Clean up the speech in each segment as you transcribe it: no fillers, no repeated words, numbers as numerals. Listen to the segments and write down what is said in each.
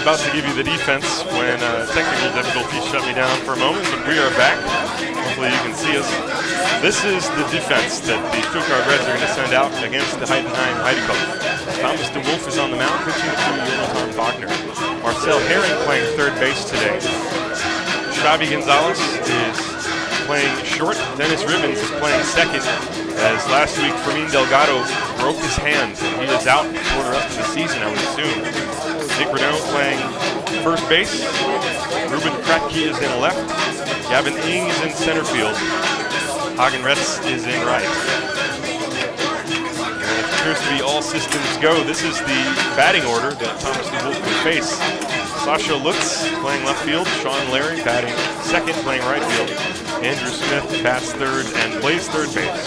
about to give you the defense when technical difficulties shut me down for a moment, but we are back. Hopefully you can see us. This is the defense that the Stuttgart Reds are going to send out against the Heidenheim Heidekopp. Thomas de Wolf is on the mound, pitching to Jonathan Wagner. Marcel Herring playing third base today. Xavi Gonzalez is playing short. Dennis Ribbons is playing second, as last week Fermin Delgado broke his hand, and he is out for the rest of the season, I would assume. Nick Renaud playing first base. Ruben Kratke is in left. Gavin Ing is in center field. Hagen Retz is in right. And it appears to be all systems go. This is the batting order that Thomas de Wolf will face. Sasha Lutz playing left field. Sean Larry batting second, playing right field. Andrew Smith bats third and plays third base.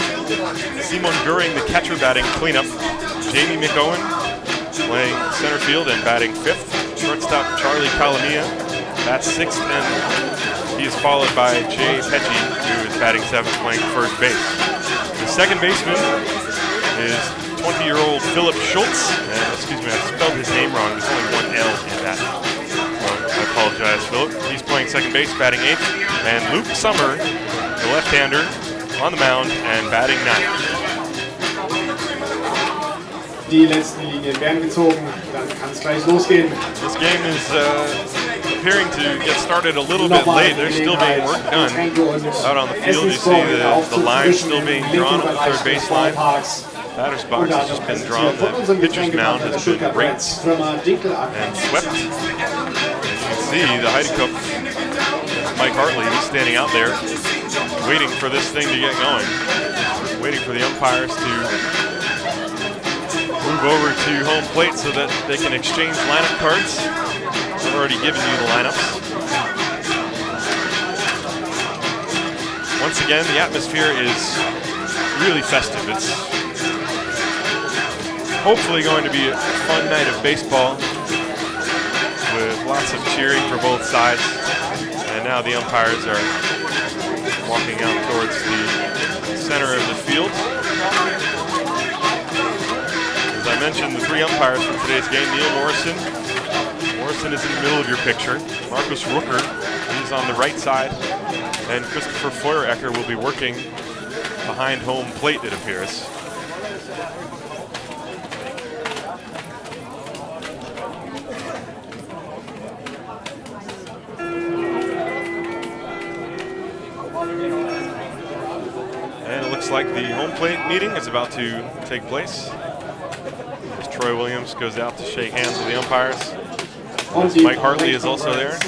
Simon Göring, the catcher, batting cleanup. Jamie McOwen playing center field and batting fifth. Shortstop Charlie Calamia bats sixth, and he is followed by Jay Petchy, who is batting seventh, playing first base. The second baseman is 20-year-old Philip Schultz. And, excuse me, I spelled his name wrong. There's only one L in that. I apologize, Philip. He's playing second base, batting eighth. And Luke Summer, the left-hander, on the mound and batting ninth. Die letzten Linien werden gezogen, dann kann es gleich losgehen. This game is appearing to get started a little bit late. There's still being work done out on the field. You see the line still being drawn at the third baseline. Batter's box has just been drawn. The pitcher's mound has been raked and swept. You can see the Heidekopp, Mike Hartley, he's standing out there waiting for this thing to get going. Waiting for the umpires to move over to home plate so that they can exchange lineup cards. I've already given you the lineups. Once again, the atmosphere is really festive. It's hopefully going to be a fun night of baseball with lots of cheering for both sides. And now the umpires are walking out towards the center of the field. As I mentioned, the three umpires for today's game: Neil Morrison. Morrison is in the middle of your picture. Markus Rucker, he's on the right side. And Christopher Feuerecker will be working behind home plate, it appears. And it looks like the home plate meeting is about to take place. Troy Williams goes out to shake hands with the umpires. Mike Hartley is also there.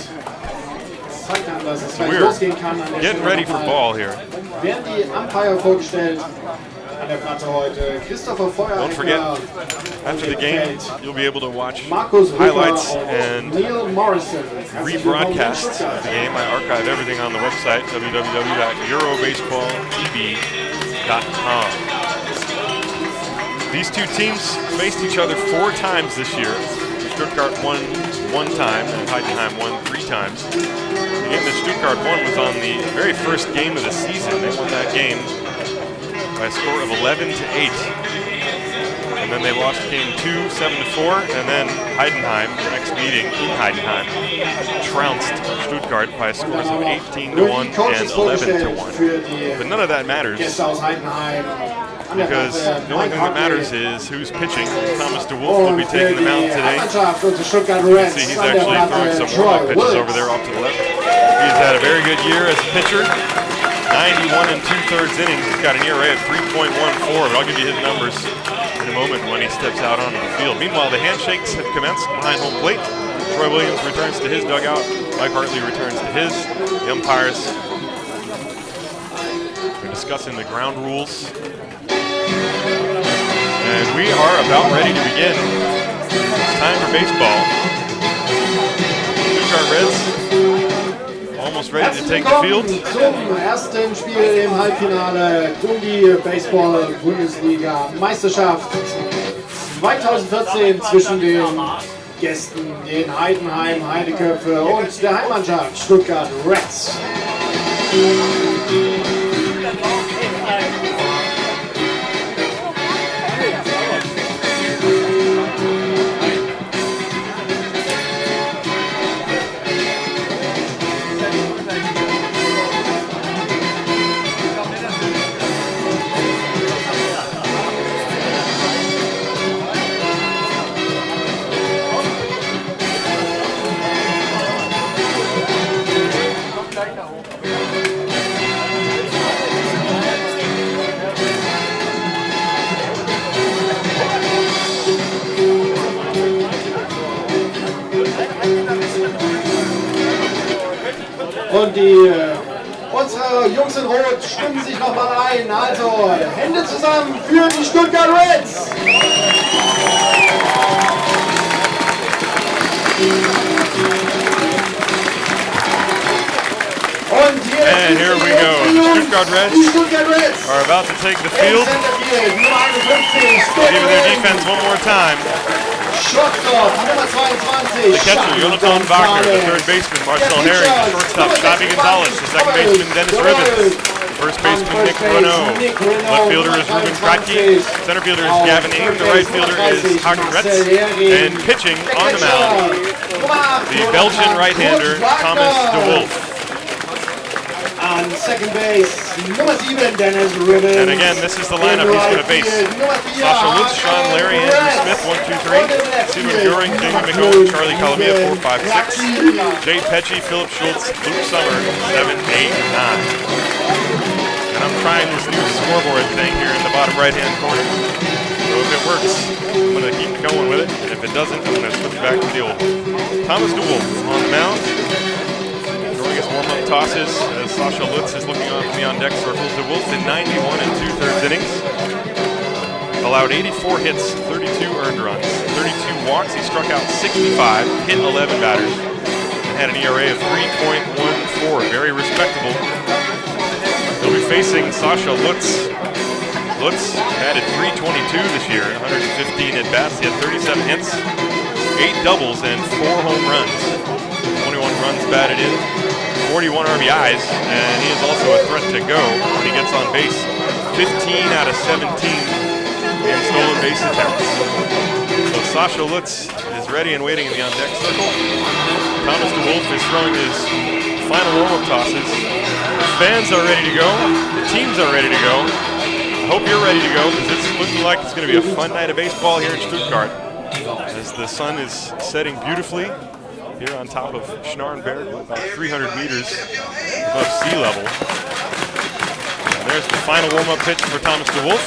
So we're getting ready for ball here. Don't forget, after the game, you'll be able to watch highlights and rebroadcasts of the game. I archive everything on the website, www.eurobaseballtv.com. These two teams faced each other 4 times this year. Stuttgart won 1 time and Heidenheim won 3 times. The game that Stuttgart won was on the very first game of the season. They won that game by a score of 11-8. And then they lost game 2, 7-4. And then Heidenheim, the next meeting in Heidenheim, trounced Stuttgart by scores of 18-1 and 11-1. But none of that matters, because the only thing that matters is who's pitching. Thomas de Wolf will be taking the mound today. You can see he's actually throwing some warm-up pitches over there off to the left. He's had a very good year as a pitcher. 91 2/3 innings. He's got an ERA of 3.14, but I'll give you his numbers in a moment when he steps out onto the field. Meanwhile, the handshakes have commenced behind home plate. Troy Williams returns to his dugout. Mike Hartley returns to his. The umpires are discussing the ground rules. And we are about ready to begin. It's time for baseball. Stuttgart Reds almost ready to take the field. Zum ersten Spiel im Halbfinale um die Baseball-Bundesliga-Meisterschaft 2014 zwischen den Gästen, den Heidenheim Heideköpfe und der Heimmannschaft Stuttgart Reds. unsere Jungs in Rot stimmen sich nochmal ein. Also, Hände zusammen für die Stuttgart Reds. And here we go. The Stuttgart Reds are about to take the field. Give their defense one more time. The catcher, Jonathan Wagner, the third baseman, Marcel Herring, the shortstop, Xavi Gonzalez, the second baseman, Dennis Ribbons, first baseman, Nick Renault, left fielder is Ruben Kratky, center fielder is Gavin Ing, the right fielder is Hagen Retz, and pitching on the mound, the Belgian right-hander, Thomas de Wolf. On second base, number 7, Dennis Ribbons. And again, this is the lineup he's going to face. Sasha Lutz, Sean Larry, Andrew Smith, 1, 2, 3. Simon Buring, Jamie McCone, Charlie Calamia, 4, 5, 6. Jay Pecci, Philip Schultz, Luke Summer, 7, 8, 9. And I'm trying this new scoreboard thing here in the bottom right-hand corner. So if it works, I'm going to keep going with it. And if it doesn't, I'm going to switch back to the old one. Thomas de Wolf on the mound. His warm-up tosses as Sasha Lutz is looking on from the on-deck circle. De Wolf in 91 2/3 innings. Allowed 84 hits, 32 earned runs, 32 walks. He struck out 65, hit 11 batters, and had an ERA of 3.14. Very respectable. He'll be facing Sasha Lutz. Lutz batted .322 this year, 115 at-bats. He had 37 hits, 8 doubles, and 4 home runs. 21 runs batted in. 41 RBIs, and he is also a threat to go when he gets on base. 15 out of 17 in stolen base attempts. So Sasha Lutz is ready and waiting in the on-deck circle. Thomas de Wolf is throwing his final warm-up tosses. The fans are ready to go. The teams are ready to go. I hope you're ready to go because it's looking like it's going to be a fun night of baseball here in Stuttgart as the sun is setting beautifully here on top of Schnarrenberg, about 300 meters above sea level. And there's the final warm-up pitch for Thomas de Wolf.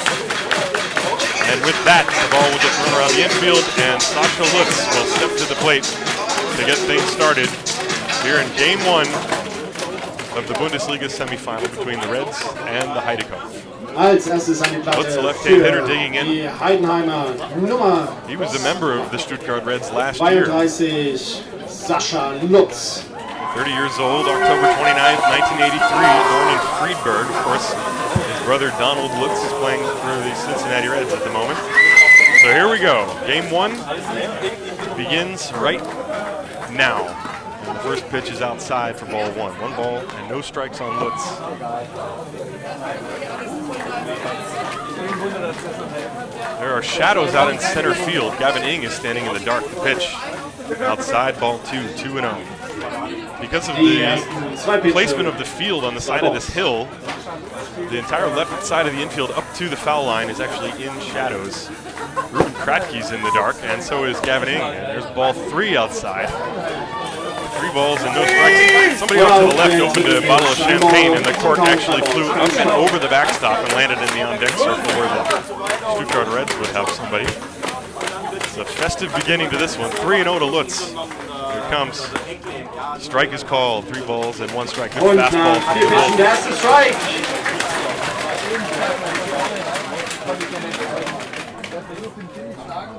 And with that, the ball will get run around the infield, and Sasha Lutz will step to the plate to get things started here in Game 1 of the Bundesliga semifinal between the Reds and the Heidenheim. Lutz, the left-hand hitter, digging in. He was a member of the Stuttgart Reds last year. Sasha Lutz. 30 years old, October 29th, 1983, born in Friedberg. Of course, his brother Donald Lutz is playing for the Cincinnati Reds at the moment. So here we go. Game 1 begins right now. And the first pitch is outside for ball 1. 1 ball and no strikes on Lutz. There are shadows out in center field. Gavin Ing is standing in the dark to pitch. Outside, ball 2, 2-0. Because of the placement of the field on the side of this hill, the entire left side of the infield up to the foul line is actually in shadows. Ruben Kratky's in the dark, and so is Gavin Ing. And there's ball 3 outside. 3 balls and no strikes. Somebody off to the left opened a bottle of champagne, and the cork actually flew up and over the backstop and landed in the on-deck circle where the Stuttgart Reds would have somebody. It's a festive beginning to this one. 3-0 to Lutz. Here it comes. Strike is called. 3 balls and 1 strike. Good fastball from de Wolf. That's the strike.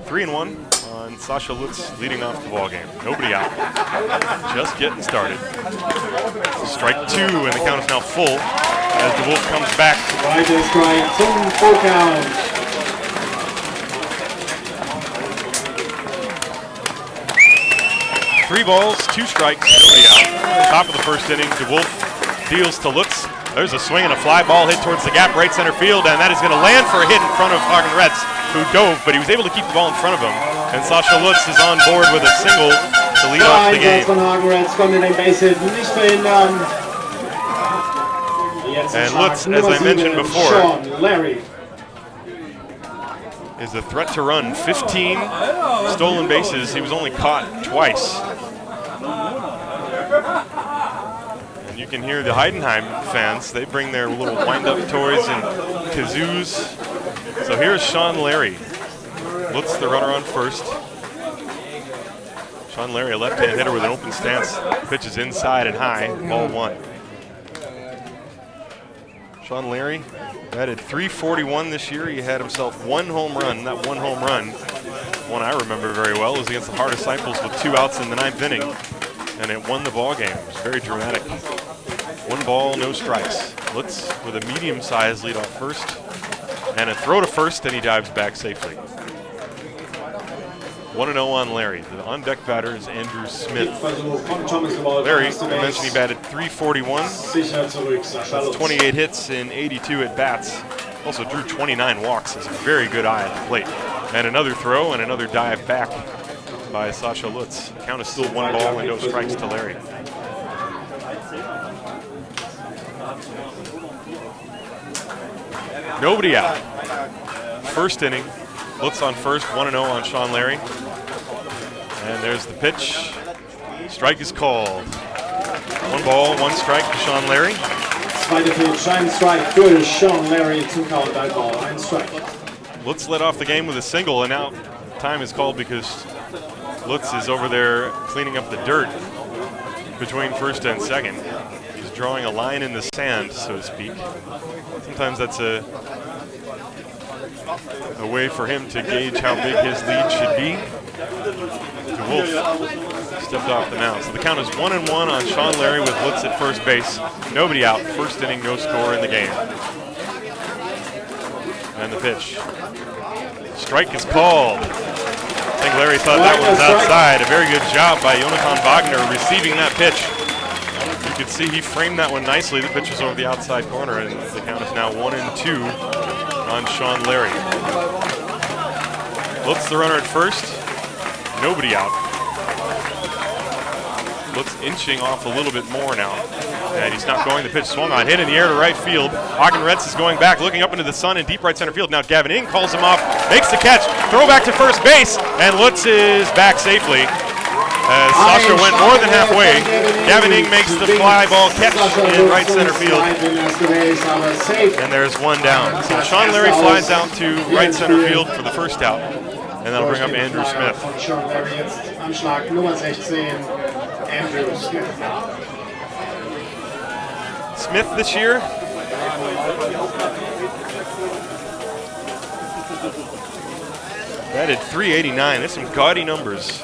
3-1 on Sasha Lutz leading off the ball game. Nobody out. Just getting started. Strike 2, and the count is now full as de Wolf comes back. Right strike, full count. 3 balls, 2 strikes, nobody out. Top of the first inning, de Wolf deals to Lutz. There's a swing and a fly ball hit towards the gap, right center field, and that is going to land for a hit in front of Hagen Retz, who dove, but he was able to keep the ball in front of him. And Sasha Lutz is on board with a single to lead off the game. And Lutz, as I mentioned before, is a threat to run. 15 stolen bases. He was only caught twice. And you can hear the Heidenheim fans. They bring their little wind-up toys and kazoos. So here's Sean Larry. Lutz, the runner on first. Sean Larry, a left-hand hitter with an open stance. Pitches inside and high. Ball 1. Sean Larry batted .341 this year. He had himself one home run. That one home run, one I remember very well, was against the Heart Disciples with 2 outs in the 9th inning, and it won the ball game. It was very dramatic. 1 ball, no strikes. Lutz with a medium-sized lead off first, and a throw to first, and he dives back safely. 1-0 on Larry. The on-deck batter is Andrew Smith. Larry, I mentioned he batted .341. That's 28 hits in 82 at-bats. Also drew 29 walks. Has a very good eye at the plate. And another throw and another dive back by Sasha Lutz. Count is still 1 ball and no strikes to Larry. Nobody out. First inning. Lutz on first, 1-0 on Sean Larry. And there's the pitch. Strike is called. 1 ball, 1 strike to Sean Larry. Zweite Pitch, ein Strike für Sean Larry. 2 Count, 1 Ball, 1 Strike. Lutz led off the game with a single, and now time is called because Lutz is over there cleaning up the dirt between first and second. He's drawing a line in the sand, so to speak. Sometimes that's a way for him to gauge how big his lead should be. DeWolf stepped off the mound. So the count is 1-1 on Sean Larry with Lutz at first base. Nobody out. First inning, no score in the game. And the pitch. Strike is called. I think Larry thought that one was outside. A very good job by Jonathan Wagner receiving that pitch. You could see he framed that one nicely. The pitch was over the outside corner, and the count is now 1-2 on Sean Larry. Lutz the runner at first. Nobody out. Lutz inching off a little bit more now. And he's not going. The pitch swung on, hit in the air to right field. Hagenretz is going back, looking up into the sun in deep right center field. Now Gavin Ing calls him off, makes the catch, throw back to first base, and Lutz is back safely. As Sasha went more than halfway, Gavin Ing makes the fly ball catch in right center field. And there's 1 down. So Sean Larry flies out to right center field for the first out. And that'll bring up Andrew Smith. Smith this year, batted .389. There's some gaudy numbers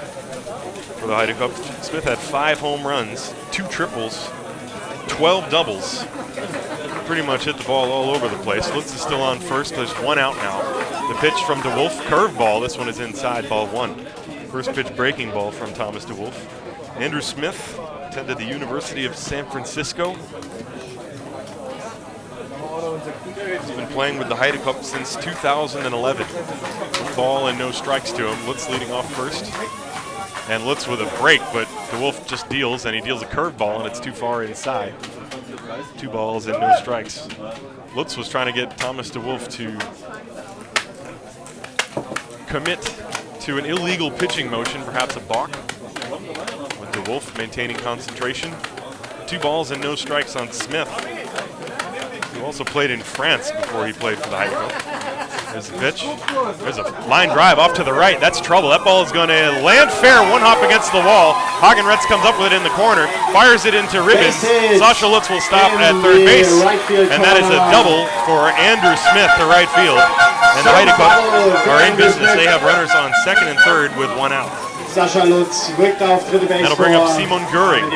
for the Haida Cup. Smith had 5 home runs, 2 triples, 12 doubles. Pretty much hit the ball all over the place. Lutz is still on first. There's 1 out now. The pitch from DeWolf, curveball. This one is inside, ball 1. First pitch breaking ball from Thomas DeWolf. Andrew Smith attended the University of San Francisco. He's been playing with the Haida Cup since 2011. 1 ball and no strikes to him. Lutz leading off first. And Lutz with a break, but DeWolf just deals, and he deals a curveball, and it's too far inside. 2 balls and no strikes. Lutz was trying to get Thomas DeWolf to commit to an illegal pitching motion, perhaps a balk, with DeWolf maintaining concentration. 2 balls and no strikes on Smith, who also played in France before he played for the Haida Cup. There's the pitch. There's a line drive off to the right. That's trouble. That ball is going to land fair. 1 hop against the wall. Hagenretz comes up with it in the corner, fires it into ribbons. Sasha Lutz will stop at third base, and that is a double for Andrew Smith to right field. And the Haida Cup are in business. They have runners on second and third with 1 out. Sasha Lutz rückt auf dritte Base. That'll bring up Simon Göring.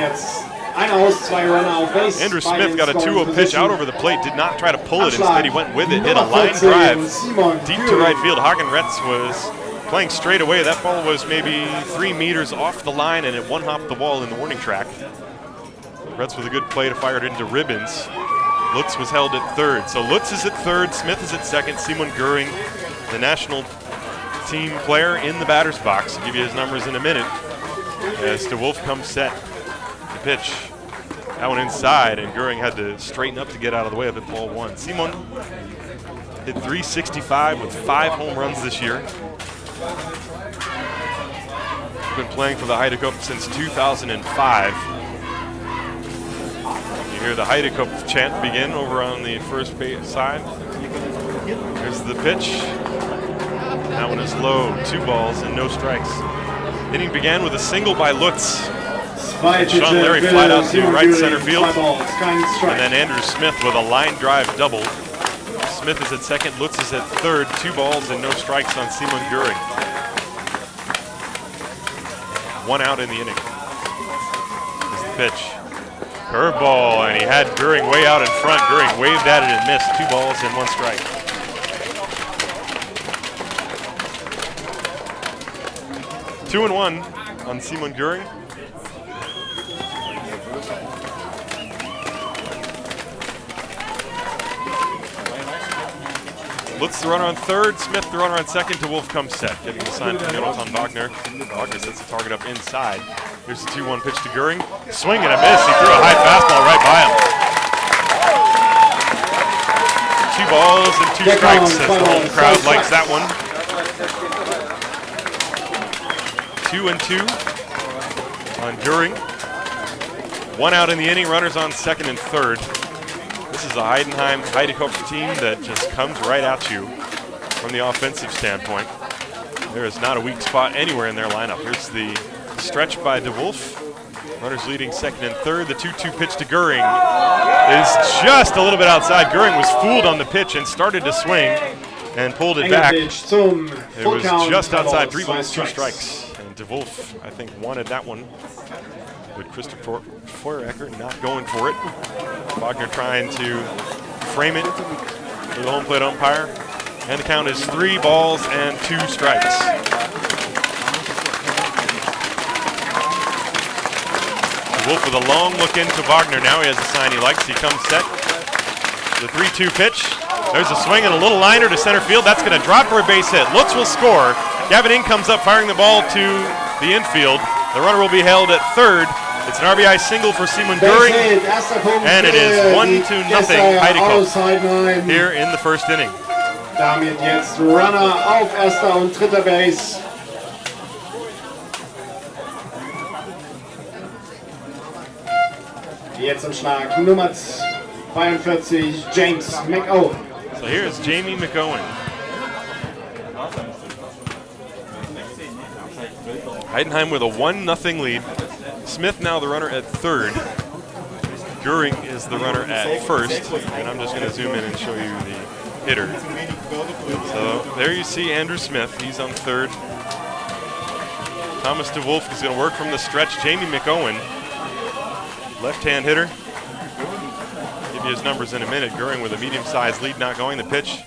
Andrew Smith got a 2-0 pitch out over the plate, did not try to pull it, instead he went with it, hit a line drive deep to right field. Hagenretz was playing straight away. That ball was maybe 3 meters off the line, and it 1-hopped the wall in the warning track. Retz with a good play to fire it into ribbons. Lutz was held at third. So Lutz is at third, Smith is at second, Simon Göring, the national team player, in the batter's box. I'll give you his numbers in a minute as DeWolf comes set. Pitch. That one inside, and Göring had to straighten up to get out of the way of it, ball 1. Simon hit .365 with 5 home runs this year. Been playing for the Haida Cup since 2005. You hear the Haida Cup chant begin over on the first base side. Here's the pitch. That one is low. 2 balls and no strikes. Inning began with a single by Lutz. Zwei Pitches Sean Larry für flat out to Simon right Göring, center field. 2 Balls, kein Strike. And then Andrew Smith with a line drive double. Smith is at second, Lutz is at third. 2 balls and no strikes on Simon Göring. 1 out in the inning. Is the pitch. Curveball, and he had Göring way out in front. Göring waved at it and missed. 2 balls and 1 strike. Two and 1 on Simon Göring. Lutz the runner on third, Smith the runner on second. DeWolf comes set, getting the sign from Jonathan Wagner. Wagner sets the target up inside. Here's the 2-1 pitch to Göring. Swing and a miss. He threw a high fastball right by him. 2 balls and 2 strikes as the home crowd likes that one. 2 and 2 on Göring. 1 out in the inning. Runners on second and third. This is a Heidenheim Heidekopf team that just comes right at you from the offensive standpoint. There is not a weak spot anywhere in their lineup. Here's the stretch by DeWolf. Runners leading second and third. The 2-2 pitch to Göring is just a little bit outside. Göring was fooled on the pitch and started to swing and pulled it back. It was just outside. 3 balls, 2 strikes. And DeWolf, I think, wanted that one. But Christopher Feuerecker not going for it. Wagner trying to frame it for the home plate umpire. And the count is 3 balls and 2 strikes. Wolf with a long look into Wagner. Now he has a sign he likes. He comes set. The 3-2 pitch. There's a swing and a little liner to center field. That's going to drop for a base hit. Lutz will score. Gavin Ing comes up firing the ball to the infield. The runner will be held at third. It's an RBI single for Simon Göring, and it is 1-0 Heidekopf here in the first inning. Damit jetzt Runner auf erster und dritter Base. Jetzt am Schlag Nummer 42, James McOwen. So here's Jamie McOwen. Heidenheim with a 1-0 lead. Smith now the runner at third. Göring is the runner at first. And I'm just going to zoom in and show you the hitter. So there you see Andrew Smith. He's on third. Thomas DeWolf is going to work from the stretch. Jamie McOwen, left-hand hitter. Give you his numbers in a minute. Göring with a medium-sized lead not going. The pitch,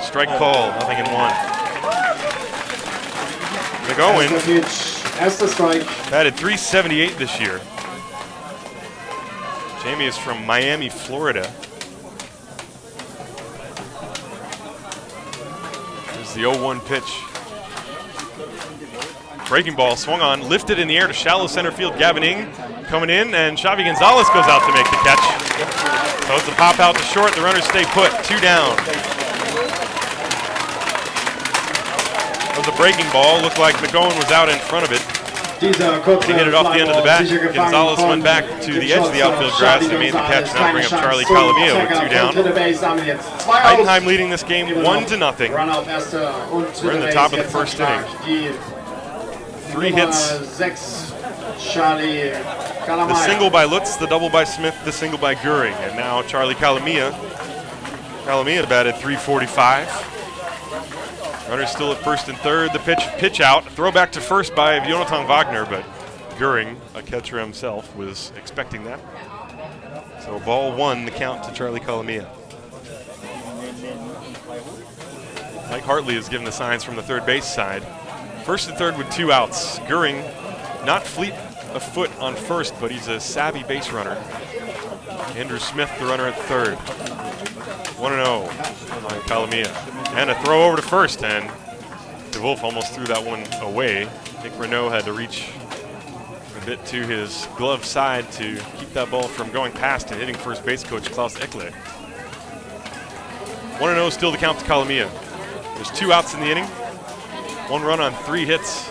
strike call, 0-1. McOwen batted .378 this year. Jamie is from Miami, Florida. There's the 0-1 pitch. Breaking ball swung on, lifted in the air to shallow center field. Gavin Ing coming in, and Xavi Gonzalez goes out to make the catch. So it's a pop out to short. The runners stay put, 2 down. It was a breaking ball. Looked like McOwen was out in front of it. He hit it off the end of the bat. Gonzalez went back to the edge of the outfield grass and made the catch. Now bring up Charlie Calamia with 2 down. Heidenheim leading this game 1-0. We're in the top of the first inning. 3 hits. The single by Lutz, the double by Smith, the single by Göring. And now Charlie Calamia. Calamia batted .345. Runners still at first and third. The pitch out. Throw back to first by Jonathan Wagner, but Göring, a catcher himself, was expecting that. So ball 1, the count to Charlie Calamia. Mike Hartley has given the signs from the third base side. First and third with 2 outs. Göring, not fleet of foot on first, but he's a savvy base runner. Andrew Smith, the runner at third. 1-0 on Calamia. And a throw over to first, and DeWolf almost threw that one away. Nick Renault had to reach a bit to his glove side to keep that ball from going past and hitting first base coach Klaus Eckle. 1-0 still the count to Calamia. There's 2 outs in the inning. 1 run on 3 hits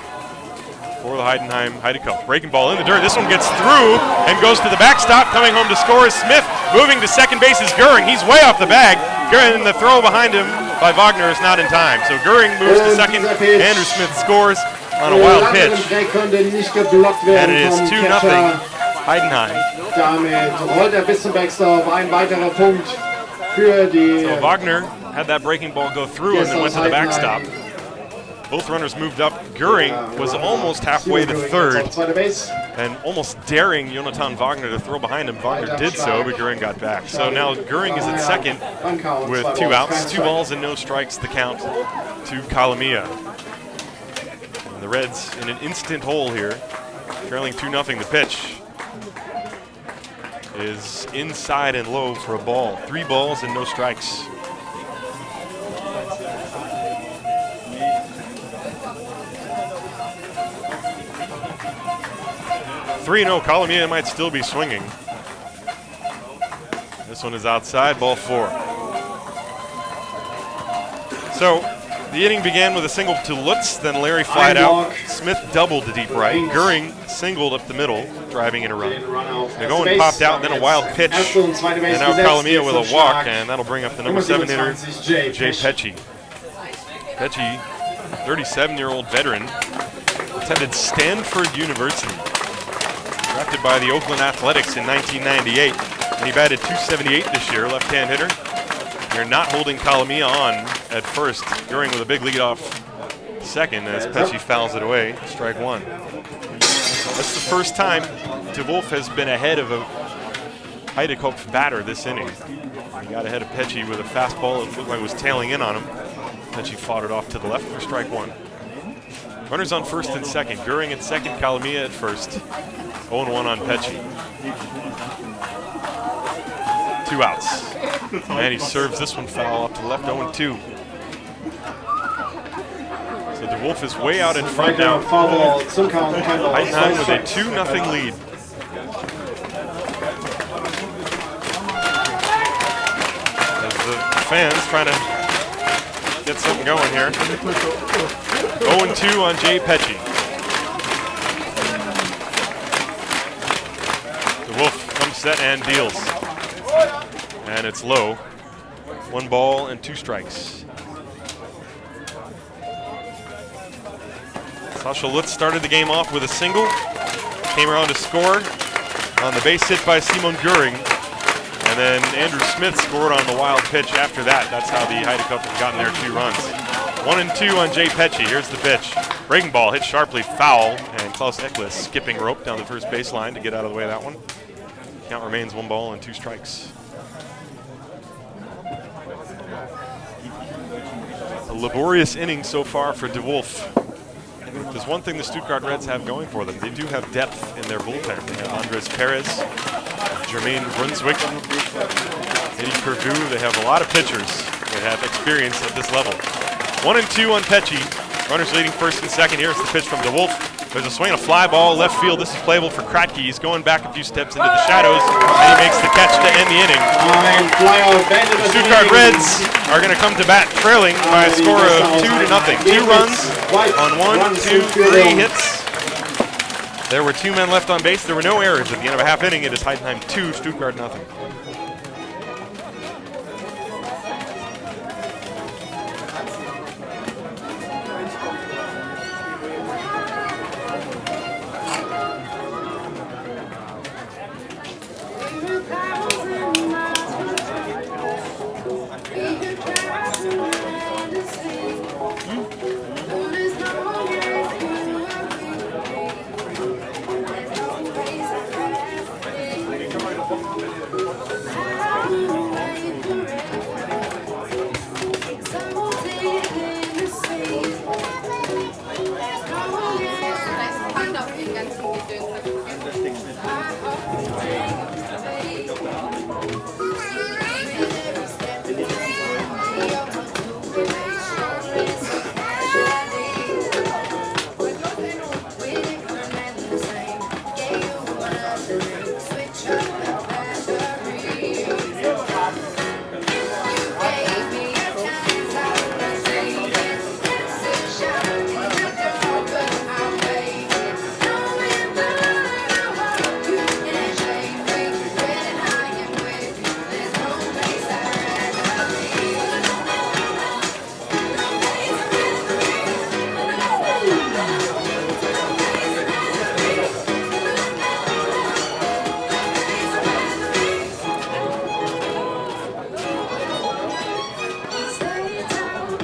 for the Heidenheim Heidekopf. Breaking ball in the dirt. This one gets through and goes to the backstop. Coming home to score is Smith. Moving to second base is Göring. He's way off the bag. And the throw behind him by Wagner is not in time. So Göring moves to second. Andrew Smith scores on a wild pitch. And it is 2-0 Heidenheim. Damit rollt bis zum Backstop. Ein weiterer Punkt für die. So Wagner had that breaking ball go through and then went to the backstop. Both runners moved up. Göring was almost halfway to third and almost daring Jonathan Wagner to throw behind him. Wagner did so, but Göring got back. So now Göring is at second with 2 outs, 2 balls and no strikes, the count to Kalamia. And the Reds in an instant hole here, trailing 2-0. The pitch is inside and low for a ball. 3 balls and no strikes. 3-0, Kalamia might still be swinging. This one is outside, ball 4. So the inning began with a single to Lutz, then Larry flied out. Smith doubled to deep right. Göring singled up the middle, driving in a run. McGowan popped out, then a wild pitch. And now Kalamia with a walk, and that'll bring up the number 7 hitter, Jay Pecci. Pecci, 37-year-old veteran, attended Stanford University. Drafted by the Oakland Athletics in 1998, and he batted .278 this year, left-hand hitter. You're not holding Kalamia on at first. Göring with a big lead off second as Pecci fouls it away, strike 1. That's the first time De Wolf has been ahead of a Heidekopf batter this inning. He got ahead of Pecci with a fastball. It looked like it was tailing in on him. Pecci fought it off to the left for strike 1. Runners on first and second. Göring at second, Kalamia at first. 0-1 on Pecci. 2 outs. And he serves this one foul up to the left, 0-2. So De Wolf is way out in front now. Heidenheim with a 2-0 lead. As the fans trying to get something going here. 0-2 on Jay Pecci. De Wolf comes set and deals. And it's low. 1 ball and 2 strikes. Sasha Lutz started the game off with a single. Came around to score on the base hit by Simon Göring. And then Andrew Smith scored on the wild pitch after that. That's how the Heidekopf have gotten their 2 runs. 1-2 on Jay Pecci. Here's the pitch. Breaking ball hit sharply foul, and Klaus Eckles skipping rope down the first baseline to get out of the way of that one. Count remains 1 ball and 2 strikes. A laborious inning so far for De Wolf. There's one thing the Stuttgart Reds have going for them. They do have depth in their bullpen. They have Andres Perez, Jermaine Brunswick, Eddie Perdue. They have a lot of pitchers that have experience at this level. 1-2 on Pecci. Runners leading first and second. Here's the pitch from De Wolf. There's a swing, a fly ball, left field. This is playable for Kratke. He's going back a few steps into the shadows, and he makes the catch to end the inning. The Stuttgart Reds are going to come to bat trailing by a score of 2-0. 2 runs on 1, 2, 3 hits. There were 2 men left on base. There were no errors at the end of a half inning. It is Heidenheim 2, Stuttgart 0.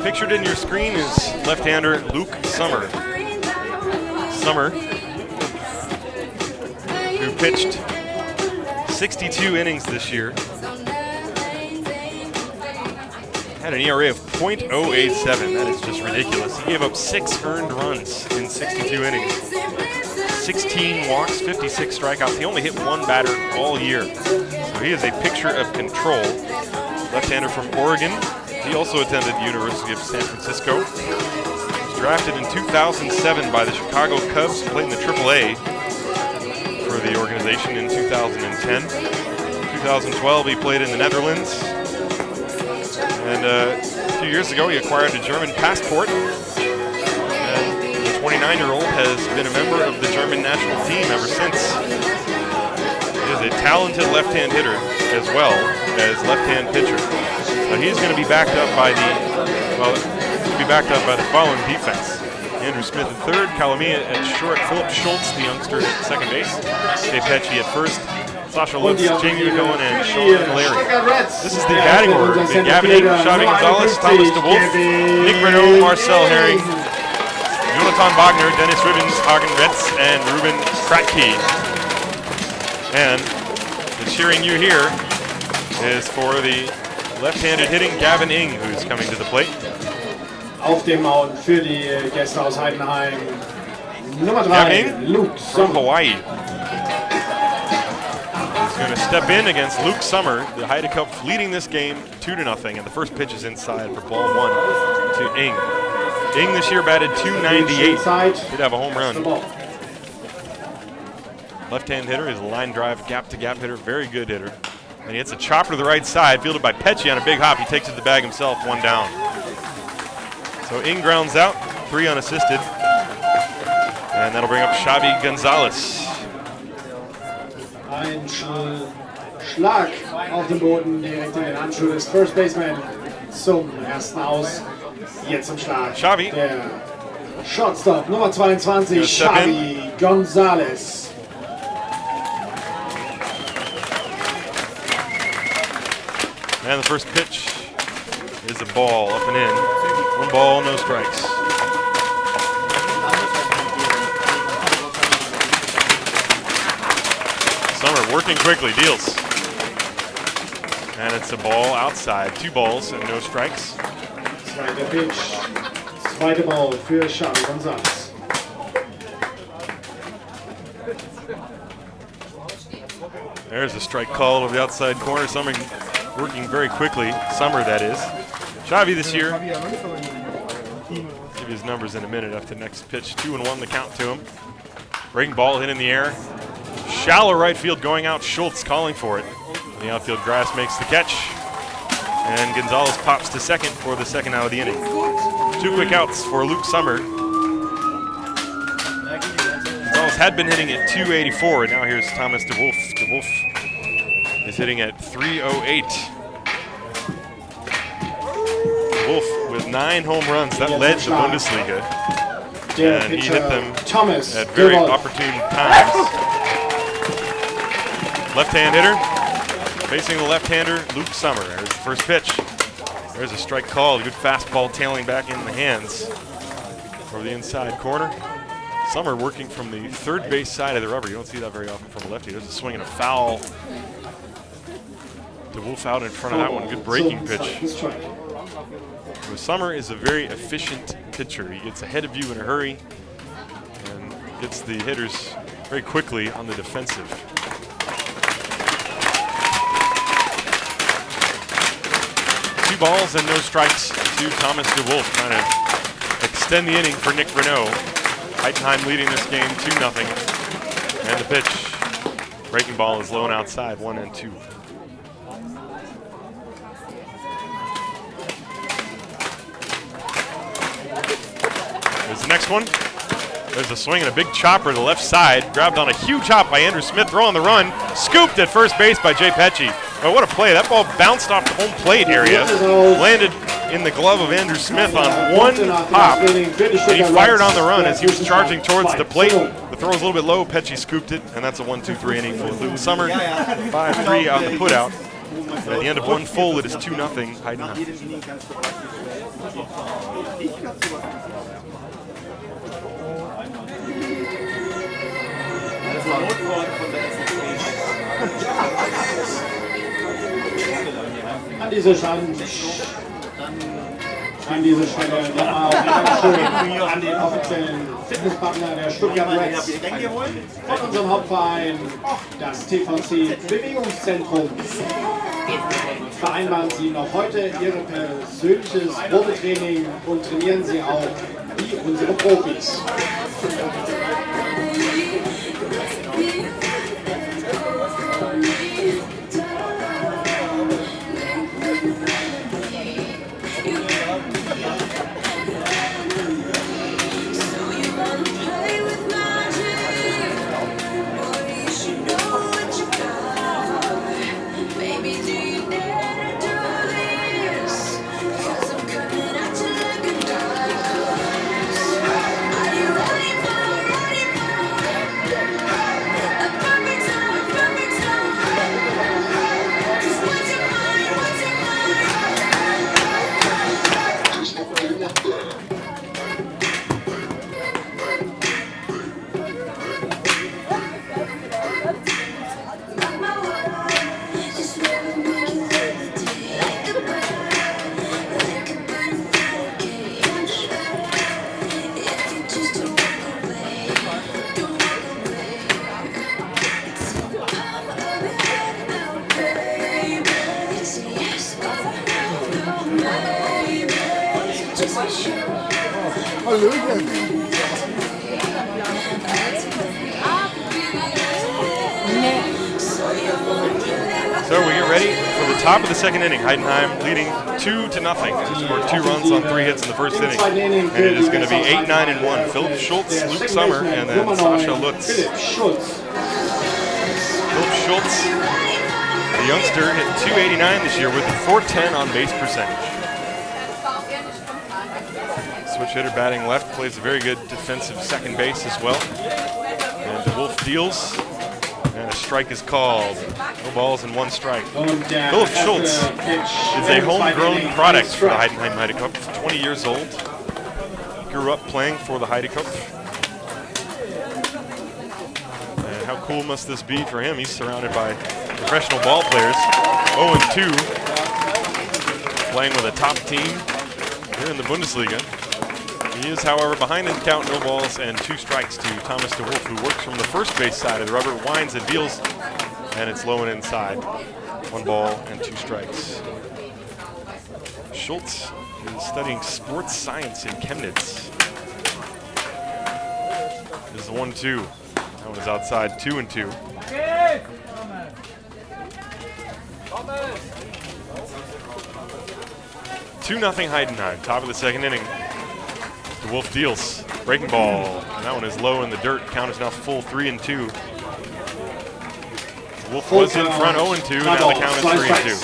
Pictured in your screen is left-hander Luke Summer. Summer, who pitched 62 innings this year. Had an ERA of .087. That is just ridiculous. He gave up 6 earned runs in 62 innings. 16 walks, 56 strikeouts. He only hit 1 batter all year. So he is a picture of control. Left-hander from Oregon. He also attended the University of San Francisco. He was drafted in 2007 by the Chicago Cubs, played in the AAA for the organization in 2010. 2012, he played in the Netherlands. And a few years ago, he acquired a German passport. And the 29-year-old has been a member of the German national team ever since. He is a talented left-hand hitter as well as left-hand pitcher. He's going to be backed up by the following defense: Andrew Smith at third, Kalamia at short, Philip Schultz, the youngster, at second base, Dave Petchy at first, Sasha Lutz, Jamie McGowan, and Sean Larry. This is the batting order: Gavin Ing, Xavi Gonzalez, Thomas DeWolf, Nick Renault, Marcel Herring, Jonathan Wagner, Dennis Ribbons, Hagen Retz, and Ruben Kratke. And the cheering you hear is for the left-handed hitting Gavin Ing, who's coming to the plate. Auf dem Mound für die Gäste aus Heidenheim, Nummer 3, Luke from Hawaii. He's going to step in against Luke Summer. The Haida Cup leading this game 2-0, and the first pitch is inside for ball 1 to Ing. Ing this year batted .298. Did have a home run. Left-hand hitter is a line drive, gap-to-gap hitter, very good hitter. And he hits a chopper to the right side, fielded by Petchy on a big hop. He takes it to the bag himself, 1 down. So Ing grounds out, 3 unassisted. And that'll bring up Xavi Gonzalez. Ein Schlag auf dem Boden, direkt in den Handschuh des First Baseman zum ersten Aus. Jetzt zum Schlag. Xavi. Der Shortstop, Nummer 22, Xavi Gonzalez. And the first pitch is a ball up and in. 1 ball, no strikes. Summer working quickly, deals. And it's a ball outside. 2 balls and no strikes. Zweiter Pitch. Zweite Ball für Xavi Gonzalez. There's a strike call over the outside corner. Summer working very quickly. Summer, that is. Xavi this year. Give you his numbers in a minute after the next pitch. 2-1 the count to him. Breaking ball hit in the air. Shallow right field going out. Schultz calling for it. The outfield grass makes the catch. And Gonzalez pops to second for the second out of the inning. 2 quick outs for Luke Summer. Gonzalez had been hitting at .284, and now here's Thomas DeWolf. DeWolf is hitting at .308. Wolf with 9 home runs. That led the Bundesliga. And he hit them at very opportune times. Left-hand hitter, facing the left-hander, Luke Summer. There's the first pitch. There's a strike call. Good fastball tailing back in the hands over the inside corner. Summer working from the third base side of the rubber. You don't see that very often from a lefty. There's a swing and a foul. DeWolf out in front of that one. Good breaking pitch. Summer is a very efficient pitcher. He gets ahead of you in a hurry and gets the hitters very quickly on the defensive. Two balls and no strikes to Thomas DeWolf, trying to extend the inning for Nick Renault. Heidenheim leading this game 2-0. And the pitch. Breaking ball is low and outside, 1-2. There's the next one. There's a swing and a big chopper to the left side. Grabbed on a huge hop by Andrew Smith, throwing the run. Scooped at first base by Jay Petchy. Oh, what a play. That ball bounced off the home plate area. Landed in the glove of Andrew Smith on one hop. And he fired on the run as he was charging towards the plate. The throw was a little bit low. Petchy scooped it, and that's a 1-2-3 inning for Luke Summer. 5-3 on the putout. At the end of one full, it is 2-0 Heidenheim. An dieser Stelle nochmal Dankeschön an den offiziellen Fitnesspartner der Stuttgart Reds von unserem Hauptverein, das TVC Bewegungszentrum. Vereinbaren Sie noch heute Ihr persönliches Probetraining und trainieren Sie auch wie unsere Profis. So we get ready for the top of the second inning. Heidenheim leading 2-0. Scored 2 runs on 3 hits in the first inning. And it is going to be 8, 9, and 1. Philip Schultz, Luke Sommer, and then Sasha Lutz. Philip Schultz, the youngster, hit .289 this year with a .410 on base percentage. Switch hitter batting left, plays a very good defensive second base as well. And DeWolf deals. And a strike is called. No balls and 1 strike. Philip Schultz is a homegrown product for the Heidenheim Heidekopf. 20 years old. Grew up playing for the Heidekopf. And how cool must this be for him? He's surrounded by professional ball players. 0-2. Playing with a top team here in the Bundesliga. He is, however, behind in count, no balls and 2 strikes to Thomas DeWolf, who works from the first base side of the rubber, winds and deals, and it's low and inside. 1 ball and 2 strikes. Schultz is studying sports science in Chemnitz. This is 1-2. That one is outside, 2-2. Two 2-0 Heidenheim, top of the second inning. DeWolf deals, breaking ball, and that one is low in the dirt. Count is now full 3-2. DeWolf was in front 0-2, now the count is 3-2.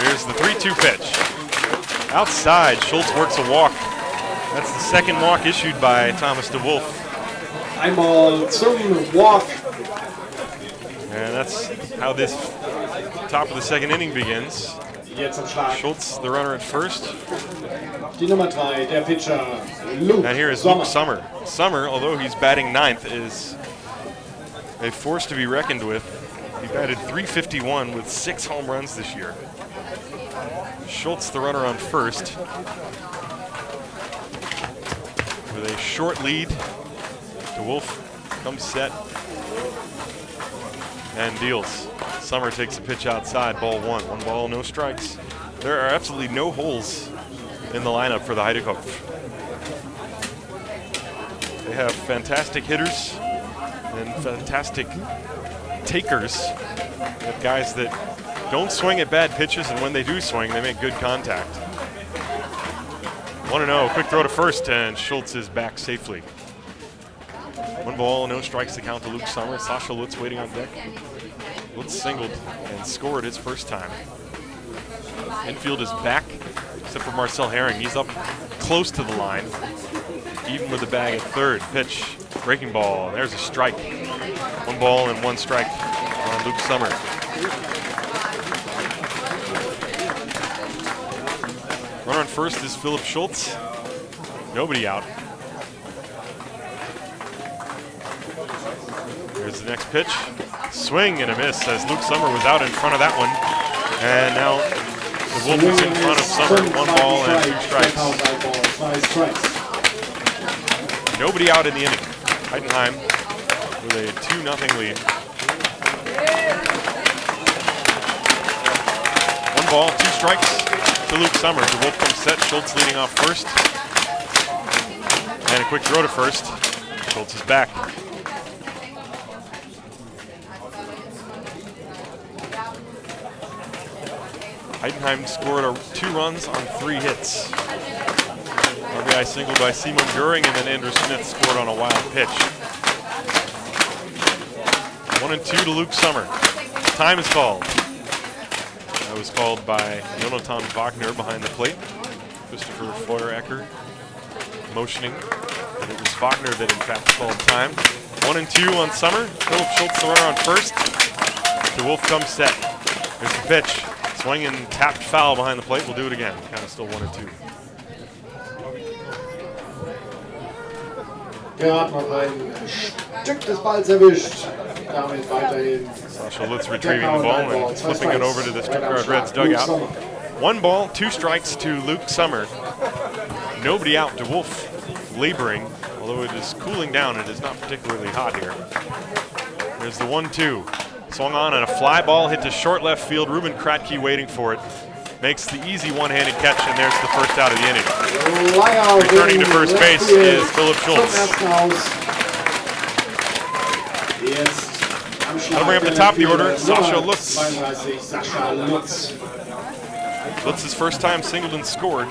Here's the 3-2 pitch. Outside, Schultz works a walk. That's the second walk issued by Thomas DeWolf. Einmal zum Walk. And that's how this top of the second inning begins. Jetzt am Schlag. Schultz, the runner at first. Die Nummer 3, der Pitcher, Luke. And here is Luke Sommer. Sommer, although he's batting 9th, is a force to be reckoned with. He batted .351 with 6 home runs this year. Schultz, the runner on first. With a short lead, DeWolf comes set and deals. Sommer takes a pitch outside, ball 1. 1 ball, no strikes. There are absolutely no holes in the lineup for the Heidekopf. They have fantastic hitters and fantastic takers. They have guys that don't swing at bad pitches, and when they do swing, they make good contact. 1-0, quick throw to first, and Schultz is back safely. 1 ball, no strikes to count to Luke Sommer. Sasha Lutz waiting on deck. Lutz singled and scored his first time. Infield is back, except for Marcel Herring. He's up close to the line, even with the bag at third. Pitch Breaking ball, there's a strike. 1 ball and 1 strike on Luke Summer. Runner on first is Philip Schultz. Nobody out. Here's the next pitch. Swing and a miss as Luke Summer was out in front of that one. And now the Wolf is in front of Summer. 1 ball and 2 strikes. Nobody out in the inning. Heidenheim with a 2-0 lead. 1 ball, 2 strikes to Luke Summer. The Wolf comes set. Schultz leading off first. And a quick throw to first. Schultz is back. Heidenheim scored 2 runs on 3 hits. RBI single by Simon Göring, and then Andrew Smith scored on a wild pitch. 1-2 to Luke Summer. Time is called. That was called by Jonathan Wagner behind the plate. Christopher Feuerecker motioning that it was Wagner that in fact called time. 1-2 on Summer. Philip Schultz, the runner on first. The Wolf comes set. Here's the pitch. Swing and tapped foul behind the plate. We'll do it again. Kind of still 1-2. Gerade noch ein Stück des Balls erwischt. Damit weiterhin. Sascha Lutz retrieving the ball and flipping it over to the Stuttgart Reds dugout. 1 ball, 2 strikes to Luke Summer. Nobody out. De Wolf laboring, although it is cooling down. It is not particularly hot here. There's the 1-2. Swung on and a fly ball hit to short left field. Ruben Kratke waiting for it. Makes the easy one-handed catch, and there's the first out of the inning. Returning to first base is Philip Schultz. That'll bring up the top of the order, Sascha Lutz. Lutz's first time singled and scored.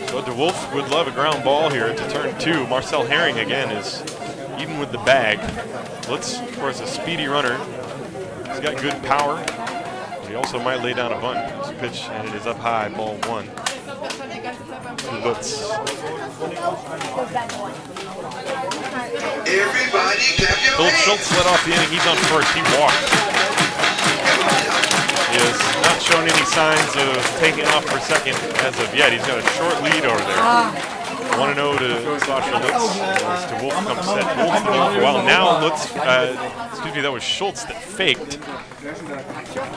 So De Wolf would love a ground ball here to turn 2. Marcel Herring again is even with the bag. Lutz, of course, a speedy runner. He's got good power. But he also might lay down a bunt. This pitch, and it is up high, ball 1. To Lutz. Philip Schultz led off the inning. He's on first. He walked. He has not shown any signs of taking off for second as of yet. He's got a short lead over there. 1-0 to Sascha Lutz. As De Wolf comes set, holds the ball for a while. Now Lutz, excuse me, that was Schultz that faked.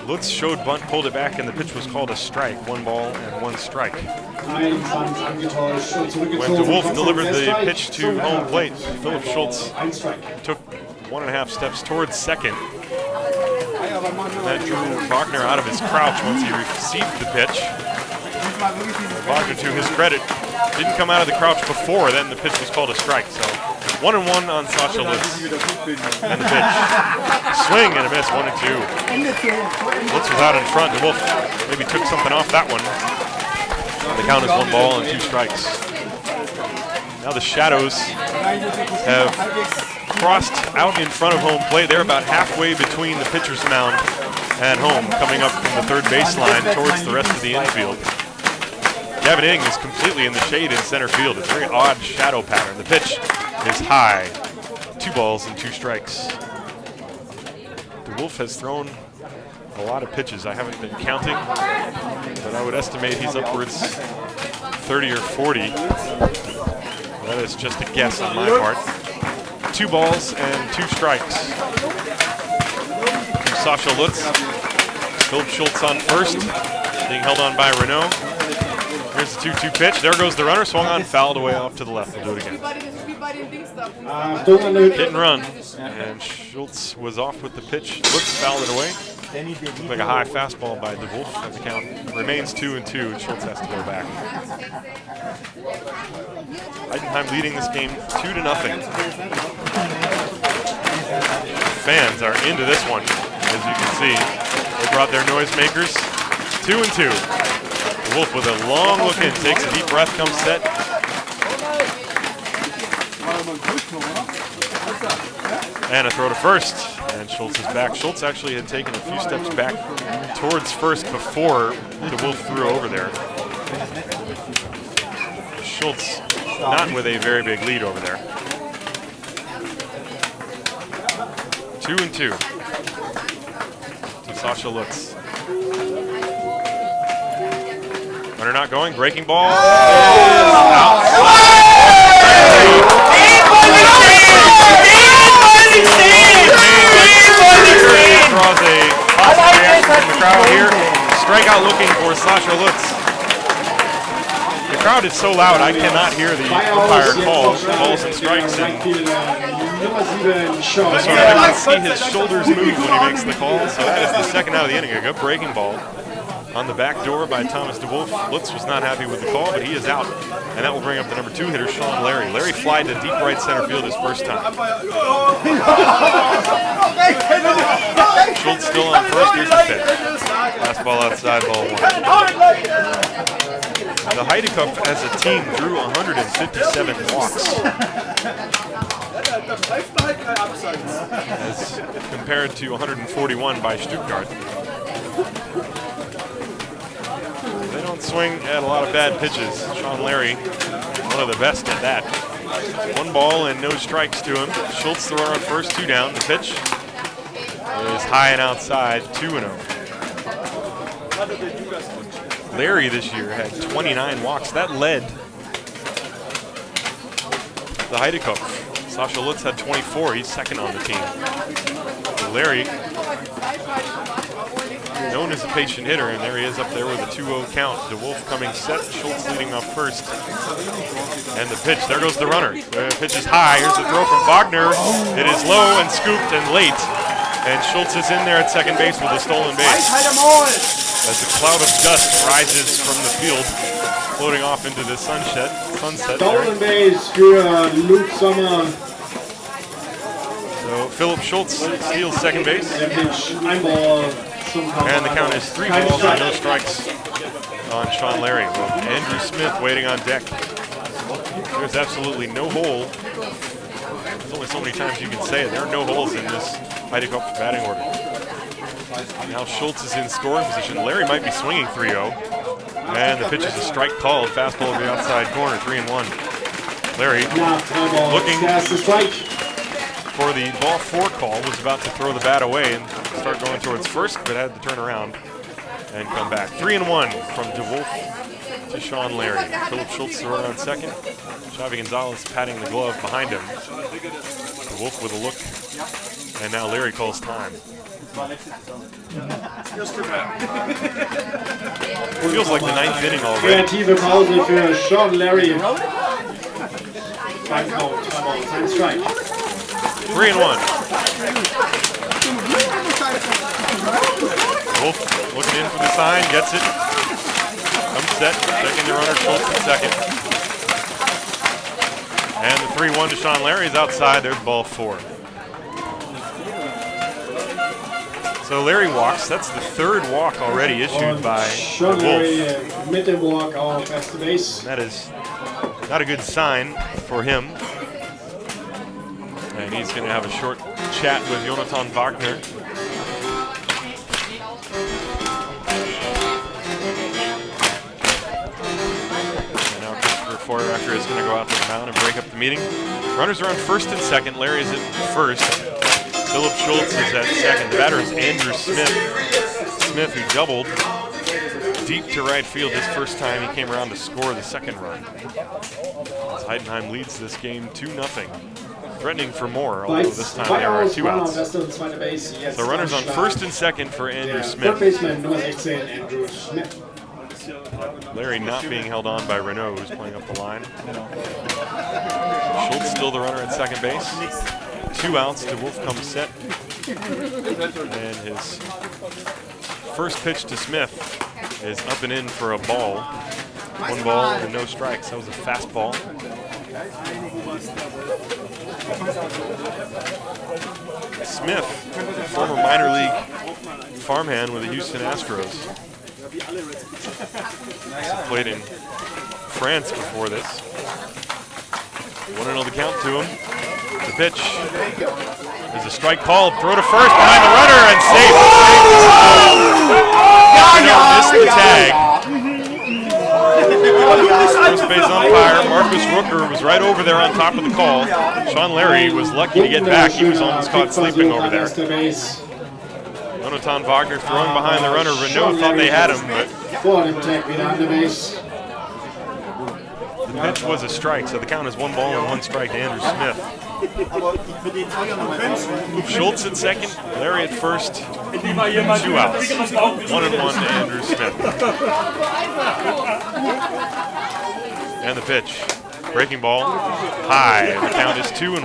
Lutz showed bunt, pulled it back, and the pitch was called a strike. 1 ball and 1 strike. When De Wolf delivered the pitch to home plate, Philip Schultz took 1.5 steps towards second. That drew Wagner out of his crouch once he received the pitch. Wagner, to his credit, didn't come out of the crouch before then the pitch was called a strike. So 1-1 on Sascha Lutz. And the pitch. Swing and a miss, 1-2. Lutz was out in front. De Wolf maybe took something off that one. The count is 1 ball and 2 strikes. Now the Shadows have crossed out in front of home plate. They're about halfway between the pitcher's mound and home, coming up from the third baseline towards the rest of the infield. Gavin Ing is completely in the shade in center field. It's a very odd shadow pattern. The pitch is high. 2 balls and 2 strikes. De Wolf has thrown a lot of pitches. I haven't been counting, but I would estimate he's upwards 30 or 40. That is just a guess on my part. 2 balls and 2 strikes. From Sascha Lutz. Philip Schultz on first, being held on by Renault. Here's the 2-2 pitch. There goes the runner. Swung on, fouled away off to the left. We'll do it again. Hit and run. And Schultz was off with the pitch. Lutz fouled it away. Looked like a high fastball by De Wolf. And the count remains 2-2, and Schultz has to go back. Heidenheim leading this game 2-0. Fans are into this one, as you can see. They brought their noisemakers. 2-2. De Wolf with a long look in, takes a deep breath, comes set. And a throw to first. And Schultz is back. Schultz actually had taken a few steps back towards first before DeWolf threw over there. Schultz not with a very big lead over there. 2-2 to Sasha Lutz. Runner not going, breaking ball is outside. Draws a positive reaction from the crowd here. Strikeout looking for Sasha Lutz. The crowd is so loud I cannot hear the umpire call balls and strikes. And this one I can see his shoulders move when he makes the call. So that is the second out of the inning. A good breaking ball on the back door by Thomas DeWolf. Lutz was not happy with the call, but he is out. And that will bring up the number 2 hitter, Sean Larry. Larry flied to deep right center field his first time. Schultz still on first. Here's the pitch. Fastball outside, ball 1. The Heidenheim as a team drew 157 walks. As compared to 141 by Stuttgart. They don't swing at a lot of bad pitches. Sean Larry, one of the best at that. 1 ball and no strikes to him. Schultz the runner on first, 2 down. The pitch is high and outside, 2-0. Larry this year had 29 walks. That led the Heidenheim. Sasha Lutz had 24. He's second on the team. So Larry, known as a patient hitter, and there he is up there with a 2-0 count. DeWolf coming set, Schultz leading off first. And the pitch, there goes the runner. The pitch is high, here's the throw from Wagner. It is low and scooped and late. And Schultz is in there at second base with a stolen base. As a cloud of dust rises from the field, floating off into the sunset. Stolen base für Luke Sommer. So Philip Schultz steals second base. And the count is 3 balls and no strikes on Sean Larry. With Andrew Smith waiting on deck. There's absolutely no hole. There's only so many times you can say it. There are no holes in this Heidenheim batting order. Now Schultz is in scoring position. Larry might be swinging 3-0. And the pitch is a strike called. Fastball over the outside corner, 3-1. Larry looking for the ball 4 call, was about to throw the bat away and start going towards first, but had to turn around and come back. 3-1 from DeWolf to Sean Larry. Philip Schultz the runner on second. Xavi Gonzalez patting the glove behind him. DeWolf with a look, and now Larry calls time. Feels like the 9th inning already. Kreative Pause für Sean Larry. Beim Count, sein Strike. 3-1. Wolf looking in for the sign, gets it. Comes set, checking the runner, Schultz at second. And the 3-1 to Sean Larry is outside. There's ball 4. So Larry walks. That's the 3rd walk already issued by Sean Larry mit dem Walk auf erste Base. That is not a good sign for him. And he's going to have a short chat with Jonathan Wagner. And now Christopher Feueracker is going to go out to the mound and break up the meeting. Runners are on first and second. Larry is at first. Philip Schultz is at second. The batter is Andrew Smith. Smith, who doubled deep to right field his first time he came around to score the second run. As Heidenheim leads this game 2-0. Threatening for more, although this time they are 2 outs. So runners on first and second for Andrew Smith. Larry not being held on by Renault, who's playing up the line. Schultz still the runner at second base. 2 outs, DeWolf comes set. And his first pitch to Smith is up and in for a ball. 1 ball and no strikes. That was a fastball. Smith, former minor league farmhand with the Houston Astros. Also played in France before this. 1-0 the count to him. The pitch is a strike called. Throw to first behind the runner and safe. Missed the tag. First base umpire Marcus Rooker was right over there on top of the call. Sean Larry was lucky to get back. He was almost caught sleeping over there. Jonathan Wagner throwing behind the runner. Renault thought they had him, but the pitch was a strike, so the count is 1 ball and 1 strike to Andrew Smith. Schultz at second, Larry at first, 2 outs. 1-1 to Andrew Smith. And the pitch. Breaking ball, high. The count is 2-1.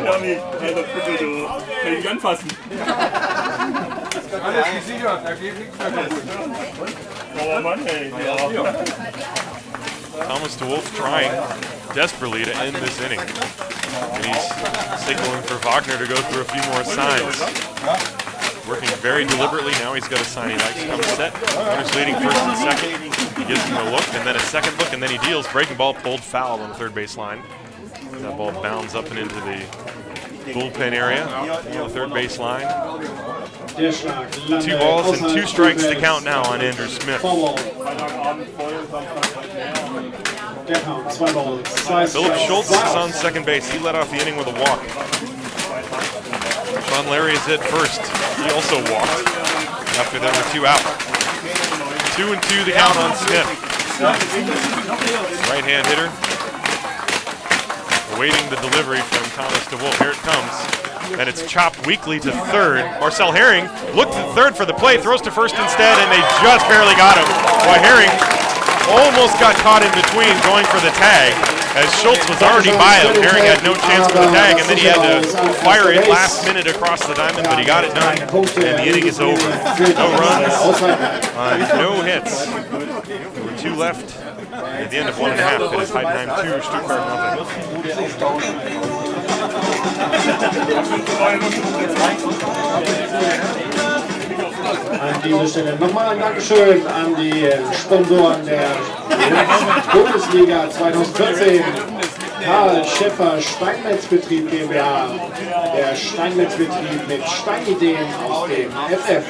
Thomas DeWolf trying desperately to end this inning. And he's signaling for Wagner to go through a few more signs. Working very deliberately. Now he's got a sign he likes to come set. Wagner's leading first and second. He gives him a look and then a second look and then he deals. Breaking ball pulled foul on the third base line. That ball bounds up and into the bullpen area on the third base line. 2 balls and 2 strikes to count now on Andrew Smith. Philip Schultz is on second base. He led off the inning with a walk. Sean Larry is at first. He also walked after there were 2 out. 2-2 the count on Smith. Right-hand hitter. Awaiting the delivery from Thomas DeWolf. Here it comes. And it's chopped weakly to third. Marcel Herring looked at third for the play, throws to first instead, and they just barely got him. While Herring almost got caught in between going for the tag. As Schultz was already by him, Herring had no chance for the tag, and then he had to fire it last minute across the diamond, but he got it done, and the inning is over. No runs, no hits. There were 2 left. At the end of 1.5, it is Heidenheim 2, Stuttgart 0. An dieser Stelle nochmal ein Dankeschön an die Sponsoren der Bundesliga 2014. Karl Schäffer Steinmetzbetrieb GmbH, der Steinmetzbetrieb mit Steinideen aus dem FF.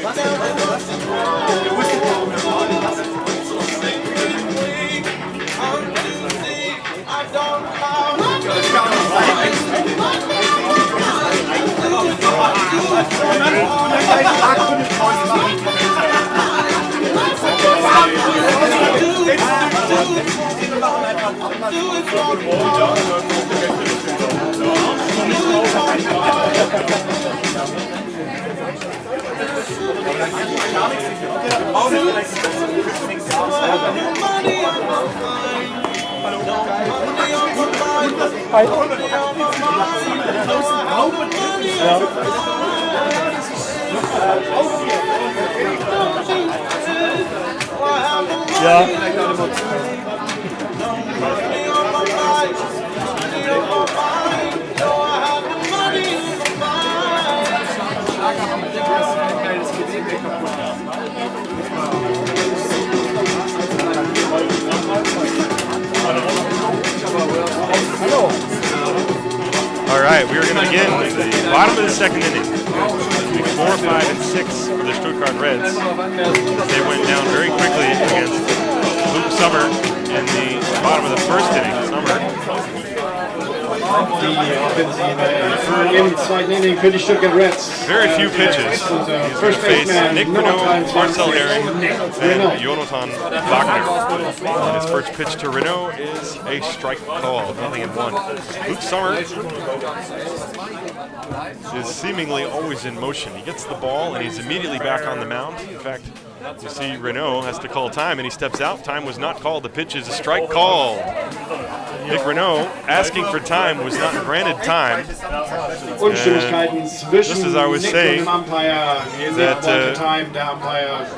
Ja. All right, we are going to begin the bottom of the second inning. 4, 5, and 6 for the Stuttgart Reds. They went down very quickly against Luke Summer in the bottom of the first inning. Summer. Very few pitches. First baseman Nick Renault, Marcel Herring, and Jonathan Wagner. And his first pitch to Renault is a strike call, 0-1. Luke Summer is seemingly always in motion. He gets the ball and he's immediately back on the mound. In fact, you see Renault has to call time and he steps out. Time was not called. The pitch is a strike called. Nick Renault asking for time was not granted time. Just as I was saying, that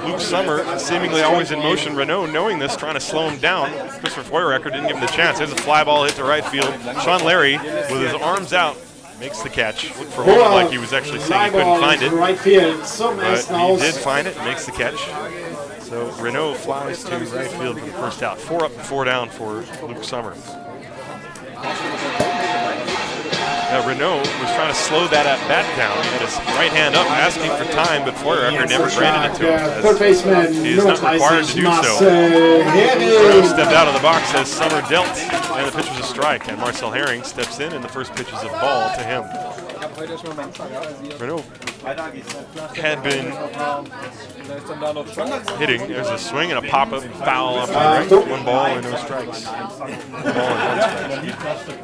Luke Summer seemingly always in motion. Renault, knowing this, trying to slow him down. Christopher Feuerrecker didn't give him the chance. There's a fly ball hit to right field. Sean Larry, with his arms out, makes the catch. Looked for home like he was actually saying he couldn't find it. But he did find it, makes the catch. So Renault flies to right field for the first out. 4 up and 4 down for Luke Summer. Renault was trying to slow that at-bat down. He had his right hand up, asking for time, but Feuerwerker never granted it to him. Third baseman, He is not required to do so. Renault stepped out of the box as Summer dealt, and the pitch was a strike. And Marcel Herring steps in, and the first pitch is a ball to him. Renault had been hitting. There's a swing and a pop-up foul off to the right. 1 ball and no strikes. 1 ball and 1 strike.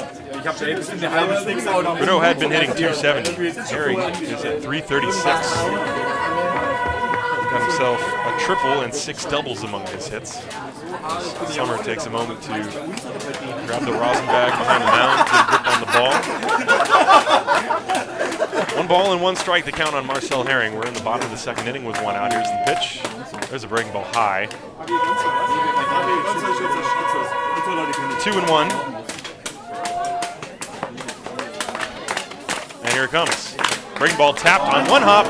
Renault had been hitting 270. Herring is at 336. Got himself a triple and 6 doubles among his hits. Summer takes a moment to grab the rosin bag behind the mound, get a grip on the ball. 1 ball and 1 strike to count on Marcel Herring. We're in the bottom of the 2nd inning with 1 out. Here's the pitch. There's a breaking ball high. 2-1. And here it comes. Breaking ball tapped on 1 hop.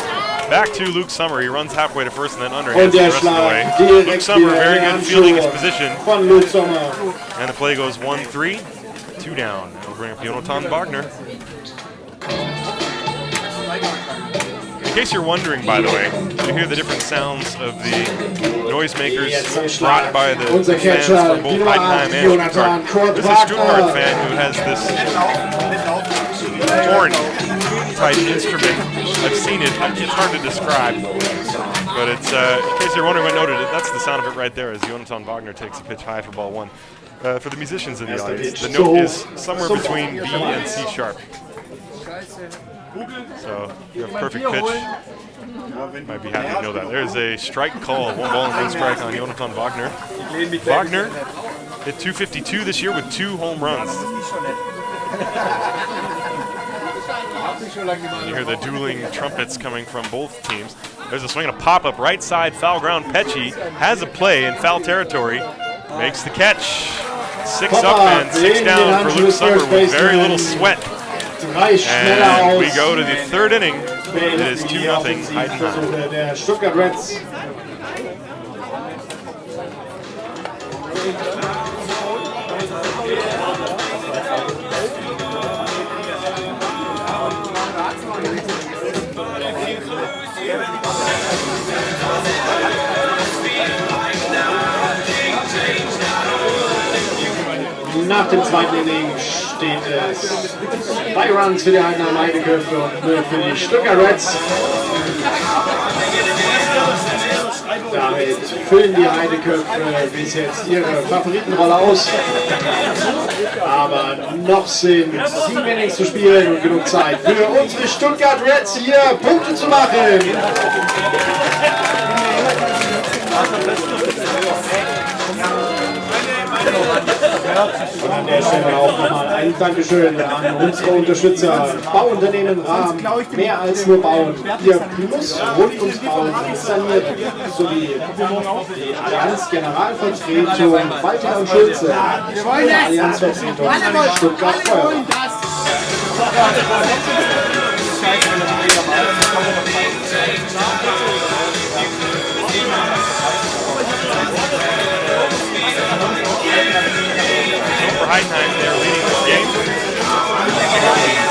Back to Luke Summer. He runs halfway to first and then underhands the rest of the way. Luke Summer, very good fielding his position. And the play goes 1-3, 2 down. We'll bring up Jonathan Wagner. In case you're wondering, by the way, you hear the different sounds of the noisemakers brought by the fans from both Heidenheim and Stuttgart. This is a Stuttgart fan who has this horn-type instrument. I've seen it. It's hard to describe, but it's in case you're wondering what noted it, that's the sound of it right there as Jonathan Wagner takes a pitch high for ball 1. For the musicians in the audience, the note is somewhere between B and C sharp. So you have perfect pitch. Might be happy to know that. There's a strike call, 1 ball and 1 strike on Jonathan Wagner. Wagner hit 252 this year with 2 home runs. You hear the dueling trumpets coming from both teams. There's a swing and a pop-up right side, foul ground. Pecci has a play in foul territory, makes the catch. 6 up and 6 down for Luke Summer with very little sweat. And we go to the 3rd inning. It is 2-0 Heidenheim. Stuttgart Reds. Nach dem 2. Inning steht es 2 Runs für die Heidenheim Heideköpfe und 0 für die Stuttgart Reds. Damit füllen die Heideköpfe bis jetzt ihre Favoritenrolle aus. Aber noch sind 7 Innings zu spielen und genug Zeit für unsere Stuttgart Reds hier Punkte zu machen. Und an der Stelle auch nochmal ein Dankeschön an unsere Unterstützer. Bauunternehmen Rahmen, mehr als nur bauen. Ihr Plus rund ums Bauen saniert, sowie die Allianz Generalvertretung Walter und Schulze, die Allianzvertretung Stuttgart Feuerwehr. For Heidenheim, they're leading this game.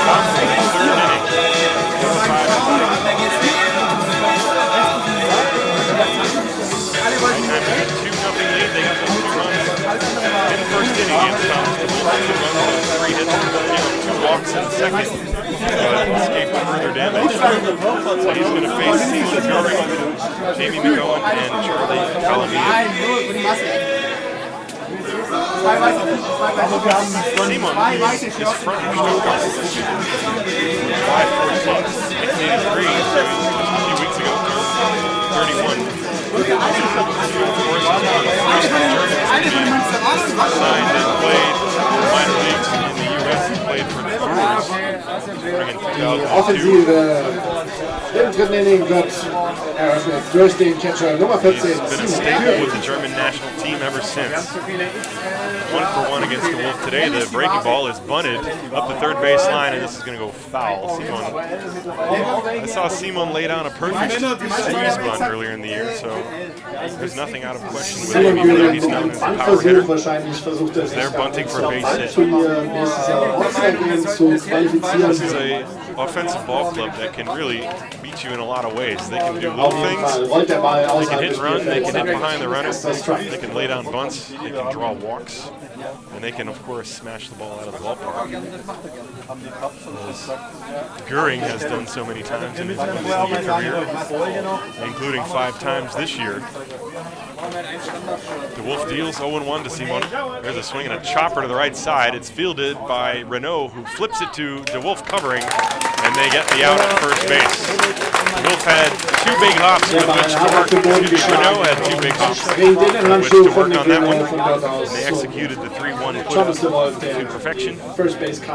Top of the 3rd inning. Heidenheim has a 2-0 lead. They got those 2 runs in the 1st inning against Thomas. The Wolves 2 runs on 3 hits, 2 walks in the 2nd. Escaped further damage. So he's going to face Season Curry, Jamie McGowan, and Charlie Calamia. Simon is from Stuttgart. 5'14", 1983, so just a few weeks ago, 31. Signed and played minor leagues in the U.S. He played for the Brewers in 2002. Im 3. Inning wird eröffnet durch den Catcher Nummer 14. He's been a staple with the German national team ever since. 1-for-1 against the Wolf today. The breaking ball is bunted up the 3rd base line, and this is going to go foul. I saw Simon lay down a perfect squeeze bunt earlier in the year, so there's nothing out of question with him, even though he's known as a power hitter. They're bunting for a base hit. This is a offensive ball club that can really beat you in a lot of ways. They can do little things. They can hit and run. They can hit behind the runner. They can lay down bunts. They can draw walks. And they can, of course, smash the ball out of the ballpark. As Goering has done so many times in his Bundesliga career, including 5 times this year. De Wolf deals 0-1 to Simon. There's a swing and a chopper to the right side. It's fielded by Renault, who flips it to De Wolf covering, and they get the out at first base. De Wolf had 2 big hops with which to work. Renault had 2 big hops with which to work on that one. And they executed the 3-1 put to perfection.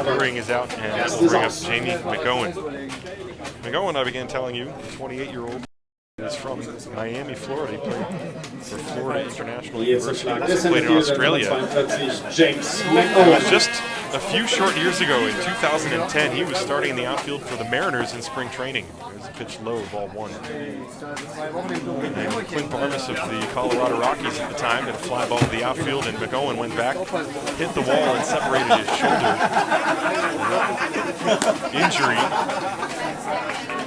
Goering is out, and that will bring up Jamie McGowan. McGowan, I began telling you, 28-year-old. Is from Miami, Florida. He played for Florida International University. Played in Australia. It was just a few short years ago, in 2010, he was starting in the outfield for the Mariners in spring training. There's a pitch low, ball 1. And Clint Barmas of the Colorado Rockies at the time had a fly ball to the outfield, and McGowan went back, hit the wall, and separated his shoulder. Injury.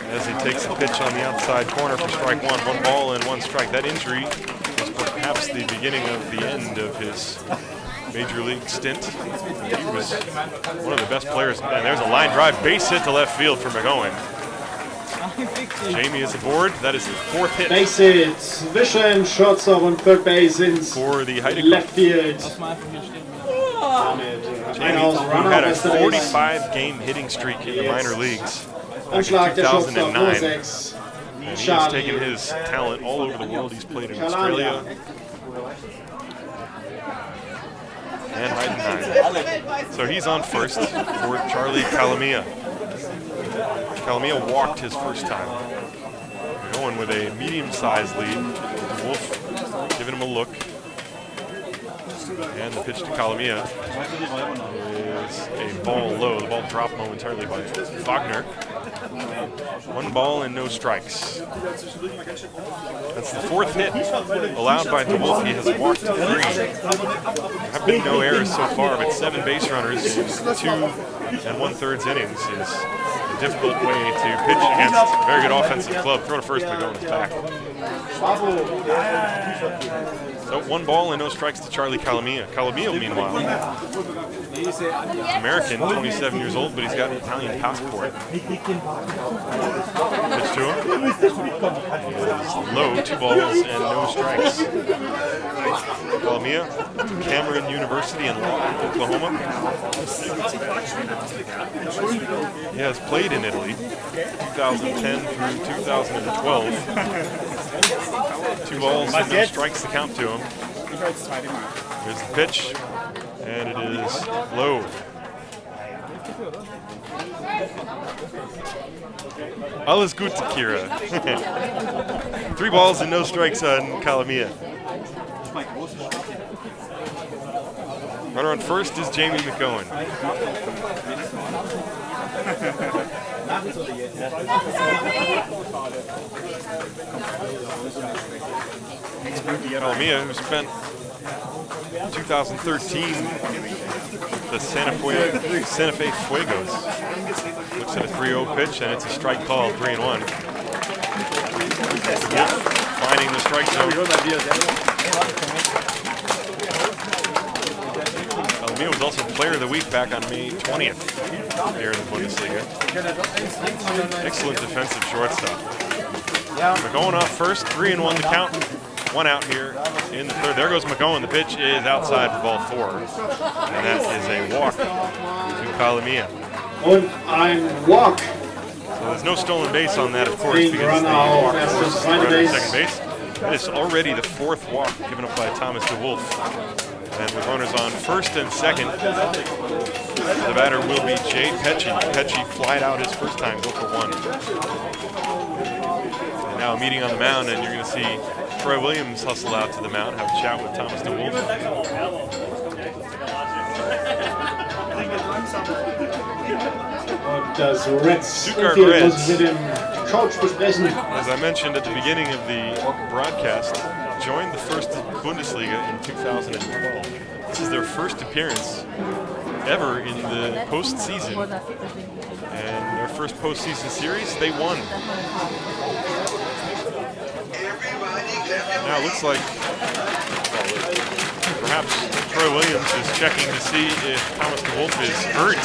As he takes a pitch on the outside corner for strike 1. 1 ball and 1 strike. That injury was perhaps the beginning of the end of his major league stint. He was one of the best players. And there's a line drive base hit to left field for McGowan. Jamie is aboard. That is the 4th hit. Base hit zwischen shortstop und third base ins for the Heidenheim left field. Jamie, who had a 45-game hitting streak in the minor leagues. Back in 2009, and he has taken his talent all over the world. He's played in Australia and Heidenheim. So he's on first for Charlie Calamia. Calamia walked his first time. Going with a medium-sized lead. De Wolf giving him a look. And the pitch to Calamia is a ball low. The ball dropped momentarily by Wagner. 1 ball and no strikes. That's the 4th hit allowed by De Wolf. He has walked 3. There have been no errors so far, but 7 base runners in 2 1/3 innings is a difficult way to pitch against a very good offensive club. Throw to first, but go in his back. So 1 ball and no strikes to Charlie Calamia. Calamia, meanwhile, he's American, 27 years old, but he's got an Italian passport. Pitch to him. It's low, 2 balls and no strikes. Calamia, Cameron University in Oklahoma. He has played in Italy, 2010 through 2012. 2 balls and no strikes to count to him. Here's the pitch, and it is low. Alles Gute, Kira. 3 balls and no strikes on Calamia. Runner on first is Jamie McGowan. Calamia, who spent 2013 the Santa Fe Fuegos. Looks at a 3-0 pitch, and it's a strike call, 3-1. Finding the strike zone. Calamia was also Player of the Week back on May 20th here in the Bundesliga. Excellent defensive shortstop. McGowan off first, 3-1 to count. 1 out here in the 3rd. There goes McGowan. The pitch is outside for ball 4. And that is a walk to Calamia. Und ein walk. So there's no stolen base on that, of course, because the walk forces the runner to second base. That is already the 4th walk given up by Thomas De Wolf. And with runners on first and second, the batter will be Jay Pecci. Pecci flied out his first time, go for 1. And now a meeting on the mound, and you're going to see Troy Williams hustle out to the mound, have a chat with Thomas De Wolf. Stuttgart Reds, as I mentioned at the beginning of the broadcast, joined the first Bundesliga in 2012. This is their first appearance ever in the postseason. And their first postseason series, they won. Now it looks like perhaps Troy Williams is checking to see if Thomas DeWolf is hurt.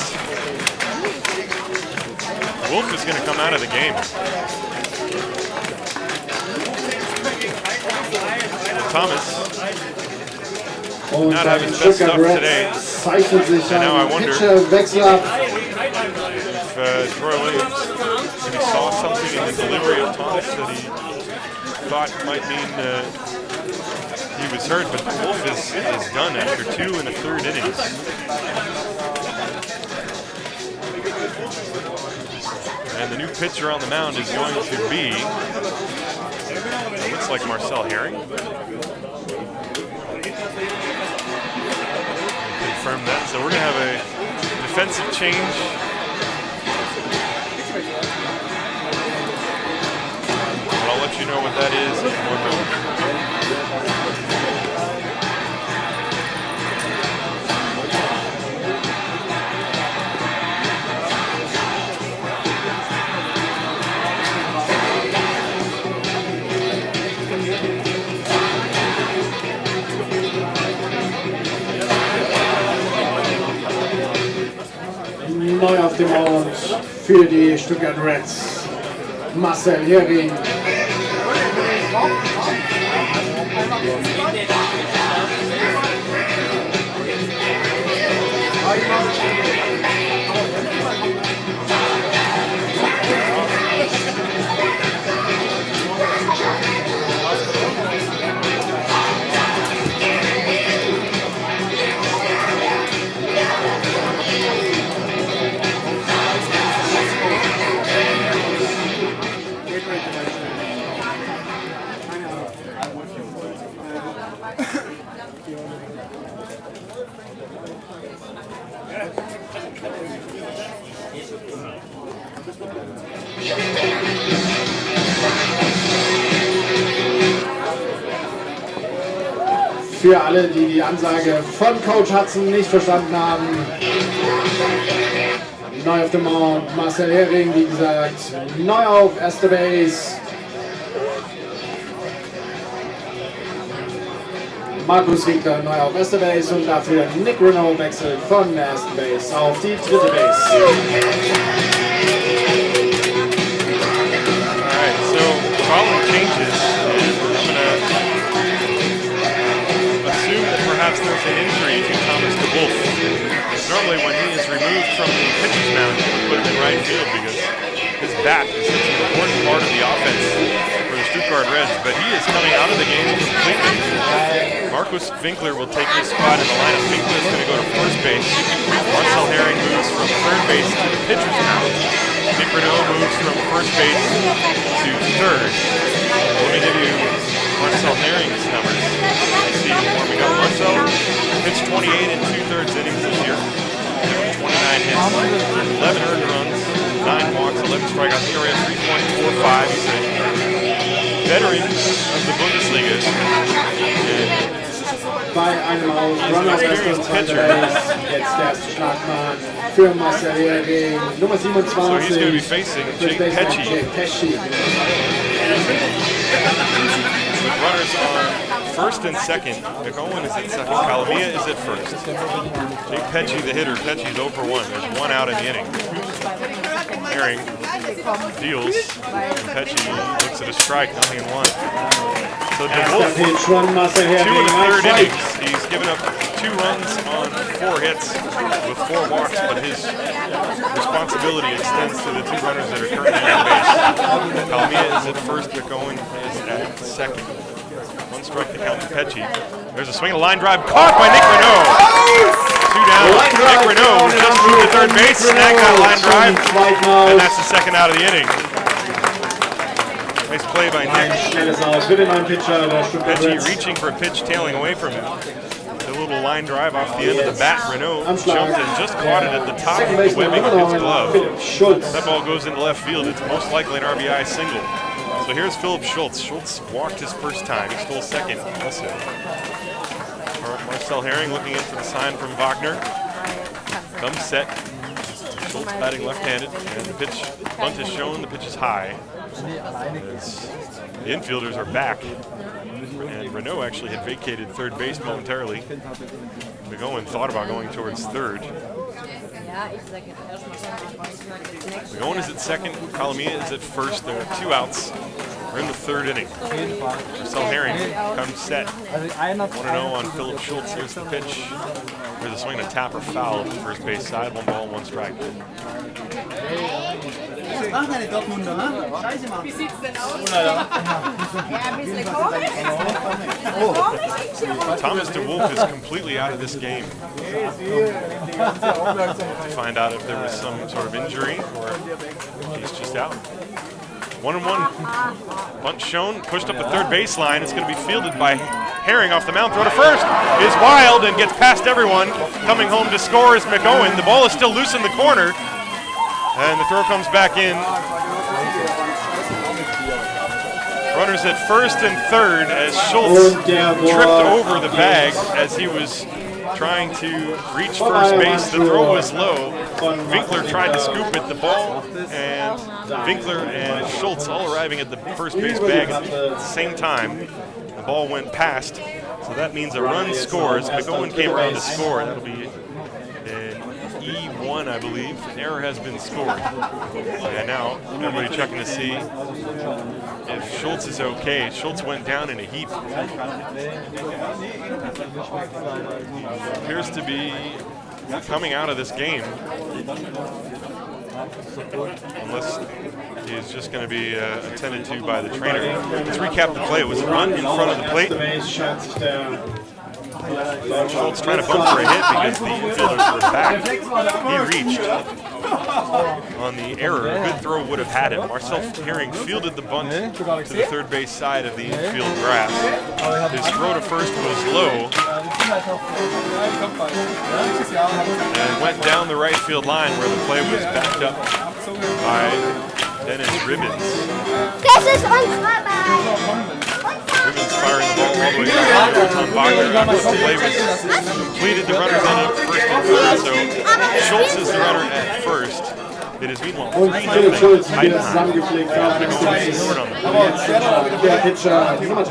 Wolf is going to come out of the game. Thomas not having his best stuff today. And now I wonder if Troy Williams maybe saw something in the delivery of Thomas that he thought might mean he was hurt, but the Wolf is done after 2 1/3 innings. And the new pitcher on the mound is going to be, it looks like Marcel Herring. Confirm that. So we're going to have a defensive change. I'll let you know what that is in 1 moment. Neu auf dem Mount für die Stuttgart Reds, Marcel Herring. Für alle, die die Ansage von Coach Hudson nicht verstanden haben, neu auf dem Mount, Marcel Herring, wie gesagt, neu auf erster Base. Markus Winkler neu auf erster Base und dafür Nick Renault wechselt von der ersten Base auf die dritte Base. Alright, so following changes, and I'm going to assume that perhaps there's an injury to Thomas DeWolf. Normally when he is removed from the pitcher's mound, you put him in right field because his bat is such an important part of the offense for the Stuttgart Reds, but he is coming out of the game completely. Markus Winkler will take his spot in the lineup. Winkler is going to go to first base. Marcel Herring moves from third base to the pitcher's mound. Nick Renault moves from first base to third. Let me give you Marcel Herring's numbers. Let's see how we got. Marcel pitched 28 2/3 innings this year. 29 hits, 11 earned runs, 9 walks, 11 strikeouts, ERA 3.45. He's a veteran of the Bundesliga. Bei einem Run auf erster und zweiter Base, jetzt der erste Schlagmann für Marcel Herring, Nummer 27. So he's going to be facing Jake Pesci. With runners on first and second. McOwen is at second. Calamia is at first. Jake Pesci, the hitter. Pesci's 0 for 1. There's 1 out in the inning. Herring deals. Pesci looks at a strike, nothing in 1. So DeWolf, 2 1/3 innings. He's given up 2 runs on 4 hits with 4 walks, but his responsibility extends to the 2 runners that are currently on base. Calamia is at first, McOwen is at second. 1 strike to count to Pesci. There's a swing, a line drive, caught by Nick Renault. 2 down. Nick Renault just moved to third base, snagged that line drive, and that's the second out of the inning. Nice play by Nick. Pesci reaching for a pitch, tailing away from him. The little line drive off the end of the bat. Renault jumped and just caught it at the top of the webbing of his glove. That ball goes into left field. It's most likely an RBI single. So here's Philip Schultz. Schultz walked his first time. He stole second also. Marcel Herring looking in for the sign from Wagner. comes set. Schultz batting left-handed, and the pitch, bunt is shown, the pitch is high. As the infielders are back, and Renault actually had vacated third base momentarily. McGowan thought about going towards third. McGowan is at second, Calamia is at first. There are 2 outs. We're in the 3rd inning. Marcel Herring comes set. 1-0 on Philip Schultz. Here's the pitch. There's a swing and a tap or foul at the first base side. 1 ball, 1 strike. Wie sieht's denn aus? Ja, ein bisschen komisch. Thomas DeWolf is completely out of this game. To find out if there was some sort of injury or if he's just out. 1-1. Bunt shown, pushed up the third baseline. It's going to be fielded by Herring off the mound. Throw to first is wild and gets past everyone. Coming home to score is McGowan. The ball is still loose in the corner. And the throw comes back in. Runners at first and third as Schultz tripped over the bag as he was trying to reach first base. The throw was low. Winkler tried to scoop it. The ball and Winkler and Schultz all arriving at the first base bag at the same time. The ball went past, so that means a run scores. McGowan came around to score. That'll be an E1, I believe. An error has been scored. And now everybody checking to see if Schultz is okay. Schultz went down in a heap. Appears to be coming out of this game. Unless he's just going to be attended to by the trainer. Let's recap the play. It was a run in front of the plate. Schultz trying to bump for a hit because the infielders were back. He reached on the error. A good throw would have had him. Marcel Herring fielded the bunt to the third base side of the infield grass. His throw to first was low and went down the right field line where the play was backed up by Dennis Ribbons. Ribbons firing the ball all the way back to Tom Wagner. The play was completed. The runners ended up first and third, so Schultz is the runner at first. It is meanwhile 3-0 Heidenheim. Scored on the play.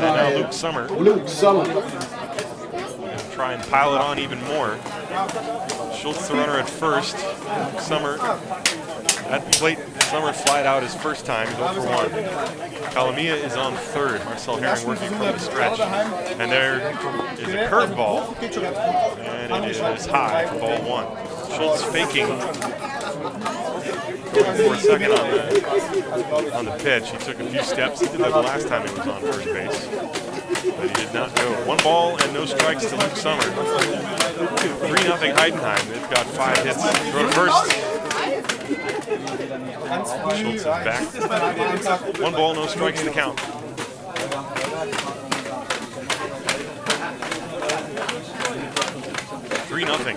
And now Luke Sommer. Try and pile it on even more. Schultz the runner at first. Sommer at the plate. Sommer flied out his first time. He's 0 for 1. Calamia is on third. Marcel Herring working from the stretch. And there is a curveball. And it is high for ball 1. Schultz faking. Going for a second on the pitch. He took a few steps. He did that the last time he was on first base. But he did not go. 1 ball and no strikes to Luke Sommer. 3-0 Heidenheim. They've got 5 hits. Throw to first. Schultz is back. 1 ball, no strikes to count. 3-0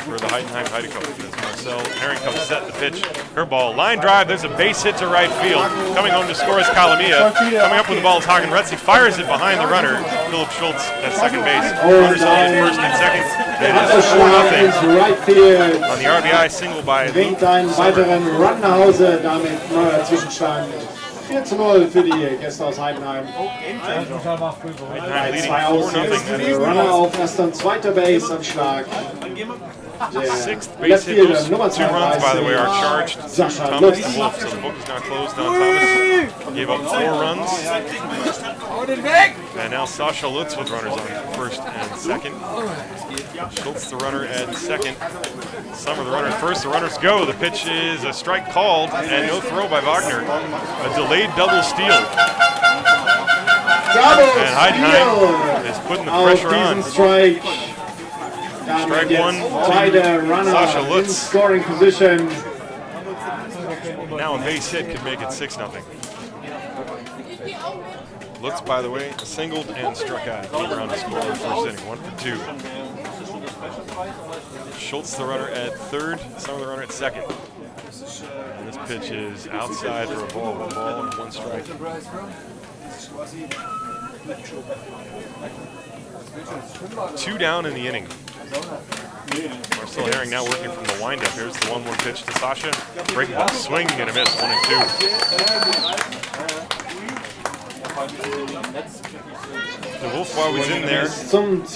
for the Heidenheim Heidekopp. Marcel Herring comes set the pitch. Curveball, line drive. There's a base hit to right field. Coming home to score is Calamia. Coming up with the ball is Hagen Retzi. Fires it behind the runner. Philip Schultz at second base. Runners on at first and second. It is 4-0 on the RBI single by Luke weiteren Run nach Hause, damit neuer Zwischenstand 4-0 für die Gäste aus Heidenheim. Heidenheim leading 4-0. Runner auf erster und zweiter Base am Schlag. Sixth base hit. Those 2 runs, by the way, are charged to Thomas DeWolf, so the book is now closed on Thomas. Gave up 4 runs. And now Sasha Lutz with runners on first and second. Schultz the runner at second. Sommer the runner at first. The runners go. The pitch is a strike called and no throw by Wagner. A delayed double steal. And Heidenheim is putting the pressure on. Strike 1 to Sasha Lutz. Scoring position. Now a base hit could make it 6-0. Lutz, by the way, singled and struck out. Came around to score in the first inning. 1 for 2. Schultz the runner at third. Sommer the runner at second. And this pitch is outside for a ball. 1 ball and 1 strike. 2 down in the inning. Marcel Herring now working from the windup. Here's the 1-1 pitch to Sasha. Breaking ball, swing and a miss, 1-2. The Wolf, while was in there,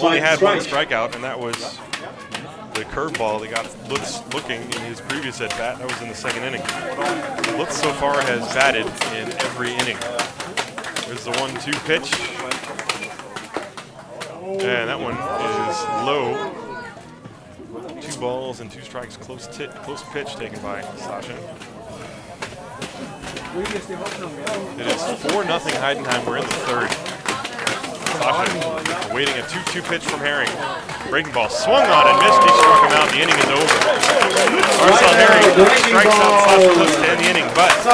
only had one strikeout, and that was the curveball that got Lutz looking in his previous at-bat. That was in the second inning. Lutz so far has batted in every inning. There's the 1-2 pitch. And that one is low. 2 balls and 2 strikes, close pitch taken by Sasha. It is 4-0 Heidenheim. We're in the third. Sasha awaiting a 2-2 pitch from Herring. Breaking ball swung on and missed. He struck him out. The inning is over. Marcel Herring strikes out Sasha Lutz to end the inning, but the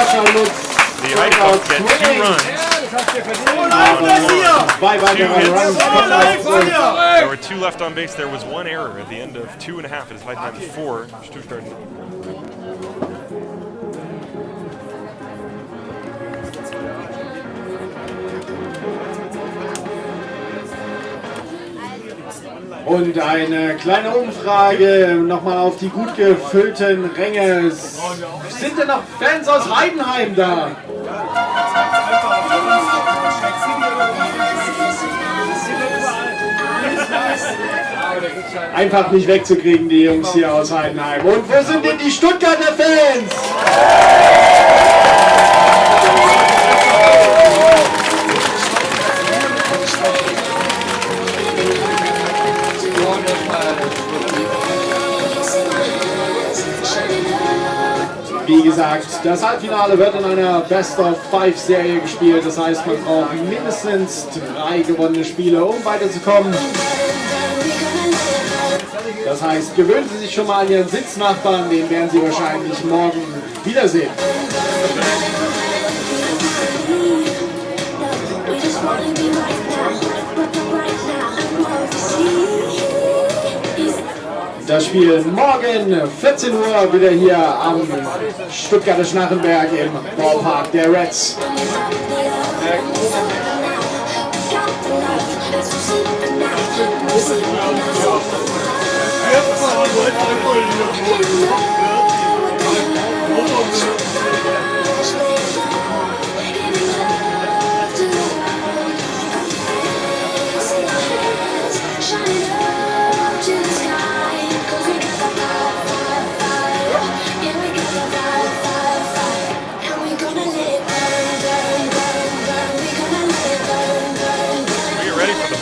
Heidenheim get 2 runs. There were 2 left on base. There was 1 error at the end of 2.5. It is Heidenheim 4, Stuttgart. Und eine kleine Umfrage nochmal auf die gut gefüllten Ränge. Sind denn noch Fans aus Heidenheim da? Einfach nicht wegzukriegen, die Jungs hier aus Heidenheim. Und wo sind denn die Stuttgarter Fans? Wie gesagt, das Halbfinale wird in einer Best-of-5-Serie gespielt. Das heißt, man braucht mindestens 3 gewonnene Spiele, um weiterzukommen. Das heißt, gewöhnen Sie sich schon mal an Ihren Sitznachbarn, den werden Sie wahrscheinlich morgen wiedersehen. Das Spiel morgen 14 Uhr wieder hier am Stuttgarter Schnarrenberg im Ballpark der Reds.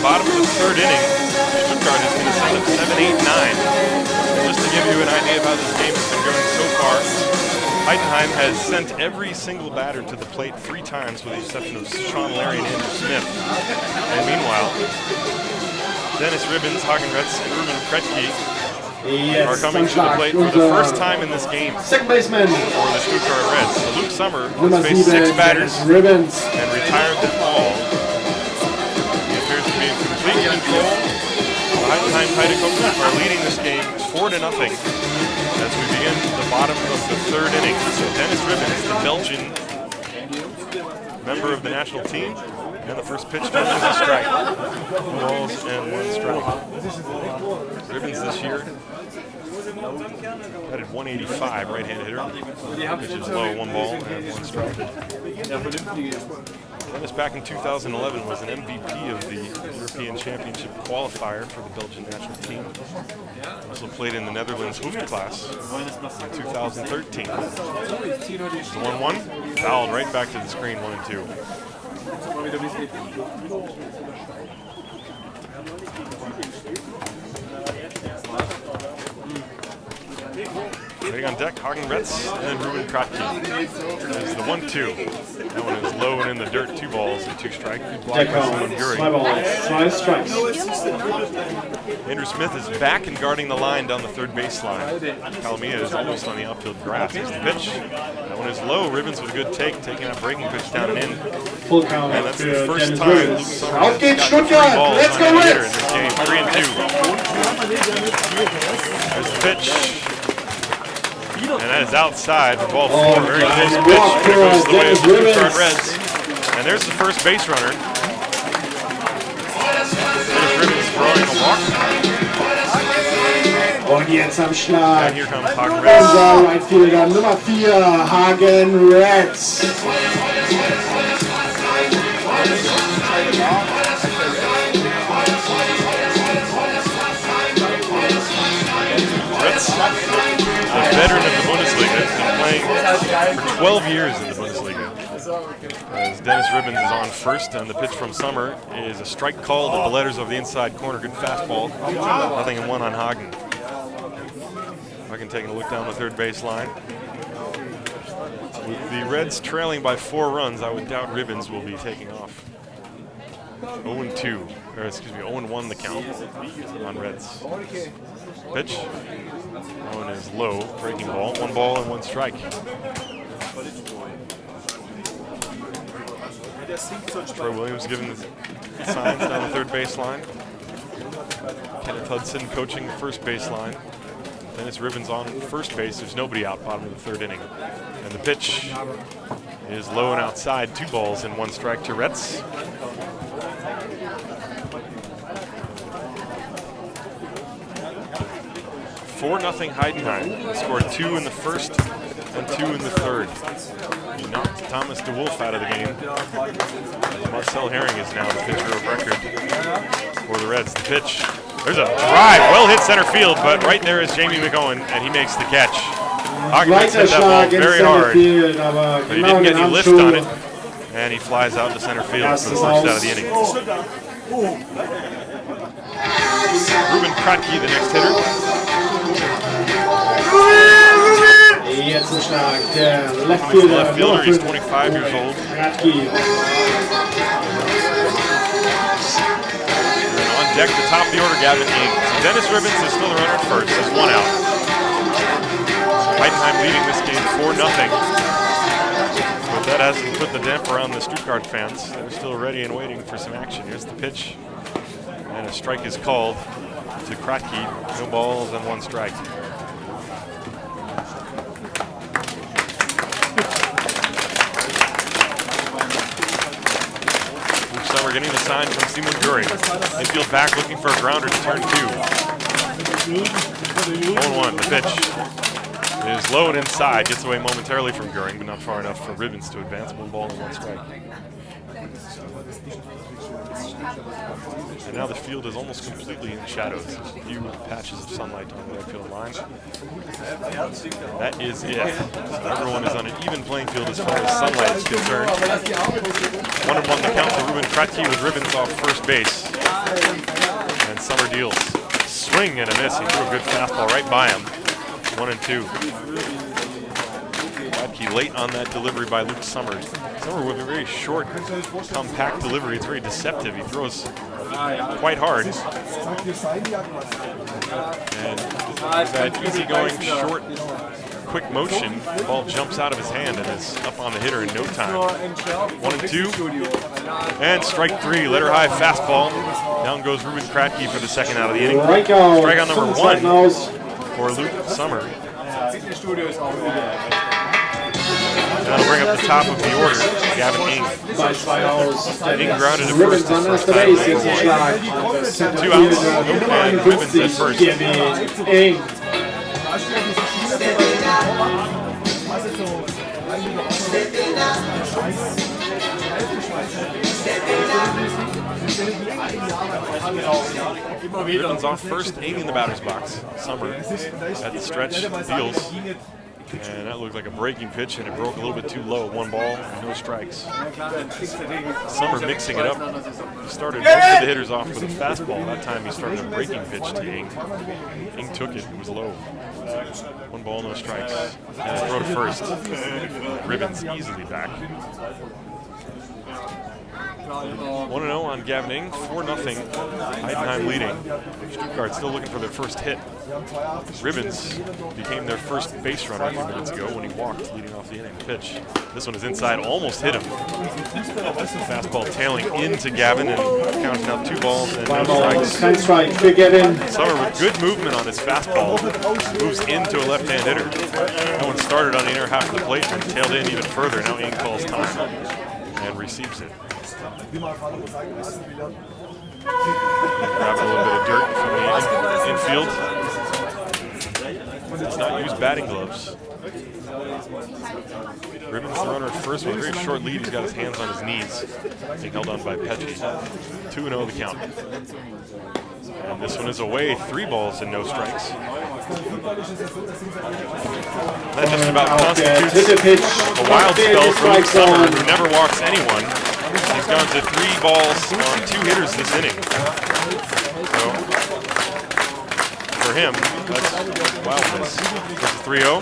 Bottom of the third inning, Stuttgart is going to send up 7-8-9. Just to give you an idea of how this game has been going so far, Heidenheim has sent every single batter to the plate 3 times with the exception of Sean Larry and Andrew Smith. And meanwhile, Dennis Ribbons, Hagen Retz, and Ruben Kretke are coming to the plate for the first time in this game Second baseman for the Stuttgart Reds. So Luke Sommer has faced 6 batters and retired them all. Complete control. The Heidenheim Heidekoppen are leading this game 4-0 as we begin the bottom of the third inning. So Dennis Ribbons, the Belgian member of the national team, and the first pitch to him is a strike. 2 balls and 1 strike. Ribbons this year batted .185, right-handed hitter, which is low, 1 ball and 1 strike. Dennis back in 2011 was an MVP of the European Championship qualifier for the Belgian national team. Also played in the Netherlands Hoofdklasse in 2013. The 1-1, fouled right back to the screen, 1-2. Waiting on deck, Hagen Retz and then Ruben Kratke. There's the 1-2. That one is low and in the dirt, 2 balls and 2 strikes. Blocked by someone Guri. 2 balls, 2 strikes. Andrew Smith is back and guarding the line down the third baseline. Calamia is almost on the outfield grass. Here's the pitch. That one is low. Ribbons with a good take, taking a breaking pitch down and in. Full count. And that's the first time Luke Sommer Auf geht's, has gotten 3 Stuttgart! balls Let's on go, a hitter Reds! in this game. 3-2. There's the pitch. And that is outside for ball 4. Very close pitch. It goes the way of the Stuttgart Reds. And there's the first base runner. Dennis Ribbons throwing a walk. Und jetzt am Schlag. And here comes Hagen Reds. Unser Right Fielder Nummer 4, Hagen Reds. Reds, a veteran of the Bundesliga, has been playing for 12 years in the Bundesliga. As Dennis Ribbons is on first, and the pitch from Summer is a strike called at the letters of the inside corner. Good fastball. Nothing in one on Hagen. Hagen taking a look down the third base line. With the Reds trailing by 4 runs, I would doubt Ribbons will be taking off. 0-2, or excuse me, 0-1 the count on Reds. Pitch. One is low, breaking ball. 1 ball and 1 strike. Troy Williams giving the signs down the third baseline. Kenneth Hudson coaching the first baseline. Dennis Ribbons on first base. There's nobody out bottom of the 3rd inning. And the pitch is low and outside. 2 balls and 1 strike to Retz. (4-0) Heidenheim. They scored 2 in the first and 2 in the 3rd. He knocked Thomas DeWolf out of the game. Marcel Herring is now the pitcher of record for the Reds. The pitch. There's a drive. Well hit center field, but right there is Jamie McGowan, and he makes the catch. Hagen hit that ball very hard, but he didn't get any lift on it, and he flies out to center field for the first out of the inning. Ruben Kratky, the next hitter. Jetzt ein Schlag, der Left Fielder, he's 25 years old. Kratky. And on deck to top the order, Gavin Ing. So Dennis Ribbons is still the runner at first. There's 1 out. Heidenheim leading this game 4-0. But that hasn't put the damper on the Stuttgart fans. They're still ready and waiting for some action. Here's the pitch. And a strike is called to Kratky. No balls and 1 strike. Summer getting the sign from Simon Göring. Infield back looking for a grounder to turn 2. 0-1, the pitch is low and inside. Gets away momentarily from Göring, but not far enough for Ribbons to advance. 1 ball and 1 strike. And now the field is almost completely in shadows. There's a few patches of sunlight on the right field line. And that is it. So everyone is on an even playing field as far as sunlight is concerned. 1-1 the count for Ruben Kratky with Ribbons off first base. And Summer deals. Swing and a miss. He threw a good fastball right by him. 1-2. Kratky late on that delivery by Luke Summer. Summer with a very short, compact delivery. It's very deceptive. He throws quite hard. And that easygoing, short, quick motion, the ball jumps out of his hand and is up on the hitter in no time. 1-2. And strike 3, letter high fastball. Down goes Ruben Kratky for the 2nd out of the inning. Strikeout number 1 for Luke Summer. That'll bring up the top of the order, Gavin Ing. Ing grounded at first his first time, for 1. 2 outs, and Ribbons at first. Ribbons off first, Ing in the batter's box. Summer at the stretch, deals. And that looked like a breaking pitch, and it broke a little bit too low. 1 ball, and no strikes. Summer mixing it up. He started most of the hitters off with a fastball. That time he started a breaking pitch to Ing. Ing took it. It was low. 1 ball, no strikes. And a throw to first. Ribbons easily back. 1-0 on Gavin Ing. 4-0. Heidenheim leading. Stuttgart still looking for their first hit. Ribbons became their first base runner a few minutes ago when he walked leading off the inning. Pitch. This one is inside, almost hit him. Fastball tailing into Gavin and counting out 2 balls and no strikes. Summer with good movement on his fastball. Moves into a left-hand hitter. That one started on the inner half of the plate and tailed in even further. Now Ing calls time and receives it. Grab a little bit of dirt from the infield. does not use batting gloves. Ribbons the runner at first with a very short lead. He's got his hands on his knees, being held on by Petchy. 2-0 the count. And this one is away, 3 balls and no strikes. That just about constitutes a wild spell for Luke Summer, who never walks anyone. He's gone to 3 balls on 2 hitters this inning. So, for him, that's wildness. This is 3-0.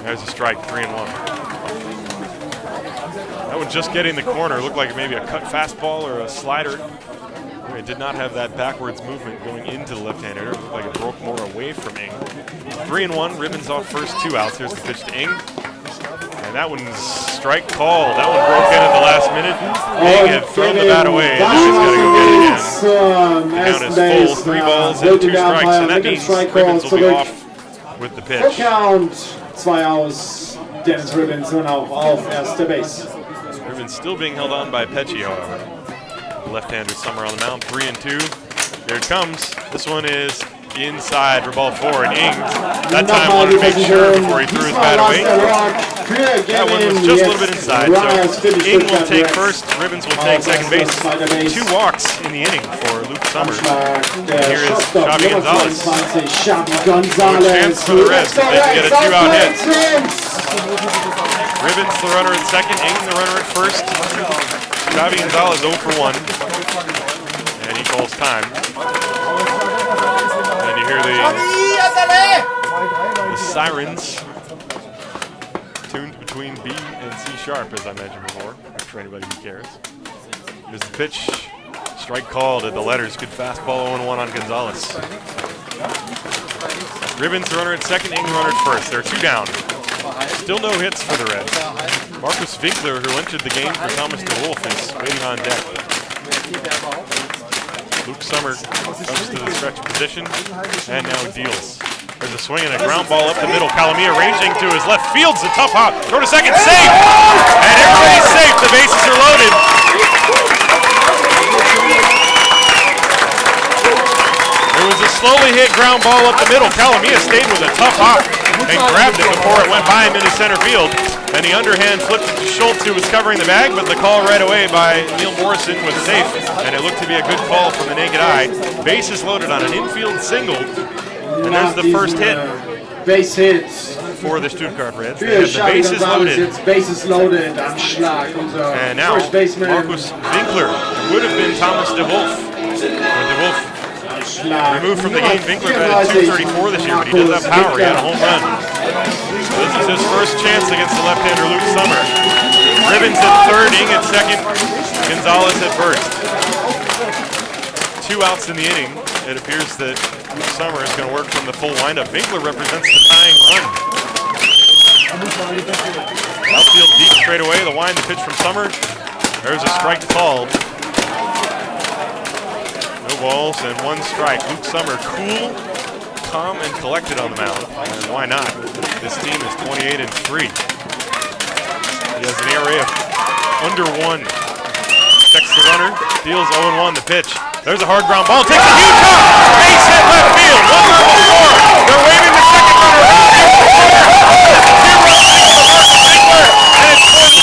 There's a strike, 3-1. That one just getting the corner. Looked like maybe a cut fastball or a slider. It did not have that backwards movement going into the left-hand hitter. It looked like it broke more away from Ing. 3-1, Ribbons off first, 2 outs. Here's the pitch to Ing. And that one's strike call. That one broke in at the last minute. Ing had thrown the bat away, and he's got to go get it again. The count is full, 3 balls and 2 strikes, and that means Ribbons will be off with the pitch. Count, 2 outs. Dennis Ribbons nun auch auf erster Base. Ribbons still being held on by Petchy, however. Left-hander Summer on the mound, 3-2. Here it comes. This one is inside for ball 4, and Ing that time wanted to make sure before he threw his bat away. That one was just a little bit inside, so Ing will take first, Ribbons will take second base. 2 walks in the inning for Luke Summer. And here is Xavi Gonzalez. No chance for the Reds if they can get a 2-out hit. Ribbons the runner at second, Ing the runner at first. Xavi Gonzalez 0 for 1. And he calls time. And you hear the sirens tuned between B and C sharp, as I mentioned before, for anybody who cares. Here's the pitch. Strike called at the letters. Good fastball, 0-1 on Gonzalez. Ribbons the runner at second, Ing the runner at first. There are 2 down. Still no hits for the Reds. Marcus Winkler, who entered the game for Thomas DeWolf, is waiting on deck. Luke Summer comes to the stretch position and now deals. There's a swing and a ground ball up the middle. Calamia ranging to his left. Fields a tough hop. Throw to second, safe! And everybody's safe. The bases are loaded. It was a slowly hit ground ball up the middle. Calamia stayed with a tough hop and grabbed it before it went by him into center field. And the underhand flipped it to Schultz, who was covering the bag, but the call right away by Neil Morrison was safe, and it looked to be a good call from the naked eye. Bases loaded on an infield single, and there's the first hit. Base hit For the Stuttgart Reds. They have the bases loaded. Bases loaded am Schlag. And now, Marcus Winkler would have been Thomas DeWolf. DeWolf removed from the game. Winkler batted .234 this year, but he does have power. He had a home run. So this is his first chance against the left-hander Luke Summer. Ribbons at third, Ing at second, Gonzalez at first. 2 outs in the inning. It appears that Luke Summer is going to work from the full windup. Winkler represents the tying run. Outfield deep straight away. The wind, the pitch from Summer. There's a strike called. No balls and 1 strike. Luke Summer cool, calm, and collected on the mound. And why not? This team is 28-3. He has an ERA of under 1. Checks the runner, deals 0-1 the pitch. There's a hard ground ball, takes a huge hop! Base hit left field, 1 run will score! They're waving the second runner out here for the 2-run lead for Marcus Winkler, and it's 4-2.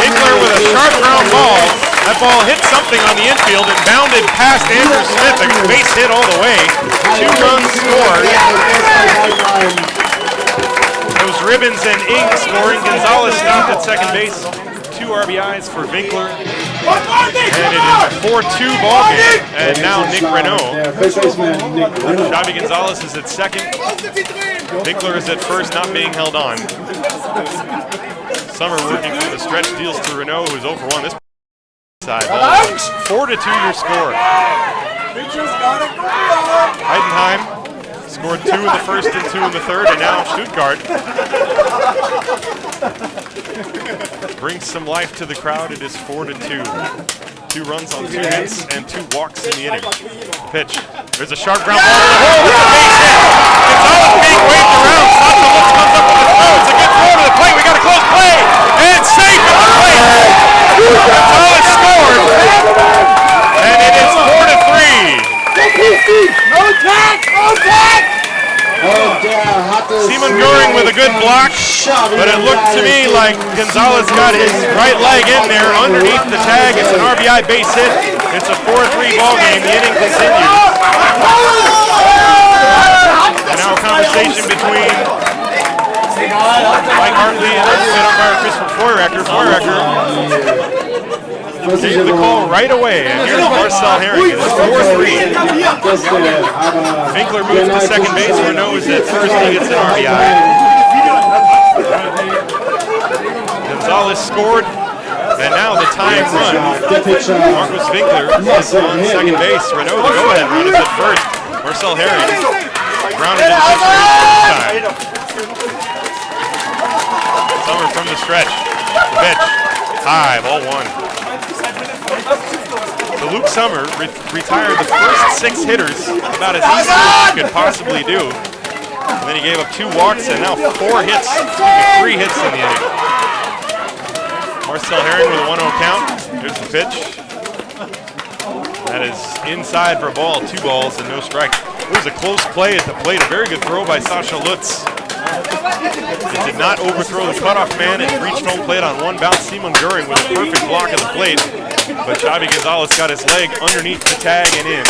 Winkler with a sharp ground ball. That ball hit something on the infield and bounded past Andrew Smith. A base hit all the way. 2 runs scored. Those Ribbons and Ing scoring. Gonzalez stopped at second base. 2 RBIs for Winkler. And it is a 4-2 ball game. And now Nick Renault. Xavi Gonzalez is at second. Winkler is at first, not being held on. Summer working through the stretch, deals to Renault, who's 0 for 1 this side. 4-2 your score. Heidenheim scored 2 in the first and 2 in the third, and now Stuttgart brings some life to the crowd. It is 4-2. 2 runs on 2 hits and 2 walks in the inning. Pitch. There's a sharp ground ball to the hole with a base hit. Gonzalez being waved around. Sasha Lutz comes up with the throw. It's a good throw to the plate. We got a close play. And safe at the plate. Gonzalez And it is 4-3. Simon Göring with a good block, but it looked to me like Gonzalez got his right leg in there underneath the tag. It's an RBI base hit. It's a 4-3 ball game. The inning continues. And now a conversation between Mike Hartley and umpire Christopher Foyrecker gave the call right away, and here's Marcel Herring. It's 4-3. Winkler moves to second base. Renault is at first. He gets an RBI. Gonzalez scored, and now the tying run. Marcus Winkler is on second base. Renault, the go-ahead run, is at first. Marcel Herring grounded into first base this time. Summer from the stretch. The pitch. High, ball one. So Luke Summer retired the first 6 hitters about as easily as you could possibly do. And then he gave up 2 walks and now 4 hits, 3 hits in the inning. Marcel Herring with a 1-0 count. Here's the pitch. That is inside for a ball, 2 balls and no strikes. It was a close play at the plate. A very good throw by Sasha Lutz. It did not overthrow the cutoff man. It reached home plate on 1 bounce. Simon Göring with a perfect block of the plate. But Xavi Gonzalez got his leg underneath the tag and in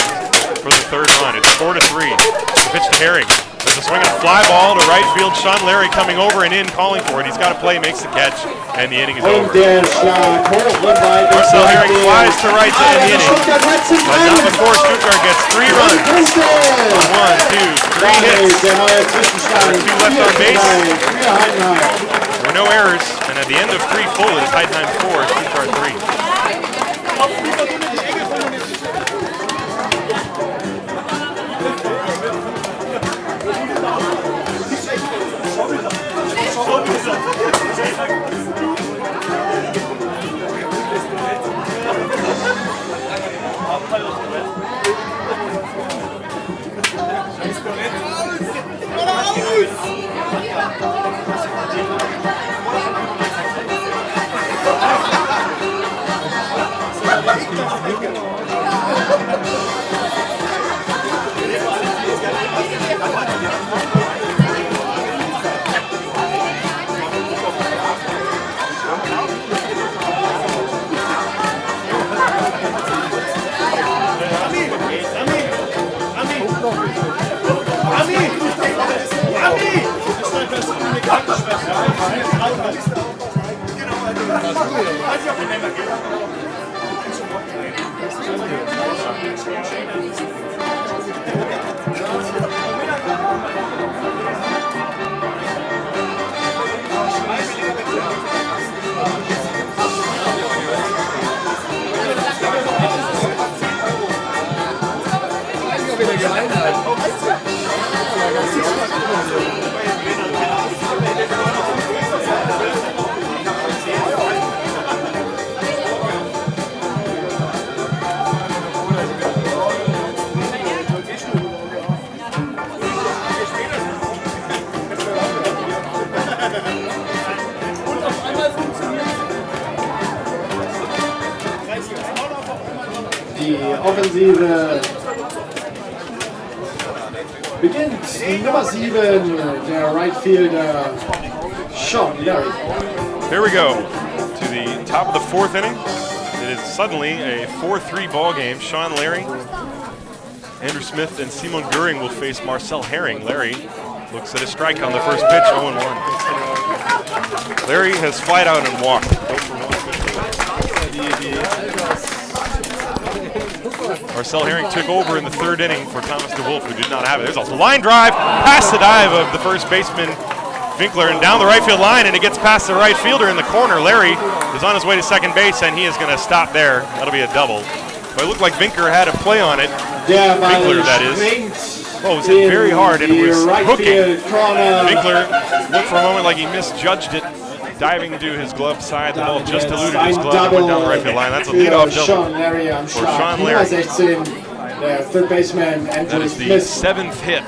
for the 3rd run. It's 4-3. The pitch to Herring. There's a swing and a fly ball to right field. Sean Larry coming over and in, calling for it. He's got to play, makes the catch, and the inning is over. Marcel Herring flies to right to end the inning. But not before Stuttgart gets 3 runs. 1, 2, 3 hits. There are 2 left on base. There were no errors, and at the end of 3 full, it is Heidenheim 4, Stuttgart 3. Die Offensive beginnt. Nummer 7, der Right Fielder Sean Larry. Here we go to the top of the 4th inning. It is suddenly a 4-3 ball game. Sean Larry, Andrew Smith, and Simon Göring will face Marcel Herring. Larry looks at a strike on the first pitch, 0-1. Larry has flied out and walked. Marcel Herring took over in the 3rd inning for Thomas DeWolf, who did not have it. There's also a line drive past the dive of the first baseman, Winkler, and down the right field line, and it gets past the right fielder in the corner. Larry is on his way to second base, and he is going to stop there. That'll be a double. But it looked like Winkler had a play on it. Winkler, that is. Oh, it was hit very hard, and it was hooking. Winkler looked for a moment like he misjudged it. Diving to his glove side, the ball just eluded his glove and went down the right field line. That's a leadoff double for Sean Larry. Third baseman, that is the 7th hit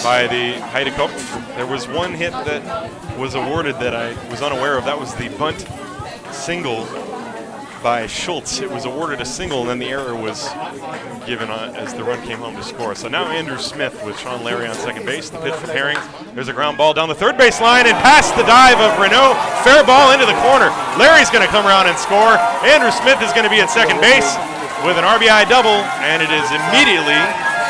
by the Heidekopf. There was one hit that was awarded that I was unaware of. That was the bunt single by Schultz. It was awarded a single, and then the error was given as the run came home to score. So now Andrew Smith with Sean Larry on second base. The pitch from Herring. There's a ground ball down the third base line and past the dive of Renault. Fair ball into the corner. Larry's going to come around and score. Andrew Smith is going to be at second base with an RBI double, and it is immediately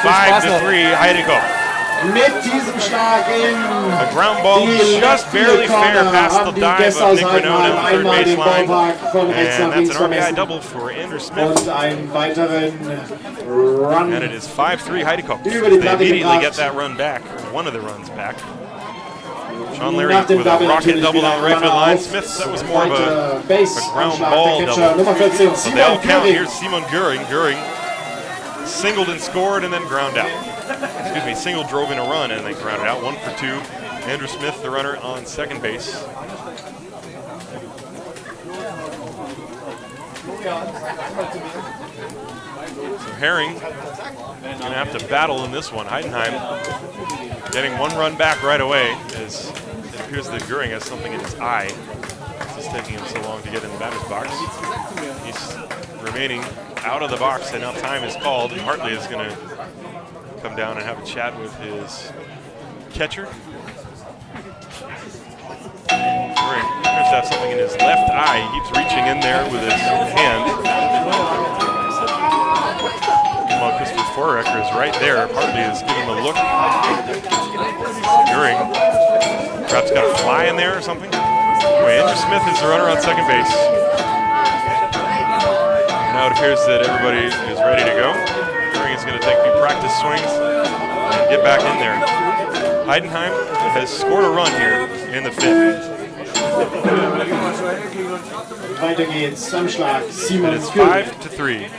5-3 Heidenheim. Mit diesem Schlag in A ground ball just barely fair past the dive of Nick Renaud down the third base line. And that's an RBI double for Andrew Smith. Und einen weiteren Run. And it is 5-3 Heidenheim. They immediately get that run back, one of the runs back. Sean Larry with a rocket double down the right field line. Smith, that was more of a ground ball double. But they all count. Here's Simon Göring. Göring singled and scored and then ground out. Excuse me, single drove in a run and then grounded out. 1 for 2. Andrew Smith, the runner on second base. So Herring going to have to battle in this one. Heidenheim getting one run back right away as it appears that Göring has something in his eye. It's taking him so long to get in the batter's box. He's remaining out of the box, and now time is called, and Hartley is going to come down and have a chat with his catcher. Göring appears to have something in his left eye. He keeps reaching in there with his hand. While Christopher Forecker is right there, Hartley is giving him a look. Göring perhaps got a fly in there or something. Anyway, Andrew Smith is the runner on second base. Now it appears that everybody is ready to go. Göring is going to take a few practice swings and get back in there. Heidenheim has scored a run here in the fifth. Weiter geht's am Schlag. It is 5-3.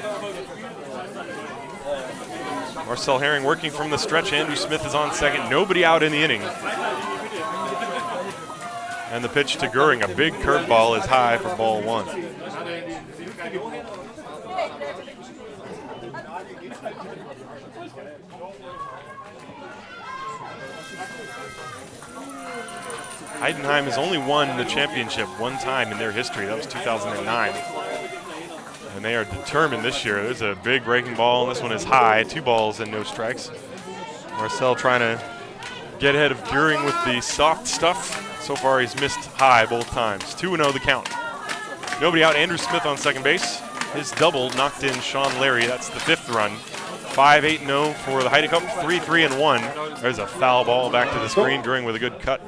Marcel Herring working from the stretch. Andrew Smith is on second. Nobody out in the inning. And the pitch to Göring, a big curveball, is high for ball one. Heidenheim has only won the championship one time in their history. That was 2009. And they are determined this year. There's a big breaking ball, and this one is high. 2 balls and no strikes. Marcel trying to get ahead of Göring with the soft stuff. So far, he's missed high both times. 2-0 the count. Nobody out. Andrew Smith on second base. His double knocked in Sean Larry. That's the 5th run. 5-8-0 for the Heidenheim. 3-3-1. There's a foul ball back to the screen. Göring with a good cut.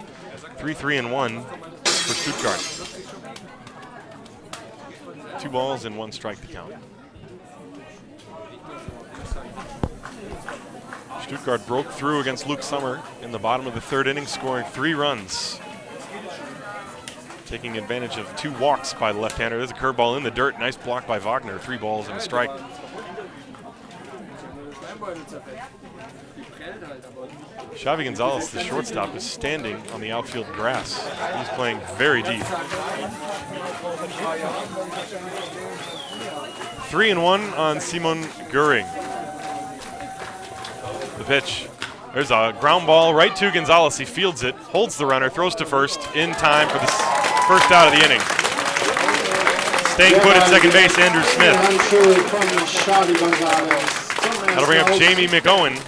3-3-1 for Stuttgart. 2 balls and 1 strike to count. Stuttgart broke through against Luke Sommer in the bottom of the 3rd inning, scoring 3 runs. Taking advantage of 2 walks by the left-hander. There's a curveball in the dirt. Nice block by Wagner. 3 balls and a strike. Xavi Gonzalez, the shortstop, is standing on the outfield grass. He's playing very deep. 3-1 on Simon Göring. The pitch. There's a ground ball right to Gonzalez. He fields it, holds the runner, throws to first in time for the first out of the inning. Staying put at second base, Andrew Smith. That'll bring up Jamie McOwen.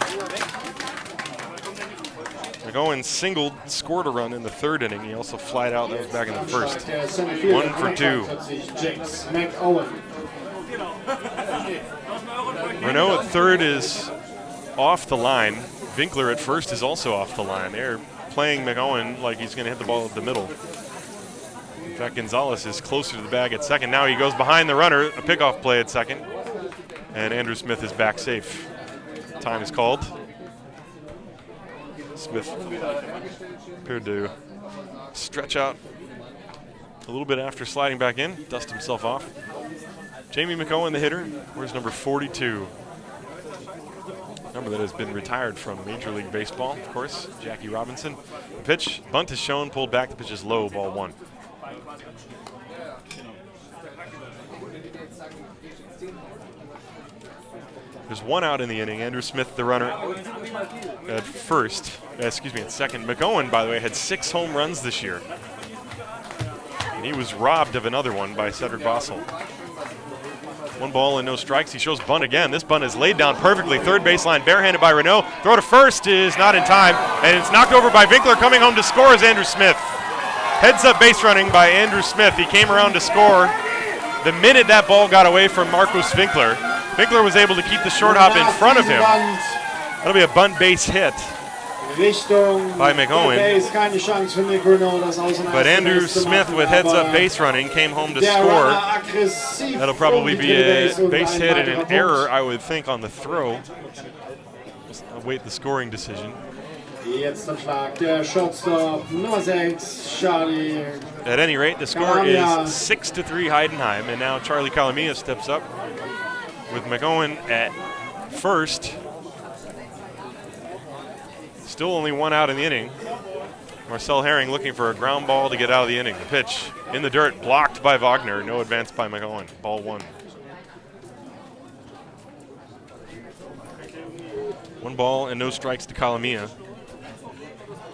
McOwen singled, scored a run in the 3rd inning. He also flied out. That was back in the 1st. 1 for 2. Renaud at 3rd is off the line. Winkler at 1st is also off the line. They're playing McOwen like he's going to hit the ball at the middle. In fact, Gonzalez is closer to the bag at 2nd. Now he goes behind the runner, a pickoff play at 2nd. And Andrew Smith is back safe. Time is called. Smith appeared to stretch out a little bit after sliding back in, dust himself off. Jamie McOwen, the hitter. Where's number 42? Number that has been retired from Major League Baseball, of course, Jackie Robinson. The pitch, bunt is shown, pulled back. The pitch is low, ball 1. There's 1 out in the inning. Andrew Smith, the runner, at 2nd. McOwen, by the way, had 6 home runs this year. And he was robbed of another one by Cedric Bossel. 1 ball and no strikes. He shows bunt again. This bunt is laid down perfectly. Third baseline, barehanded by Renault. Throw to first is not in time, and it's knocked over by Winkler. Coming home to score is Andrew Smith. Heads up base running by Andrew Smith. He came around to score the minute that ball got away from Markus Winkler. Winkler was able to keep the short hop in front of him. That'll be a bunt base hit by McOwen. But Andrew Smith with heads up base running came home to score. That'll probably be a base hit and an error, I would think, on the throw. Just await the scoring decision. Jetzt am Schlag der Shortstop Nummer 6, Charlie. At any rate, the score is 6-3 Heidenheim, and now Charlie Calamia steps up with McOwen at first. Still only 1 out in the inning. Marcel Herring looking for a ground ball to get out of the inning. The pitch in the dirt, blocked by Wagner. No advance by McOwen. Ball 1. 1 ball and no strikes to Calamia.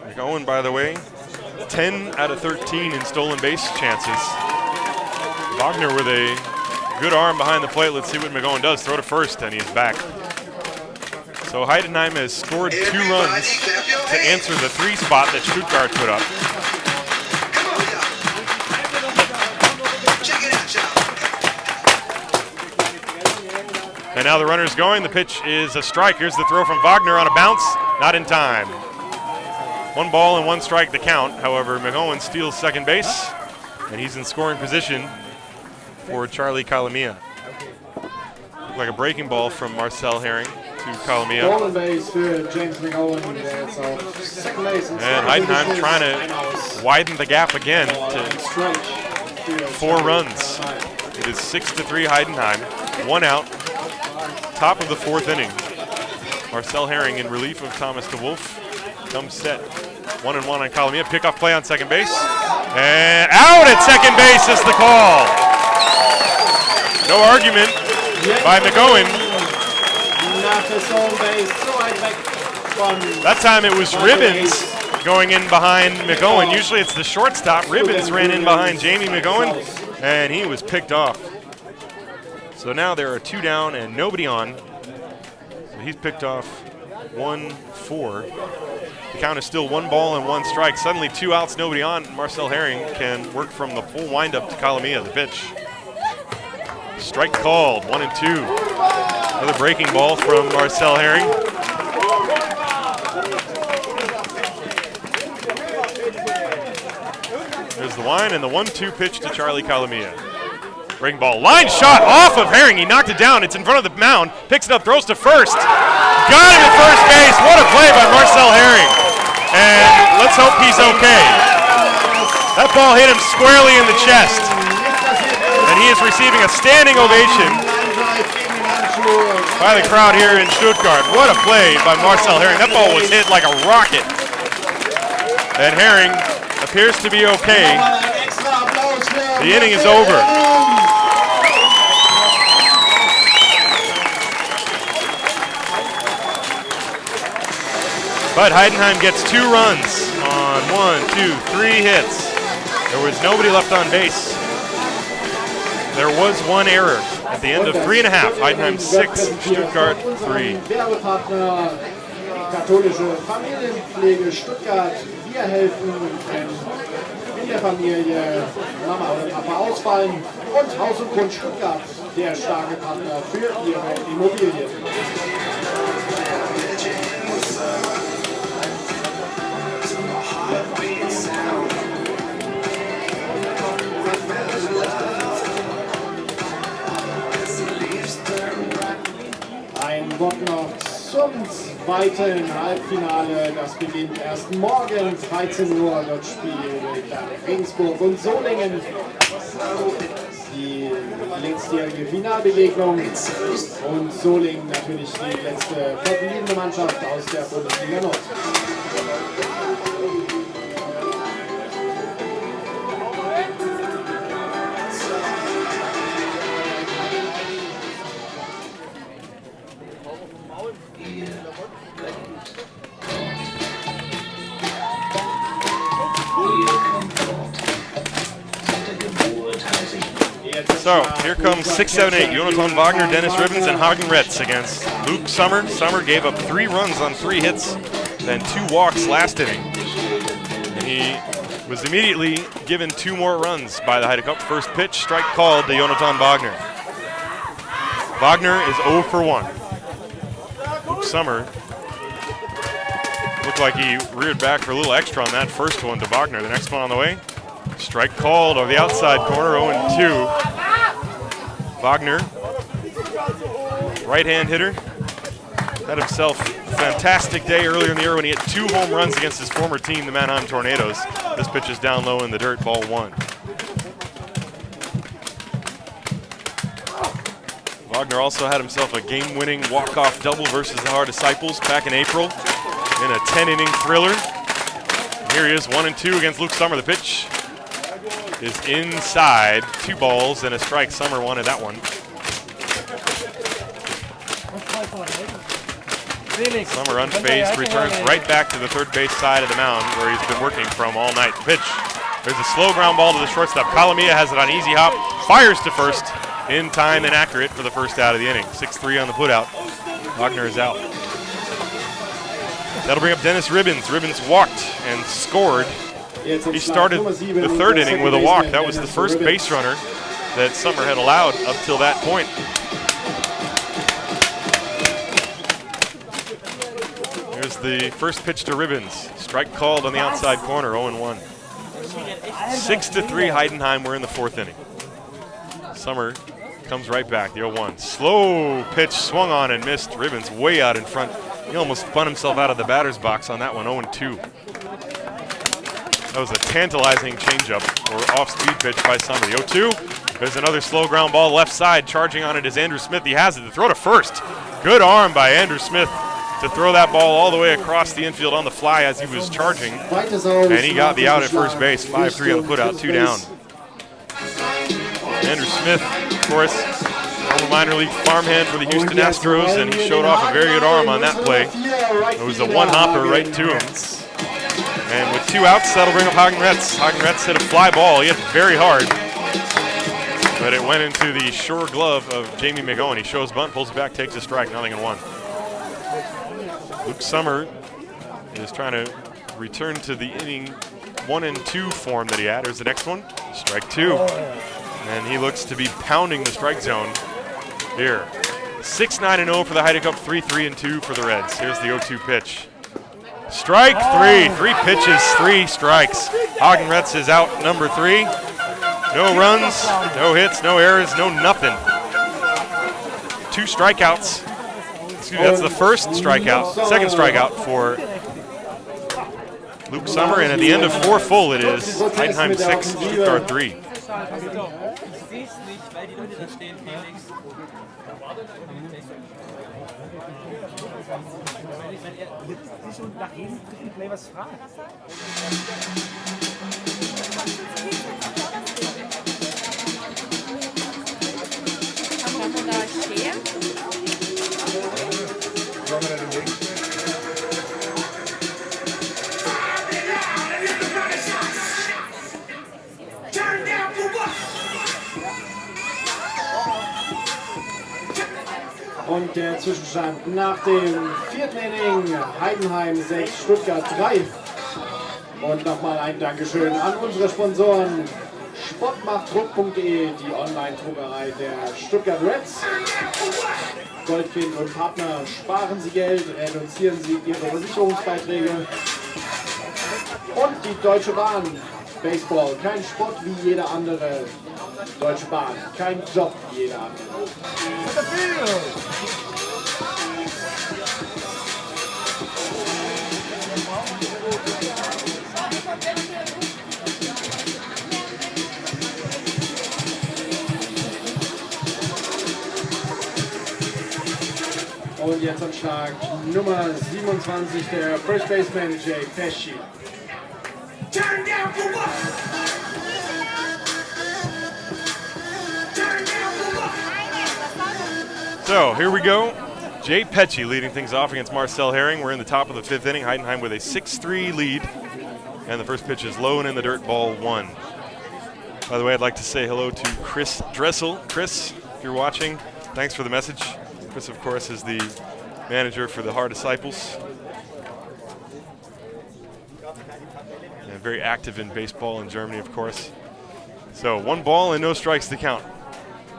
McOwen, by the way, 10 out of 13 in stolen base chances. Wagner with a good arm behind the plate. Let's see what McOwen does. Throw to first, and he's back. So Heidenheim has scored 2 runs to answer the 3 spot that Stuttgart put up. And now the runner's going. The pitch is a strike. Here's the throw from Wagner on a bounce. Not in time. 1 ball and 1 strike to count. However, McOwen steals second base, and he's in scoring position for Charlie Calamia. Looked like a breaking ball from Marcel Herring to Calamia. Stolen base für James McOwen. Second base. And Heidenheim trying to widen the gap again to 4 runs. It is 6-3 Heidenheim. 1 out. Top of the 4th inning. Marcel Herring in relief of Thomas DeWolf. Comes set. 1-1 on Calamia. Pickoff play on second base. And out at second base is the call. No argument by McOwen. That time it was Ribbons going in behind McOwen. Usually it's the shortstop. Ribbons ran in behind Jamie McOwen, and he was picked off. So now there are 2 down and nobody on. So he's picked off 1-4. The count is still 1 ball and 1 strike. Suddenly 2 outs, nobody on. Marcel Herring can work from the full windup to Calamia, the pitch. Strike called, 1-2. Another breaking ball from Marcel Herring. There's the wind and the 1-2 pitch to Charlie Calamia. Breaking ball, line shot off of Herring. He knocked it down. It's in front of the mound. Picks it up, throws to first. Got him at first base. What a play by Marcel Herring. And let's hope he's okay. That ball hit him squarely in the chest. And he is receiving a standing ovation by the crowd here in Stuttgart. What a play by Marcel Herring. That ball was hit like a rocket. And Herring appears to be okay. The inning is over. But Heidenheim gets 2 runs on 1, 2, 3 hits. There was nobody left on base. There was 1 error at the end of 3.5. Heidenheim 6, Stuttgart 3. Katholische Familienpflege Stuttgart. Wir helfen, wenn in der Familie Mama oder Papa ausfallen. Und Haus und Grund Stuttgart, der starke Partner für ihre Immobilien. Ein Wort noch zum zweiten Halbfinale. Das beginnt erst morgen, 13 Uhr. Dort spielen Regensburg und Solingen. Die letztjährige Finalbegegnung. Und Solingen natürlich die letzte verbliebene Mannschaft aus der Bundesliga Nord. Jetzt So here comes 6, 7, 8. Jonathan Wagner, Dennis Ribbons, and Hagen Retz against Luke Sommer. Sommer gave up 3 runs on 3 hits, then 2 walks last inning. And he was immediately given 2 more runs by the Haida Cup. First pitch, strike called to Jonathan Wagner. Wagner is 0 for 1. Luke Sommer looked like he reared back for a little extra on that first one to Wagner. The next one on the way. Strike called over the outside corner, 0-2. Wagner, right-hand hitter, had himself a fantastic day earlier in the year when he hit 2 home runs against his former team, the Mannheim Tornadoes. This pitch is down low in the dirt, ball 1. Wagner also had himself a game-winning walk-off double versus the Haar Disciples back in April in a 10-inning thriller. And here he is, 1-2 against Luke Sommer. The pitch is inside. 2 balls and a strike. Sommer wanted that one. Sommer unfazed, returns right back to the third base side of the mound where he's been working from all night. The pitch, there's a slow ground ball to the shortstop. Kalamia has it on easy hop, fires to first, in time and accurate for the first out of the inning. 6-3 on the putout. Wagner is out. That'll bring up Dennis Ribbons. Ribbons walked and scored. He started the 3rd inning with a walk. That was the first base runner that Sommer had allowed up till that point. Here's the first pitch to Ribbons. Strike called on the outside corner, 0-1. 6-3 Heidenheim. We're in the 4th inning. Sommer comes right back, the 0-1. Slow pitch swung on and missed. Ribbons way out in front. He almost spun himself out of the batter's box on that one, 0-2. That was a tantalizing changeup or off-speed pitch by Sommer. The 0-2. There's another slow ground ball left side. Charging on it is Andrew Smith. He has it. The throw to first. Good arm by Andrew Smith to throw that ball all the way across the infield on the fly as he was charging. And he got the out at first base. 5-3 on the putout, 2 down. Andrew Smith, of course, former minor league farmhand for the Houston Astros, and he showed off a very good arm on that play. It was a one-hopper right to him. And with 2 outs, that'll bring up Hagen Retz. Hagen Retz hit a fly ball. He hit very hard, but it went into the sure glove of Jamie McGowan. He shows bunt, pulls it back, takes a strike, 0-1. Luke Sommer is trying to return to the inning 1-2 form that he had. Here's the next one, strike 2. And he looks to be pounding the strike zone here. 6-9-0 for the Haida Cup, 3-3-2 for the Reds. Here's the 0-2 pitch. Strike 3, 3 pitches, 3 strikes. Hagen Retz is out, number 3. No runs, no hits, no errors, no nothing. 2 strikeouts. Excuse me, that's the first strikeout, second strikeout for Luke Sommer. And at the end of 4 full, it is Heidenheim 6, Stuttgart 3. Und der Zwischenstand nach dem 4. Inning, Heidenheim 6, Stuttgart 3. Und nochmal ein Dankeschön an unsere Sponsoren sportmachtdruck.de, die Online-Druckerei der Stuttgart Reds. Goldkind und Partner, sparen Sie Geld, reduzieren Sie Ihre Versicherungsbeiträge. Und die Deutsche Bahn. Baseball, kein Sport wie jeder andere. Deutsche Bahn, kein Job wie jeder andere. Und jetzt am Schlag Nummer 27, der First Baseman Jay Pesci. Turn down for what? Turn down for what? So here we go. Jay Pesci leading things off against Marcel Herring. We're in the top of the 5th inning. Heidenheim with a 6-3 lead. And the first pitch is low and in the dirt, ball 1. By the way, I'd like to say hello to Chris Dressel. Chris, if you're watching, thanks for the message. Chris, of course, is the manager for the Haar Disciples. And very active in baseball in Germany, of course. So 1 ball and no strikes to count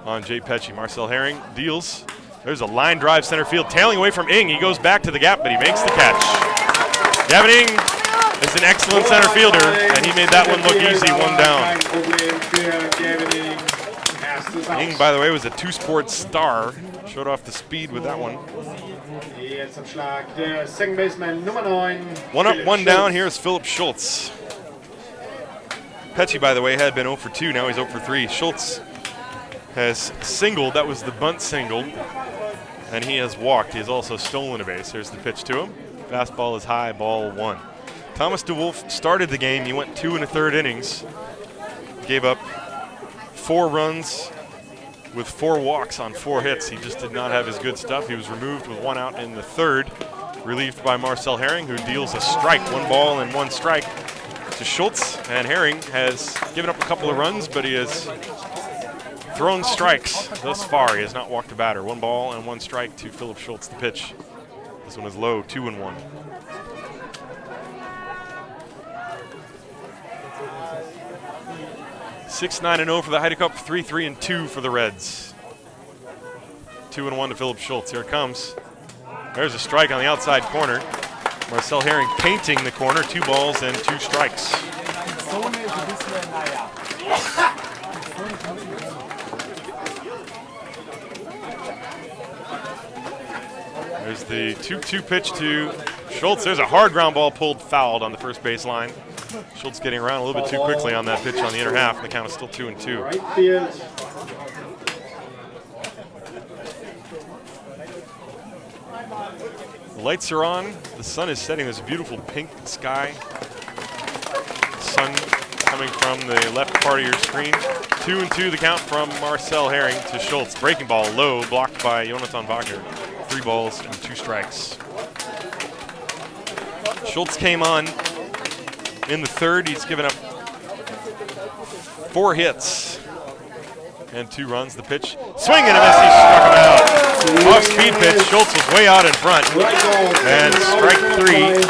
on Jay Petchy. Marcel Herring deals. There's a line drive center field, tailing away from Ing. He goes back to the gap, but he makes the catch. Gavin Ing is an excellent center fielder, and he made that one look easy, 1 down. Ing, by the way, was a 2-sport star. Showed off the speed with that one. 1 up, 1 down. Here's Philip Schultz. Petchy, by the way, had been 0 for 2. Now he's 0 for 3. Schultz has singled. That was the bunt single. And he has walked. He has also stolen a base. Here's the pitch to him. Fastball is high, ball 1. Thomas DeWolf started the game. He went 2 1/3 innings. Gave up 4 runs with 4 walks on 4 hits. He just did not have his good stuff. He was removed with 1 out in the 3rd, relieved by Marcel Herring, who deals a strike, 1 ball and 1 strike to Schultz. And Herring has given up a couple of runs, but he has thrown strikes thus far. He has not walked a batter. 1 ball and 1 strike to Philip Schultz, the pitch. This one is low, 2-1. Six, 9-0 for the Heide Cup, 3-3-2 for the Reds. 2-1 to Philip Schultz. Here it comes. There's a strike on the outside corner. Marcel Herring painting the corner. 2 balls and 2 strikes. There's the 2-2 pitch to Schultz. There's a hard ground ball pulled fouled on the first base line. Schultz getting around a little bit too quickly on that pitch on the inner half. The count is still 2-2. Right field. The lights are on. The sun is setting. There's a beautiful pink sky. Sun coming from the left part of your screen. 2-2 the count from Marcel Herring to Schultz. Breaking ball low, blocked by Jonathan Wagner. 3 balls and 2 strikes. Schultz came on in the 3rd. He's given up 4 hits and 2 runs. The pitch, swing and a miss. He struck him out. Off-speed pitch. Schultz was way out in front. And strike 3.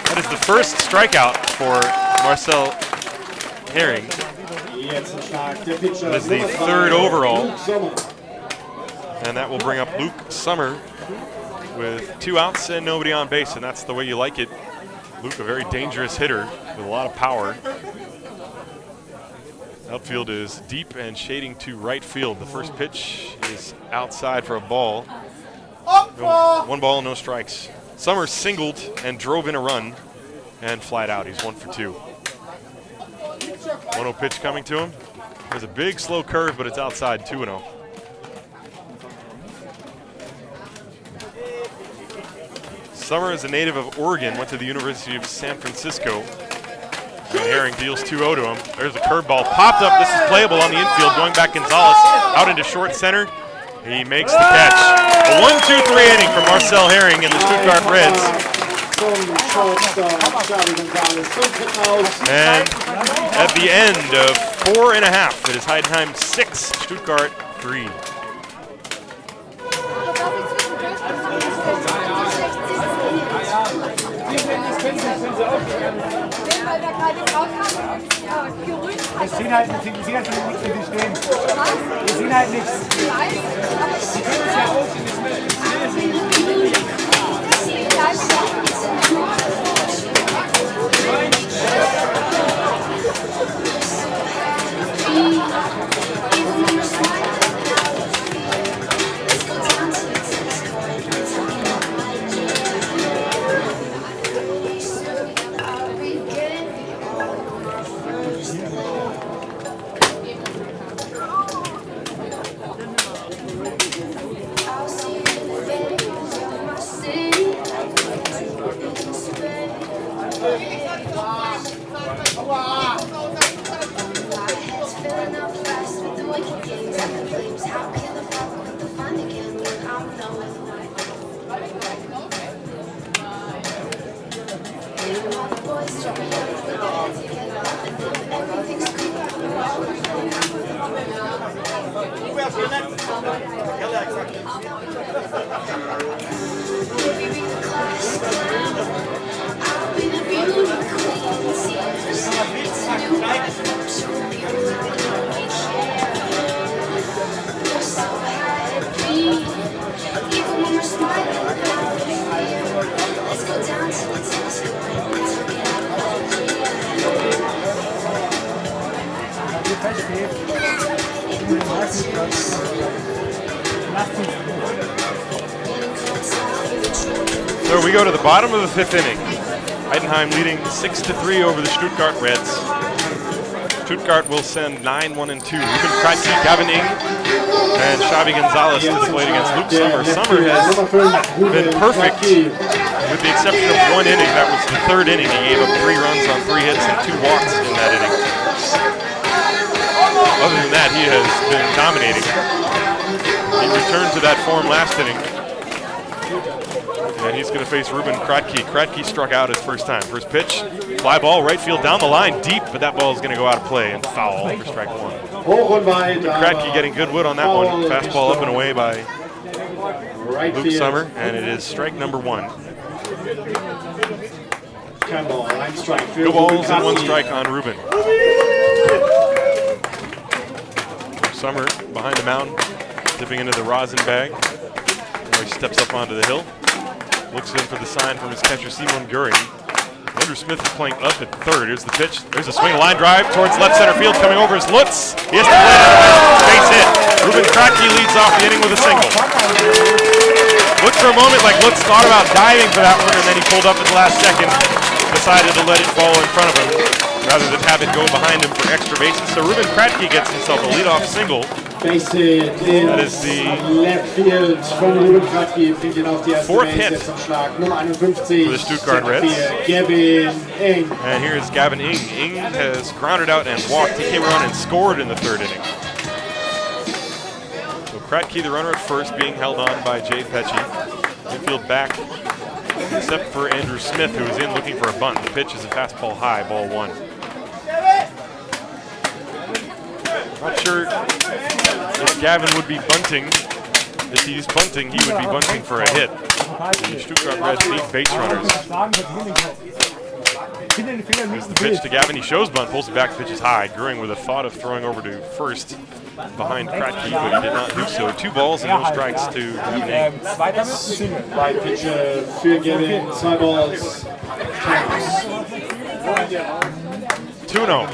That is the first strikeout for Marcel Herring. That is the 3rd overall. And that will bring up Luke Sommer with 2 outs and nobody on base, and that's the way you like it. Luke, a very dangerous hitter with a lot of power. Outfield is deep and shading to right field. The first pitch is outside for a ball. 1 ball, no strikes. Sommer singled and drove in a run and flied out. He's 1 for 2. 1-0 pitch coming to him. There's a big slow curve, but it's outside, 2-0. Sommer is a native of Oregon, went to the University of San Francisco. And Herring deals 2-0 to him. There's a curveball popped up. This is playable on the infield. Going back Gonzalez out into short center. He makes the catch. A 1-2-3 inning for Marcel Herring and the Stuttgart Reds. And at the end of 4.5, it is Heidenheim 6, Stuttgart 3. Wir sehen halt nichts, wie sie stehen. Wir sehen halt nichts. Sie können es ja auch Everything's cool. So we go to the bottom of the 5th inning. Heidenheim leading 6-3 over the Stuttgart Reds. Stuttgart will send 9-1 and 2. Ruben Kratky, Gavin Ing, and Xavi Gonzalez to the plate against Luke Summer. Summer has been perfect, with the exception of 1 inning. That was the 3rd inning. He gave up 3 runs on 3 hits and 2 walks in that inning. Other than that, he has been dominating. He returned to that form last inning. And he's going to face Ruben Kratky. Kratky struck out his first time. First pitch, fly ball, right field, down the line, deep, but that ball is going to go out of play and foul for strike 1. Kratky getting good wood on that one. Fastball up and away by Luke Summer, and it is strike number 1. Go balls and 1 strike on Ruben. Summer behind the mound, dipping into the rosin bag. Now he steps up onto the hill. Looks in for the sign from his catcher, Simon Guring. Andrew Smith is playing up at 3rd. Here's the pitch. There's a swing, a line drive towards left center field. Coming over is Lutz. He has to play it. Base hit. Ruben Kratky leads off the inning with a single. Looked for a moment like Lutz thought about diving for that one, and then he pulled up at the last second. Decided to let it fall in front of him rather than have it go behind him for extra bases. So Ruben Kratky gets himself a leadoff single. That is the left field von Ruben Kratky, bringt ihn auf die erste 4th hit Base, Schlag, Nummer 51 for the Stuttgart Reds. Gavin Ing. And here's Gavin Ing. Ing has grounded out and walked. He came around and scored in the 3rd inning. So Kratky, the runner at first, being held on by Jay Pecci. Infield back, except for Andrew Smith, who is in looking for a bunt. The pitch is a fastball high, ball 1. Not sure if Gavin would be bunting. If he's bunting, he would be bunting for a hit. The Stuttgart Reds need base runners. Here's the pitch to Gavin. He shows bunt, pulls it back, the pitch is high. Guring with a thought of throwing over to first behind Kratky, but he did not do so. 2 balls and no strikes to Gavin Ing. Zwei Pitche für Gavin, 2 Balls. 2-0.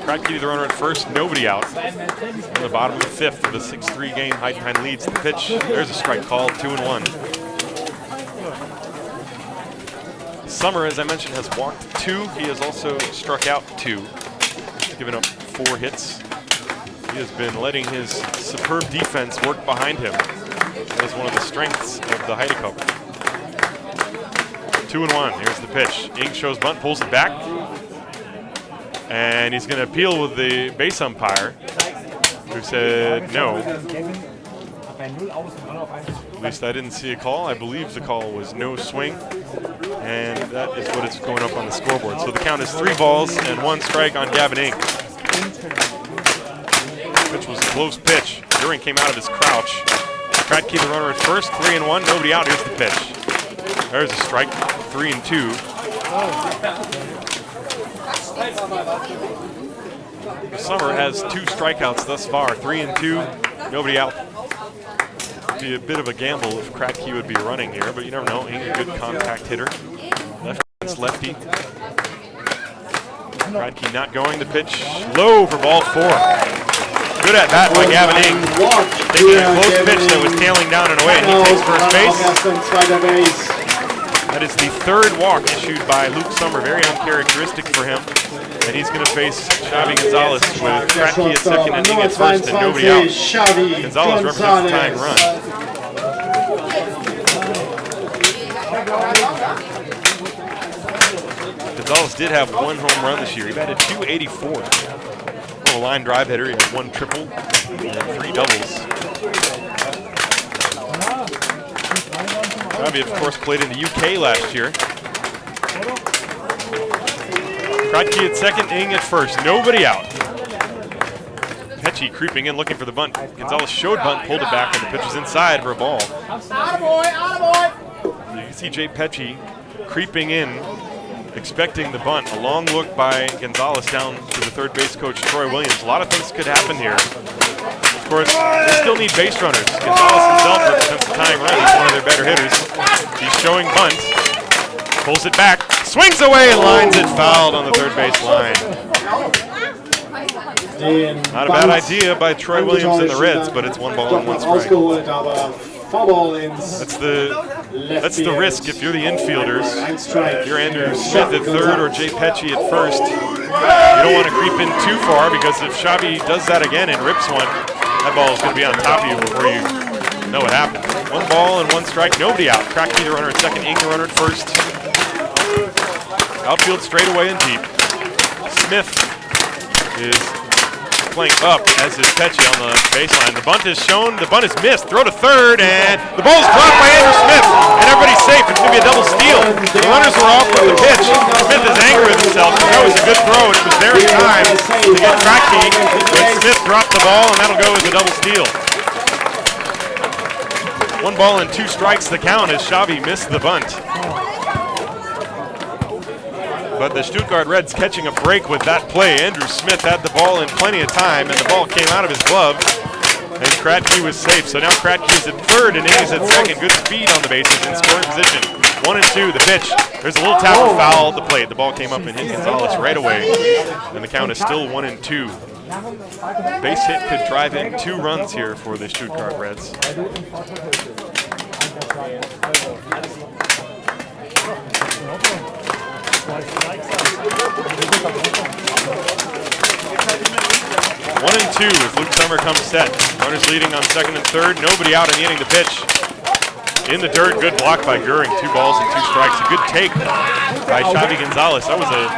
Kratky, the runner at first, nobody out. On the bottom of the 5th of the 6-3 game, Heidenheim leads the pitch. There's a strike called, 2-1. Summer, as I mentioned, has walked 2. He has also struck out 2. He's given up 4 hits. He has been letting his superb defense work behind him. That is one of the strengths of the Heide Cup. 2-1. Here's the pitch. Ing shows bunt, pulls it back. And he's going to appeal with the base umpire, who said no. At least I didn't see a call. I believe the call was no swing. And that is what is going up on the scoreboard. So the count is 3 balls and 1 strike on Gavin Ing. Pitch was a close pitch. Guring came out of his crouch. Kratky, the runner at first, 3-1, nobody out. Here's the pitch. There's a strike, 3-2. Summer has 2 strikeouts thus far, 3-2, nobody out. It'd be a bit of a gamble if Kratky would be running here, but you never know. Ing, a good contact hitter. Left against lefty. Kratky not going, the pitch low for ball 4. Good at bat by Gavin Ing. Taking a close pitch that was tailing down and away, and he takes first base. That is the 3rd walk issued by Luke Summer, very uncharacteristic for him. And he's going to face Xavi Gonzalez with Kratky at second and Ing at first and nobody out. Gonzalez represents the tying run. Gonzalez did have 1 home run this year. He batted .284. A line drive hitter. He had 1 triple and 3 doubles. Xavi, of course, played in the UK last year. Kratky at second, Ing at first. Nobody out. Pecci creeping in, looking for the bunt. Gonzalez showed bunt, pulled it back, and the pitch was inside for a ball. You can see Jay Pecci creeping in, expecting the bunt. A long look by Gonzalez down to the third base coach, Troy Williams. A lot of things could happen here. Of course, they still need base runners. Gonzalez himself represents the tying run. He's one of their better hitters. He's showing bunt, pulls it back, swings away, and lines it fouled on the third base line. Not a bad idea by Troy Williams and the Reds, but it's 1 ball and 1 strike. That's the risk if you're the infielders. If you're Andrew Smith at third or Jay Pecci at first, you don't want to creep in too far, because if Xavi does that again and rips one, that ball is going to be on top of you before you know what happened. 1 ball and 1 strike, nobody out. Kratky, the runner at second, Ing, the runner at first. Outfield straight away and deep. Smith is playing up, as is Pecci on the baseline. The bunt is shown, the bunt is missed. Throw to third, and the ball is dropped by Andrew Smith, and everybody's safe. It's going to be a double steal. The runners were off with the pitch. Smith is angry with himself. That was a good throw, and it was there in time to get Kratky, but Smith dropped the ball, and that'll go as a double steal. 1 ball and 2 strikes the count as Xavi missed the bunt. But the Stuttgart Reds catching a break with that play. Andrew Smith had the ball in plenty of time, and the ball came out of his glove, and Kratky was safe. So now Kratky's at third, and Ing is at second. Good speed on the bases in scoring position. 1 and 2, the pitch. There's a little tapper foul at the plate. The ball came up and hit Gonzalez right away, and the count is still 1 and 2. Base hit could drive in 2 runs here for the Stuttgart Reds. 1 and 2 as Luke Summer comes set. Runners leading on second and third. Nobody out in the inning. The pitch in the dirt. Good block by Goering. 2 balls and 2 strikes. A good take by Xavi Gonzalez. That was a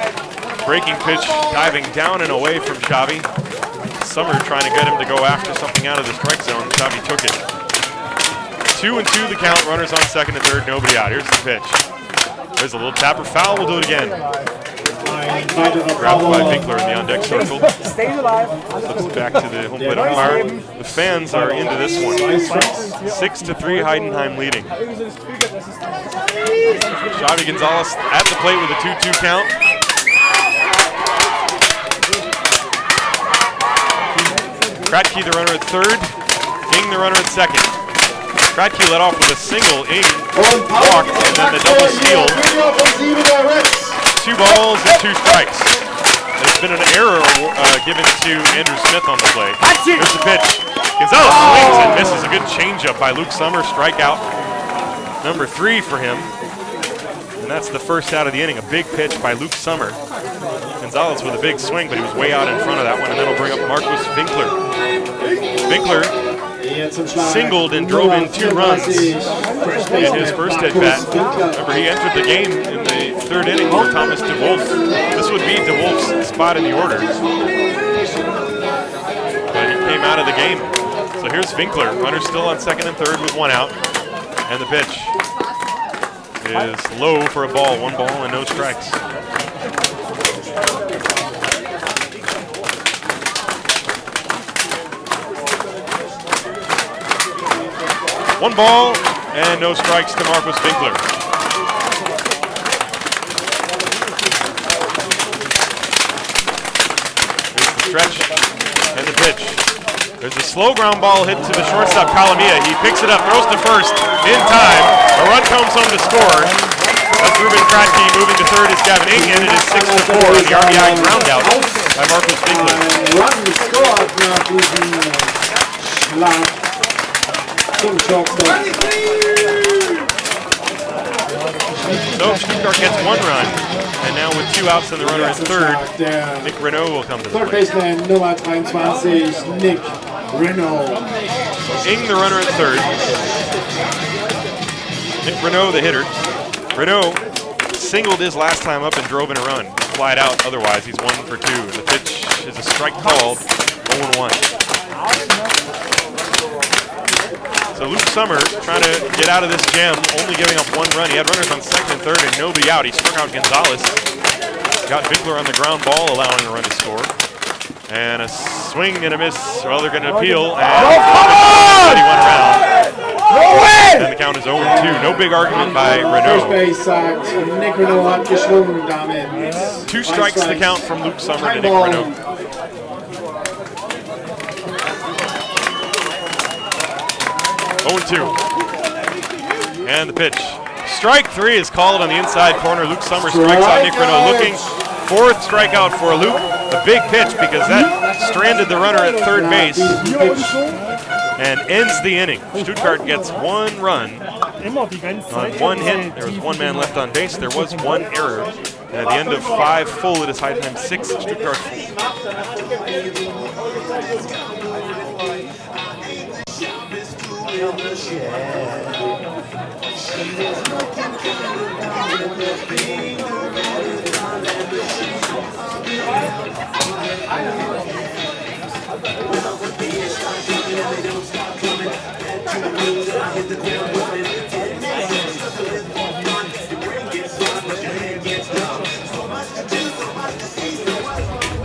breaking pitch, diving down and away from Xavi. Summer trying to get him to go after something out of the strike zone. Xavi took it. 2 and 2 the count. Runners on second and third. Nobody out. Here's the pitch. There's a little tapper foul. We'll do it again. Grabbed by Winkler in the on-deck circle. Flips back to the home plate umpire. The fans are into this one. 6-3, Heidenheim leading. Xavi Gonzalez at the plate with a 2-2 count. Kratky, the runner at third. Ing, the runner at second. Kratky led off with a single, Ing walked, and then the double steal. 2 balls and 2 strikes. There's been an error given to Andrew Smith on the play. Here's the pitch. Gonzalez swings and misses. A good changeup by Luke Summer. Strikeout number 3 for him. And that's the first out of the inning. A big pitch by Luke Summer. Gonzalez with a big swing, but he was way out in front of that one, and that'll bring up Marcus Winkler. Winkler singled and drove in 2 runs in his first at-bat. Remember, he entered the game in the 3rd inning for Thomas DeWolf. This would be DeWolf's spot in the order, but he came out of the game. So here's Winkler. Runner still on second and third with 1 out, and the pitch is low for a ball. 1 ball and no strikes. One ball and no strikes to Marcus Winkler. Here's the stretch and the pitch. There's a slow ground ball hit to the shortstop, Kalamia. He picks it up, throws to first in time. A run comes home to score. That's Ruben Kratky. Moving to third is Gavin Ing, and it is 6-4 on the RBI ground out by Marcus Winkler. So Stuttgart gets 1 run, and now with 2 outs and the runner is third, Nick Renault will come to the plate. Baseman Nummer 23, Nick Renault. Ing, the runner at third. Nick Renault, the hitter. Renault singled his last time up and drove in a run. Flied out otherwise, he's 1 for 2. The pitch is a strike called, 0-1. So Luke Summer trying to get out of this jam, only giving up 1 run. He had runners on second and third and nobody out. He struck out Gonzalez. Got Winkler on the ground ball, allowing the run to score. And a swing and a miss. Well, they're going to appeal. And he went around. And the count is 0-2. No big argument by First Renault. base sagt, Nick Renault hat geschwungen damit. 2 strikes the count from Luke Sommer to Nick Ball. Renault. 0-2. And the pitch. Strike 3 is called on the inside corner. Luke Sommer strikes out Nick Renault. Looking. 4th strikeout for Luke. A big pitch because that stranded the runner at third base and ends the inning. Stuttgart gets 1 run on 1 hit. There was 1 man left on base. There was 1 error. And at the end of 5 full, it is Heidenheim 6, Stuttgart 4.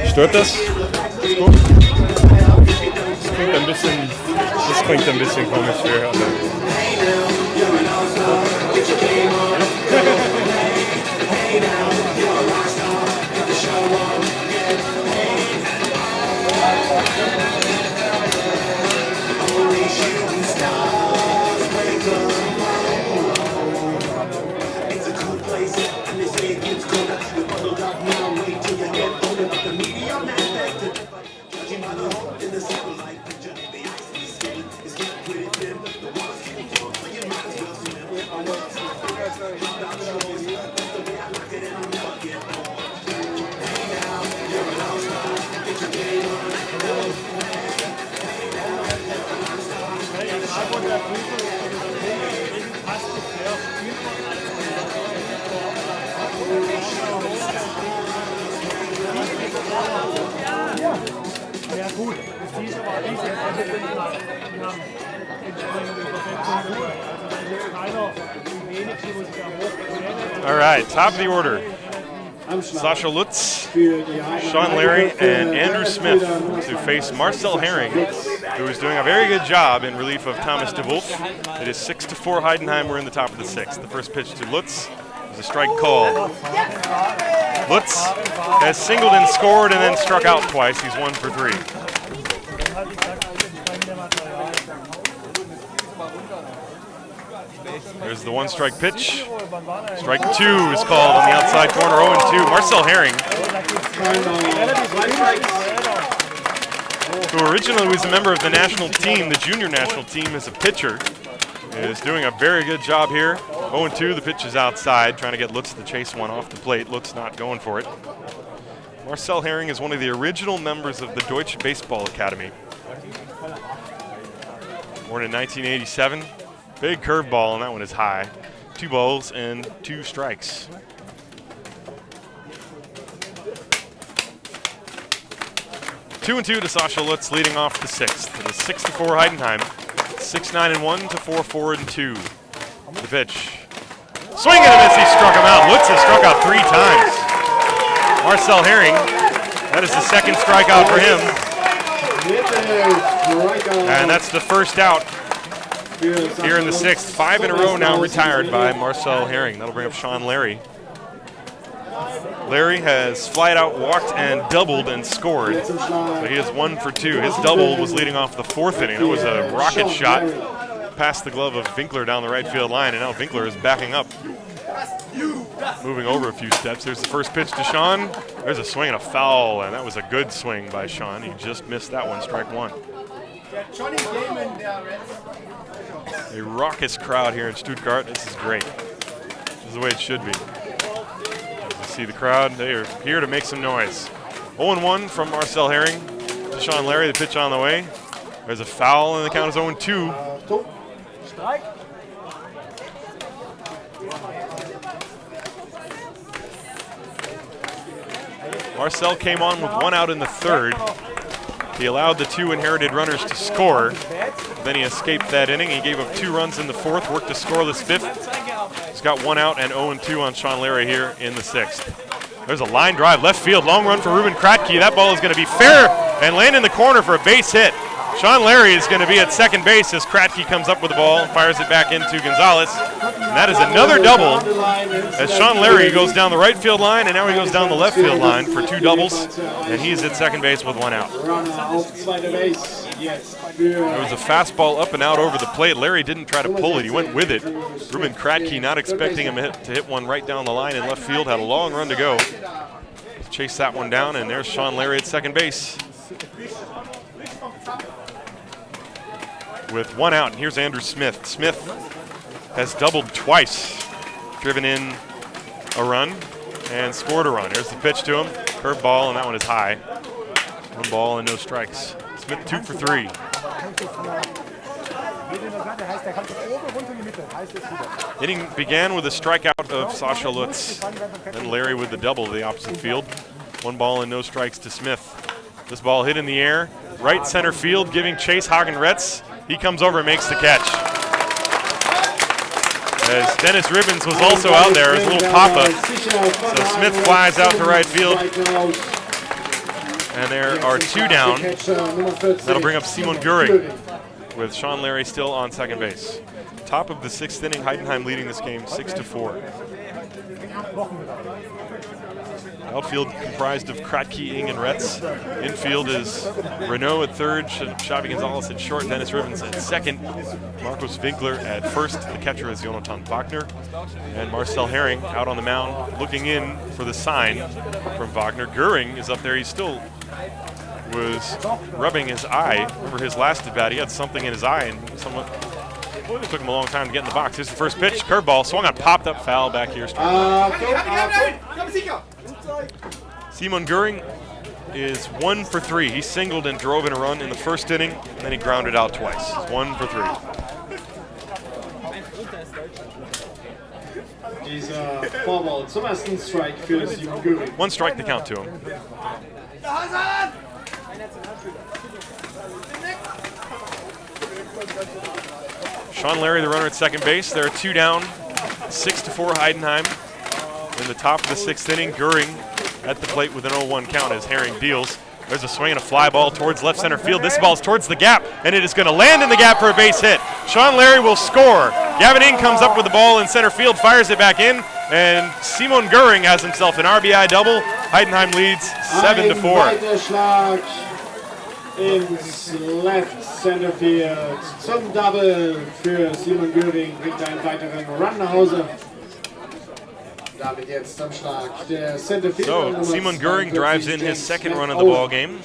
Stört das? Das klingt ein bisschen komisch für alle. All right, top of the order. Sascha Lutz, Sean Larry, and Andrew Smith to face Marcel Herring, who is doing a very good job in relief of Thomas de Wolf. It is 6-4 Heidenheim. We're in the top of the 6th. The first pitch to Lutz is a strike call. Lutz has singled and scored and then struck out twice. He's 1 for 3. There's the 1-strike pitch. Strike 2 is called on the outside corner, 0-2. Marcel Herring, who originally was a member of the national team, the junior national team as a pitcher, is doing a very good job here. 0-2, the pitch is outside, trying to get Lutz to chase one off the plate. Lutz not going for it. Marcel Herring is one of the original members of the Deutsche Baseball Academy. Born in 1987. Big curveball, and that one is high. 2 balls and 2 strikes. Two and 2 to Sascha Lutz, leading off the 6th. It is 6-4 Heidenheim. 6-9-1 to 4-4-2. The pitch. Swing and a miss, he struck him out. Lutz has struck out 3 times. Marcel Herring, that is the 2nd strikeout for him. And that's the first out here in the 6th. 5 in a row now retired by Marcel Herring. That'll bring up Sean Larry. Larry has flied out, walked, and doubled and scored. So he is 1 for 2. His double was leading off the 4th inning. It was a rocket shot past the glove of Winkler down the right field line, and now Winkler is backing up, moving over a few steps. There's the first pitch to Sean. There's a swing and a foul, and that was a good swing by Sean. He just missed that one, strike 1. A raucous crowd here in Stuttgart. This is great. This is the way it should be. You see the crowd. They are here to make some noise. 0-1 from Marcel Herring to Sean Larry. The pitch on the way. There's a foul, and the count is 0-2. Marcel came on with 1 out in the 3rd. He allowed the 2 inherited runners to score. Then he escaped that inning. He gave up 2 runs in the 4th, worked a scoreless 5th. He's got 1 out and 0-2 on Sean Larry here in the 6th. There's a line drive, left field, long run for Ruben Kratke. That ball is going to be fair and land in the corner for a base hit. Sean Larry is going to be at second base as Kratky comes up with the ball and fires it back into Gonzalez. And that is another double as Sean Larry goes down the right field line, and now he goes down the left field line for 2 doubles, and he's at second base with 1 out. There was a fastball up and out over the plate. Larry didn't try to pull it. He went with it. Ruben Kratky, not expecting him to hit one right down the line in left field, had a long run to go. Chased that one down, and there's Sean Larry at second base with 1 out. And here's Andrew Smith. Smith has doubled twice, driven in a run and scored a run. Here's the pitch to him. Curve ball, and that one is high. 1 ball and no strikes. Smith 2 for 3. Inning began with a strikeout of Sasha Lutz. Then Larry with the double to the opposite field. 1 ball and no strikes to Smith. This ball hit in the air. Right center field, giving chase Hagen-Retz. He comes over and makes the catch. As Dennis Ribbons was also out there, his little pop-up. So Smith flies out to right field. And there are 2 down. That'll bring up Simon Göring with Sean Larry still on second base. Top of the 6th inning, Heidenheim leading this game 6-4. Outfield comprised of Kratky, Ing, and Retz. Infield is Renault at third, Xavi Gonzalez at short, Dennis Ribbons at second, Marcos Winkler at first. The catcher is Jonathan Wagner. And Marcel Herring out on the mound looking in for the sign from Wagner. Göring is up there. He still was rubbing his eye. Remember his last at bat, he had something in his eye, and it took him a long time to get in the box. Here's the first pitch, curveball, swung on, popped up, foul back here. Simon Göring is 1 for 3. He singled and drove in a run in the first inning, and then he grounded out twice. 1 for 3. Dieser Vorball zum ersten Strike für Simon Göring. 1 strike to count to him. Sean Larry, the runner at second base. There are 2 down, 6-4 Heidenheim. In the top of the 6th inning, Göring at the plate with an 0-1 count as Herring deals. There's a swing and a fly ball towards left center field. This ball's towards the gap, and it is going to land in the gap for a base hit. Sean Larry will score. Gavin Ing comes up with the ball in center field, fires it back in, and Simon Göring has himself an RBI double. Heidenheim leads 7-4. Ins Left Center Field zum Double für Simon Göring, bringt einen weiteren Run nach Hause. Damit jetzt am Schlag der Center Field. So Simon Göring drives in his second run of the ball game.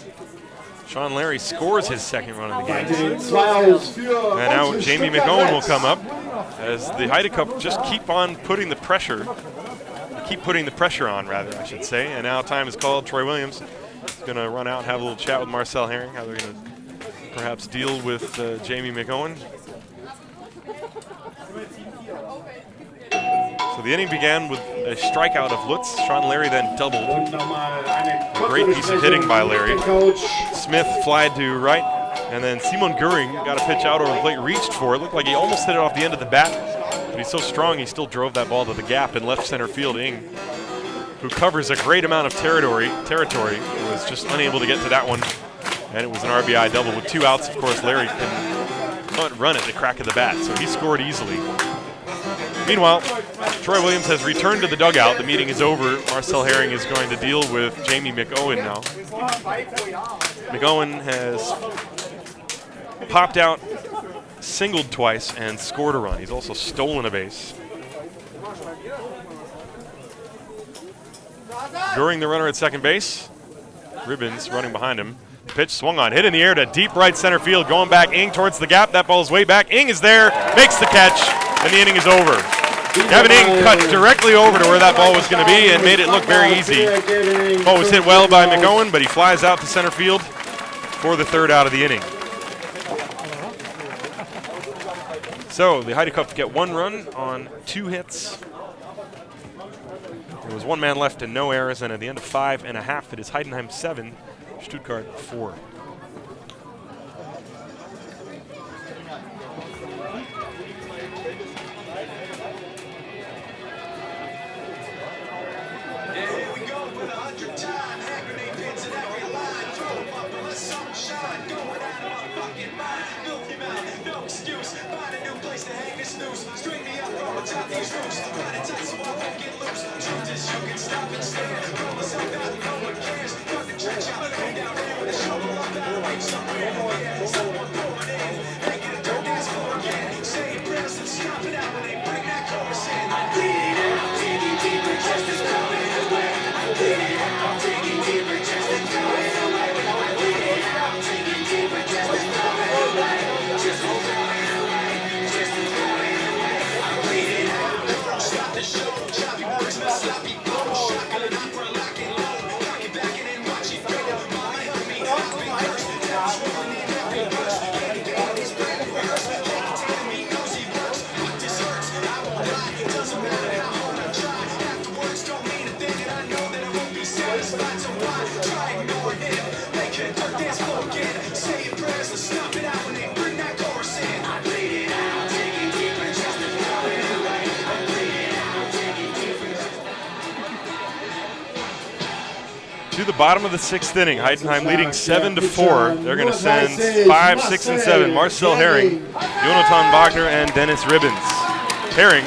Sean Larry scores his second run of the game. And now Jamie McOwen will come up as the Heide Cup just keep putting the pressure on, rather, I should say. And now time is called. Troy Williams is going to run out and have a little chat with Marcel Herring, how they're going to perhaps deal with Jamie McOwen. So the inning began with a strikeout of Lutz. Sean Larry then doubled. A great piece of hitting by Larry. Smith flied to right, and then Simon Göring got a pitch out over the plate, reached for it. Looked like he almost hit it off the end of the bat, but he's so strong he still drove that ball to the gap in left center field. Ing, who covers a great amount of territory, was just unable to get to that one, and it was an RBI double. With 2 outs, of course, Larry can run at the crack of the bat, so he scored easily. Meanwhile, Troy Williams has returned to the dugout. The meeting is over. Marcel Herring is going to deal with Jamie McOwen now. McOwen has popped out, singled twice, and scored a run. He's also stolen a base. Göring, the runner at second base. Ribbons running behind him. Pitch swung on, hit in the air to deep right center field. Going back, Ing towards the gap. That ball is way back. Ing is there, makes the catch, and the inning is over. Gavin Ing cut directly over to where that ball was going to be and made it look very easy. Ball was hit well by McOwen, but he flies out to center field for the 3rd out of the inning. So the Heide Cup get 1 run on 2 hits. There was 1 man left and no errors, and at the end of 5.5, it is Heidenheim 7, Stuttgart 4. To the bottom of the 6th inning, Heidenheim leading 7-4. They're going to send 5, 6, and 7. Marcel Herring, Jonathan Wagner, and Dennis Ribbons. Herring,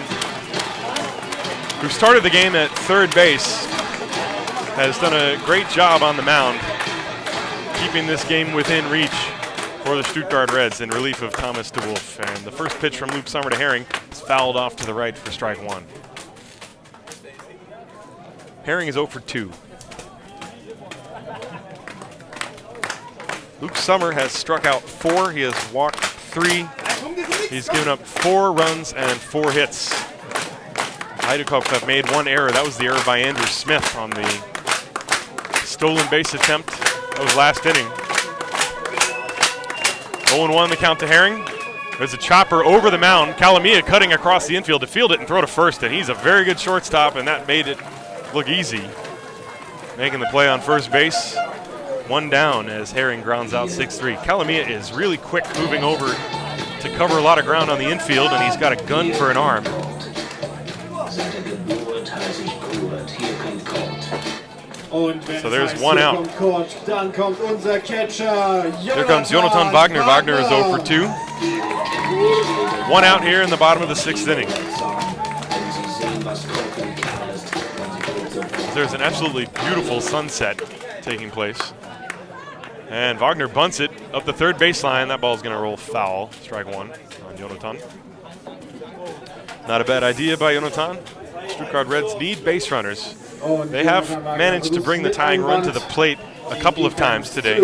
who started the game at third base, has done a great job on the mound, keeping this game within reach for the Stuttgart Reds in relief of Thomas DeWolf. And the first pitch from Luke Summer to Herring is fouled off to the right for strike 1. Herring is 0 for 2. Luke Summer has struck out 4. He has walked 3. He's given up 4 runs and 4 hits. Heidenheim have made 1 error. That was the error by Andrew Smith on the stolen base attempt. That was last inning. 0-1 the count to Herring. There's a chopper over the mound. Calamia cutting across the infield to field it and throw to first, and he's a very good shortstop, and that made it look easy. Making the play on first base. 1 down as Herring grounds out 6-3. Calamia is really quick moving over to cover a lot of ground on the infield, and he's got a gun for an arm. So there's 1 out. Here comes Jonathan Wagner. Wagner is 0 for 2. 1 out here in the bottom of the 6th inning. There's an absolutely beautiful sunset taking place. And Wagner bunts it up the third baseline. That ball's going to roll foul. Strike 1 on Jonathan. Not a bad idea by Jonathan. Stuttgart Reds need base runners. They have managed to bring the tying run to the plate a couple of times today.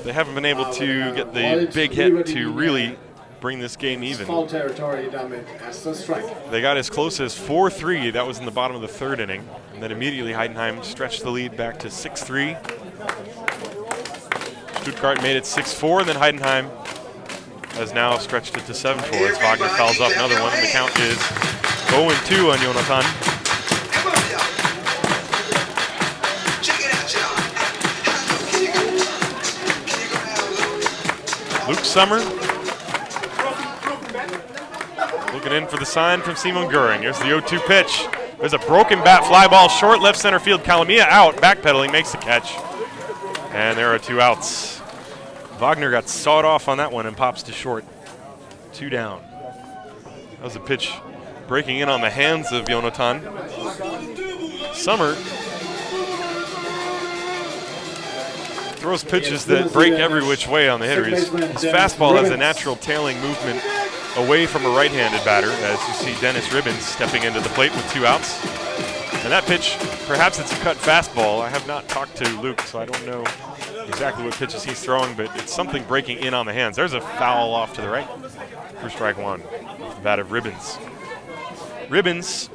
They haven't been able to get the big hit to really bring this game even. They got as close as 4-3. That was in the bottom of the 3rd inning. And then immediately Heidenheim stretched the lead back to 6-3. Stuttgart made it 6-4, and then Heidenheim has now stretched it to 7-4 as Wagner fouls up another one, and the count is 0-2 on Jonathan. Luke Summer looking in for the sign from Simon Göring. Here's the 0-2 pitch. There's a broken bat fly ball short left center field. Calamia out, backpedaling, makes the catch. And there are 2 outs. Wagner got sawed off on that one and pops to short. 2 down. That was a pitch breaking in on the hands of Jonathan. Summer throws pitches that break every which way on the hitter. His fastball has a natural tailing movement away from a right-handed batter, as you see Dennis Ribbons stepping into the plate with 2 outs. And that pitch, perhaps it's a cut fastball. I have not talked to Luke, so I don't know exactly what pitches he's throwing, but it's something breaking in on the hands. There's a foul off to the right for strike 1. The bat of Ribbons. Ribbons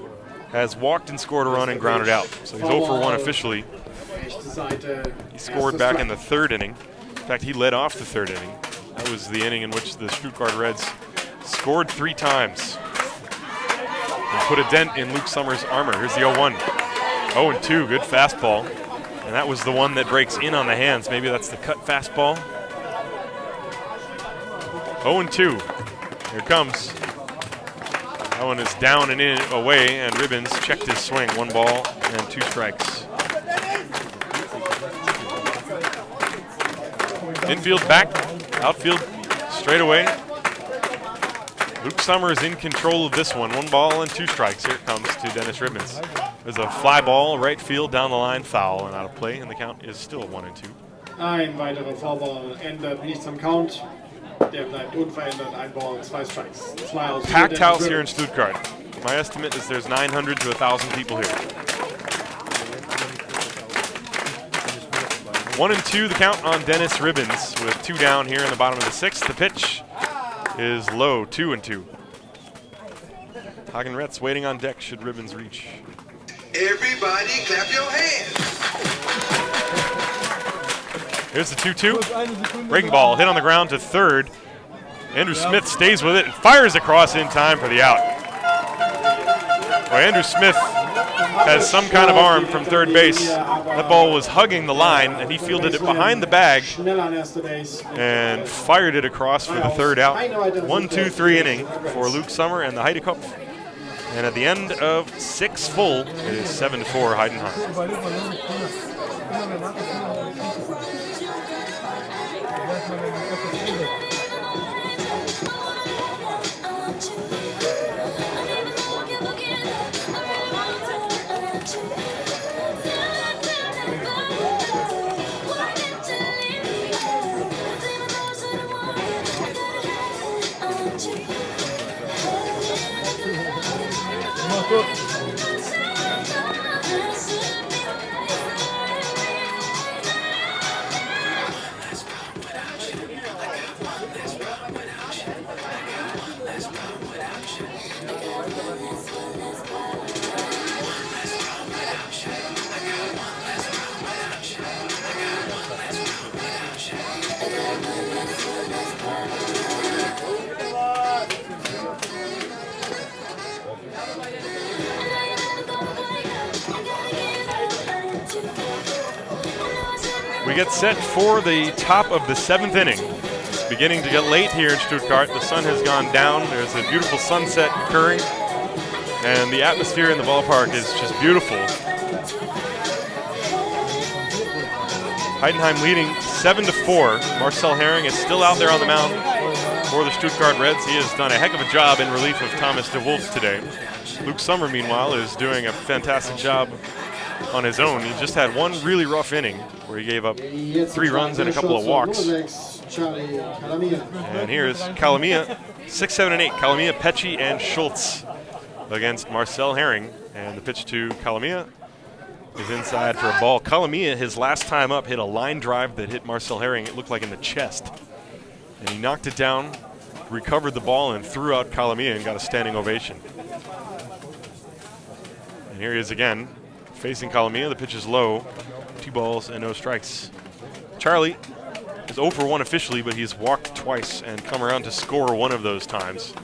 has walked and scored a run and grounded out. So he's 0 for 1 officially. He scored back in the 3rd inning. In fact, he led off the 3rd inning. That was the inning in which the Stuttgart Reds scored 3 times and put a dent in Luke Summer's armor. Here's the 0-1. 0-2, good fastball. And that was the one that breaks in on the hands. Maybe that's the cut fastball. 0-2. Here it comes. That one is down and in away, and Ribbons checked his swing. 1 ball and 2 strikes. Infield back, outfield straight away. Luke Summers in control of this one. 1 ball and 2 strikes. Here it comes to Dennis Ribbons. There's a fly ball, right field, down the line, foul, and out of play, and the count is still 1-2. Ein weiterer Foulball ändert nichts am Count. Der bleibt unverändert. 1 Ball, 2 Strikes. 2 aus. Packed house here in Stuttgart. My estimate is there's 900 to 1,000 people here. 1-2 the count on Dennis Ribbons with 2 down here in the bottom of the 6th. The pitch is low, 2-2. Hagen Retz waiting on deck should Ribbons reach. Everybody clap your hands. Here's the 2-2. Breaking ball hit on the ground to third. Andrew Smith stays with it and fires across in time for the out. Well, Andrew Smith has some kind of arm from third base. That ball was hugging the line, and he fielded it behind the bag and fired it across for the third out. 1-2-3 inning for Luke Summer and the Heidekopf. And at the end of 6 full, it is 7-4 Heidenheim. We get set for the top of the 7th inning. It's beginning to get late here in Stuttgart. The sun has gone down. There's a beautiful sunset occurring, and the atmosphere in the ballpark is just beautiful. Heidenheim leading 7-4. Marcel Herring is still out there on the mound for the Stuttgart Reds. He has done a heck of a job in relief of Thomas de Wolf today. Luke Summer, meanwhile, is doing a fantastic job on his own. He just had one really rough inning where he gave up 3 runs and a couple of walks. And here's Kalamia, 6, 7, and 8. Kalamia, Pecci, and Schultz against Marcel Herring. And the pitch to Kalamia is inside for a ball. Kalamia, his last time up, hit a line drive that hit Marcel Herring. It looked like in the chest. And he knocked it down, recovered the ball, and threw out Kalamia and got a standing ovation. And here he is again, facing Kalamia. The pitch is low. 2 balls and no strikes. Charlie is 0 for 1 officially, but he's walked twice and come around to score 1 of those times.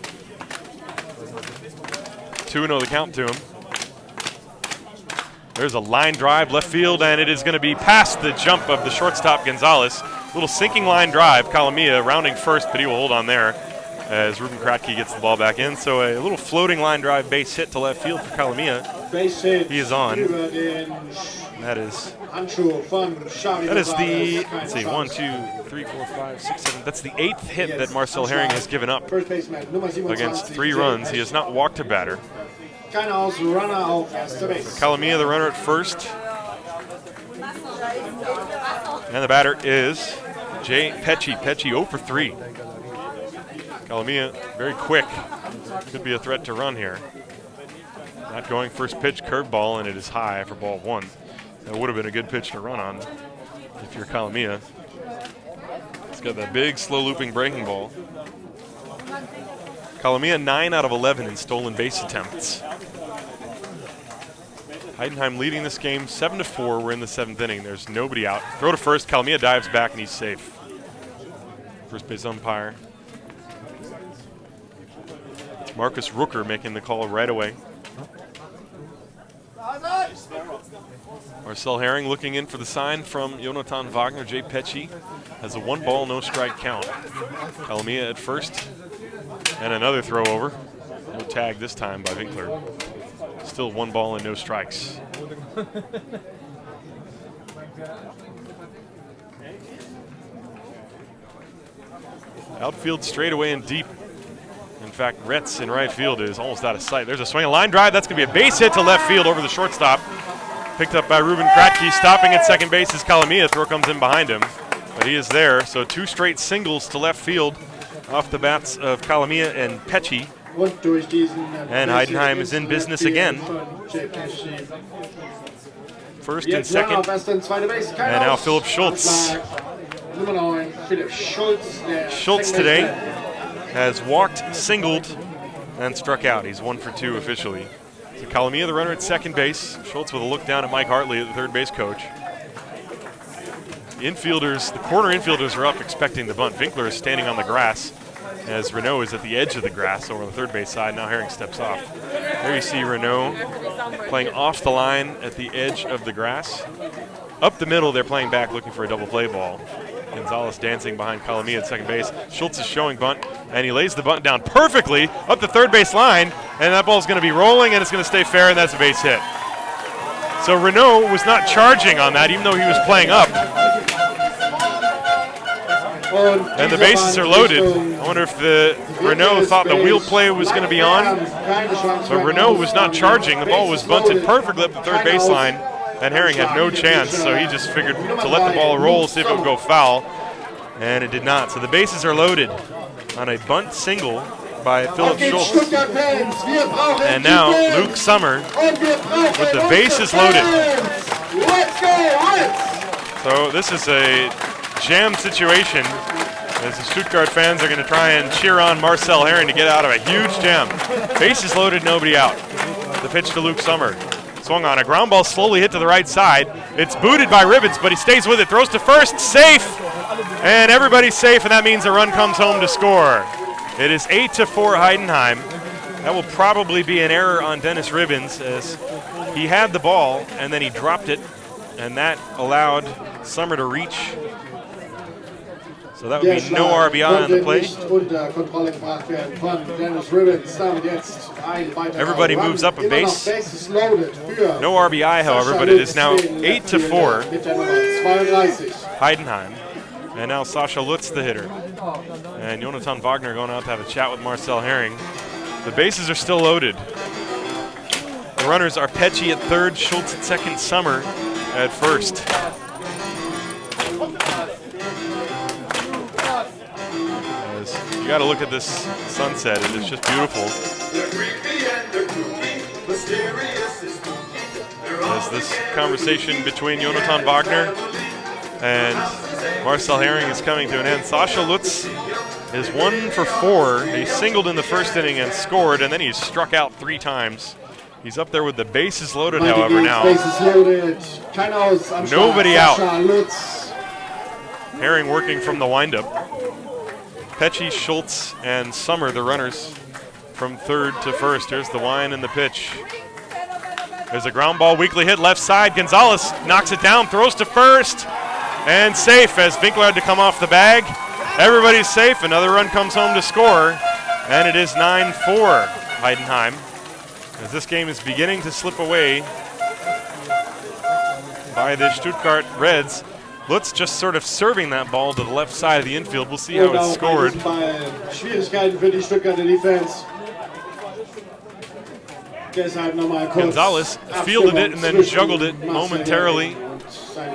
2-0 the count to him. There's a line drive left field, and it is going to be past the jump of the shortstop Gonzalez. Little sinking line drive. Kalamia rounding first, but he will hold on there as Ruben Kratke gets the ball back in. So a little floating line drive base hit to left field for Kalamia. He is on. That is the, let's see, 1, 2, 3, 4, 5, 6, 7. That's the 8th hit that Marcel Herring has given up against 3 runs. He has not walked a batter. Kalamia, the runner at first. And the batter is Jay Pecci. Pecci 0 for 3. Kalamia very quick. Could be a threat to run here. Not going first pitch, curveball, and it is high for ball 1. That would have been a good pitch to run on if you're Kalamia. It's got that big, slow looping breaking ball. Kalamia 9 out of 11 in stolen base attempts. Heidenheim leading this game 7-4. We're in the 7th inning. There's nobody out. Throw to first. Kalamia dives back and he's safe. First base umpire Marcus Rooker making the call right away. Marcel Herring looking in for the sign from Jonathan Wagner. Jay Pecci has a 1 ball, no strike count. Kalamia at first. And another throw over. No tag this time by Winkler. Still 1 ball and no strikes. Outfield straightaway and deep. In fact, Retz in right field is almost out of sight. There's a swing, a line drive. That's going to be a base hit to left field over the shortstop. Picked up by Ruben Kratke. Stopping at second base is Kalamia. Throw comes in behind him, but he is there. So 2 straight singles to left field off the bats of Kalamia and Pecci. And Heidenheim is in business again. First and second. And now Philipp Schultz. Schultz today has walked, singled, and struck out. He's 1 for 2 officially. So Kalamia, the runner at second base. Schultz with a look down at Mike Hartley, the third base coach. The infielders, the corner infielders are up expecting the bunt. Winkler is standing on the grass as Renault is at the edge of the grass over on the third base side. Now Herring steps off. There you see Renault playing off the line at the edge of the grass. Up the middle, they're playing back looking for a double play ball. Gonzalez dancing behind Kalamia at second base. Schultz is showing bunt, and he lays the bunt down perfectly up the third base line, and that ball's going to be rolling, and it's going to stay fair, and that's a base hit. So Renault was not charging on that, even though he was playing up. And the bases are loaded. I wonder if the Renault thought the wheel play was going to be on. But Renault was not charging. The ball was bunted perfectly up the third baseline, and Herring had no chance, so he just figured to let the ball roll, see if it would go foul, and it did not. So the bases are loaded on a bunt single by Philipp Schultz. And now Luke Sommer with the bases loaded. So this is a jam situation as the Stuttgart fans are going to try and cheer on Marcel Herring to get out of a huge jam. Bases loaded, nobody out. The pitch to Luke Sommer. Swung on, a ground ball slowly hit to the right side. It's booted by Ribbons, but he stays with it. Throws to first, safe! And everybody's safe, and that means a run comes home to score. It is 8-4 Heidenheim. That will probably be an error on Dennis Ribbons as he had the ball and then he dropped it, and that allowed Sommer to reach. So that would be no RBI on the play. Everybody moves up a base. No RBI, however, but it is now 8-4 Heidenheim. And now Sascha Lutz, the hitter. And Jonathan Wagner going out to have a chat with Marcel Herring. The bases are still loaded. The runners are Pecci at third, Schultz at second, Sommer at first. You got to look at this sunset. It is just beautiful. As this conversation between Jonathan Wagner and Marcel Herring is coming to an end. Sascha Lutz is 1 for 4. He singled in the first inning and scored, and then he struck out 3 times. He's up there with the bases loaded, however, now. Nobody out. Herring working from the windup. Pecci, Schultz, and Sommer, the runners from third to first. Here's the wind and the pitch. There's a ground ball, weakly hit left side. Gonzalez knocks it down, throws to first, and safe as Winkler had to come off the bag. Everybody's safe. Another run comes home to score, and it is 9-4 Heidenheim. As this game is beginning to slip away by the Stuttgart Reds. Lutz just sort of serving that ball to the left side of the infield. We'll see how it's scored. Gonzalez fielded it and then juggled it momentarily. I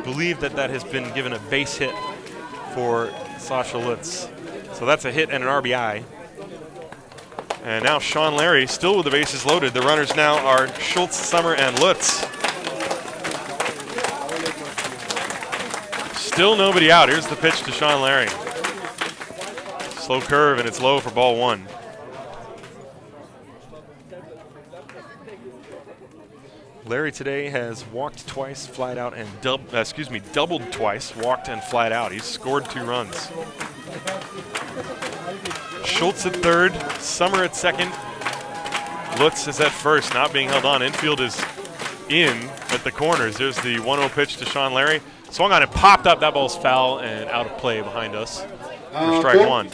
believe that has been given a base hit for Sascha Lutz. So that's a hit and an RBI. And now Sean Larry still with the bases loaded. The runners now are Schultz, Sommer, and Lutz. Still nobody out. Here's the pitch to Sean Larry. Slow curve, and it's low for ball 1. Larry today has walked twice, flied out, and doubled twice, walked and flied out. He's scored 2 runs. Schultz at third, Sommer at second. Lutz is at first, not being held on. Infield is in at the corners. There's the 1-0 pitch to Sean Larry. Swung on and popped up. That ball's foul and out of play behind us for strike 1.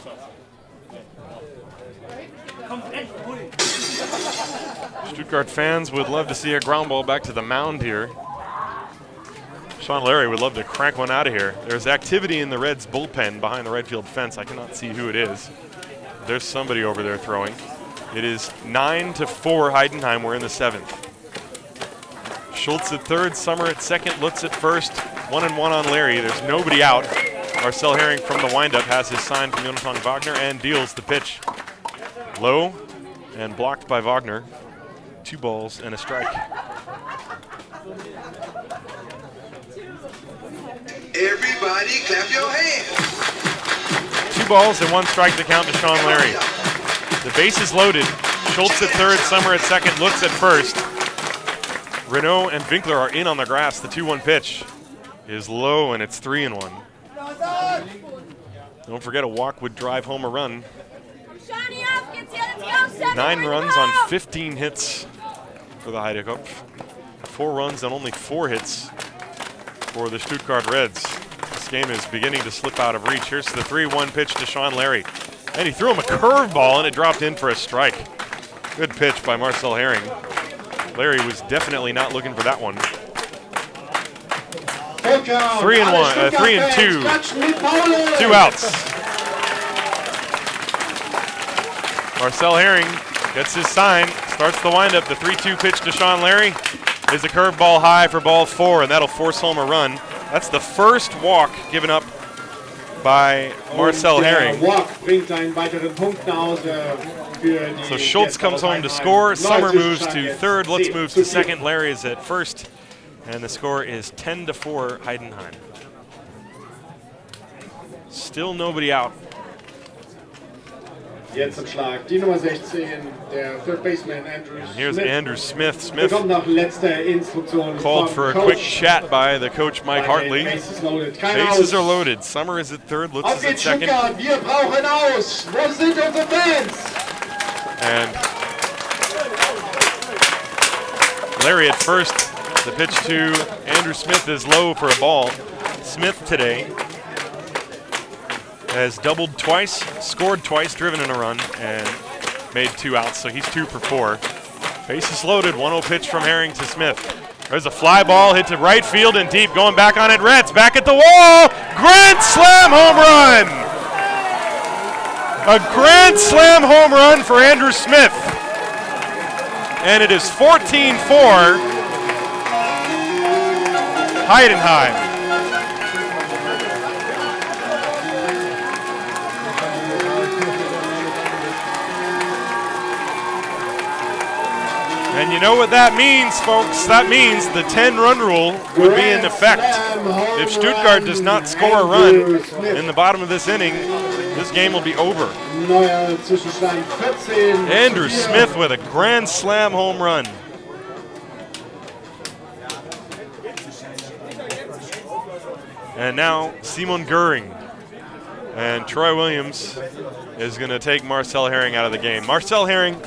Stuttgart fans would love to see a ground ball back to the mound here. Sean Larry would love to crank one out of here. There's activity in the Reds' bullpen behind the right field fence. I cannot see who it is. There's somebody over there throwing. It is 9-4 Heidenheim. We're in the 7th. Schultz at third, Summer at second, Lutz at first. 1-1 on Larry. There's nobody out. Marcel Herring from the windup has his sign from Jonathan Wagner and deals the pitch. Low and blocked by Wagner. 2 balls and a strike. Everybody clap your hands. 2 balls and 1 strike to count to Sean Larry. The base is loaded. Schultz at third, Summer at second, Lutz at first. Renault and Winkler are in on the grass. The 2-1 pitch is low, and it's 3-1. Don't forget, a walk would drive home a run. 9 runs on 15 hits for the Heideköpf. 4 runs on only 4 hits for the Stuttgart Reds. This game is beginning to slip out of reach. Here's the 3-1 pitch to Sean Larry. And he threw him a curveball, and it dropped in for a strike. Good pitch by Marcel Herring. Larry was definitely not looking for that one. 3-1, 3-2. 2 outs. Marcel Herring gets his sign, starts the windup. The 3-2 pitch to Sean Larry is a curveball high for ball 4, and that'll force home a run. That's the first walk given up by Marcel Herring. So Schultz comes home to score. Summer moves to third. Lutz moves to second. Larry is at first. And the score is 10-4 Heidenheim. Still nobody out. Jetzt im Schlag. Die Nummer 16, der Third Baseman Andrew Smith. Here's Andrew Smith. Smith bekommt noch letzte Instruktionen called for a quick chat by the coach Mike Hartley. Bases loaded. Bases are loaded. Summer is at third. Lutz is at second. Stuttgart, wir brauchen aus. Wo sind unsere Fans? And Larry at first. The pitch to Andrew Smith is low for a ball. Smith today has doubled twice, scored twice, driven in a run, and made 2 outs, so he's 2 for 4. Bases loaded, 1-0 pitch from Herring to Smith. There's a fly ball hit to right field and deep, going back on it. Reds back at the wall. Grand slam home run! A grand slam home run for Andrew Smith. And it is 14-4 Heidenheim. And you know what that means, folks? That means the 10-run rule would be in effect. If Stuttgart does not score a run in the bottom of this inning, this game will be over. Andrew Smith with a grand slam home run. And now Simon Göring. And Troy Williams is going to take Marcel Herring out of the game. Marcel Herring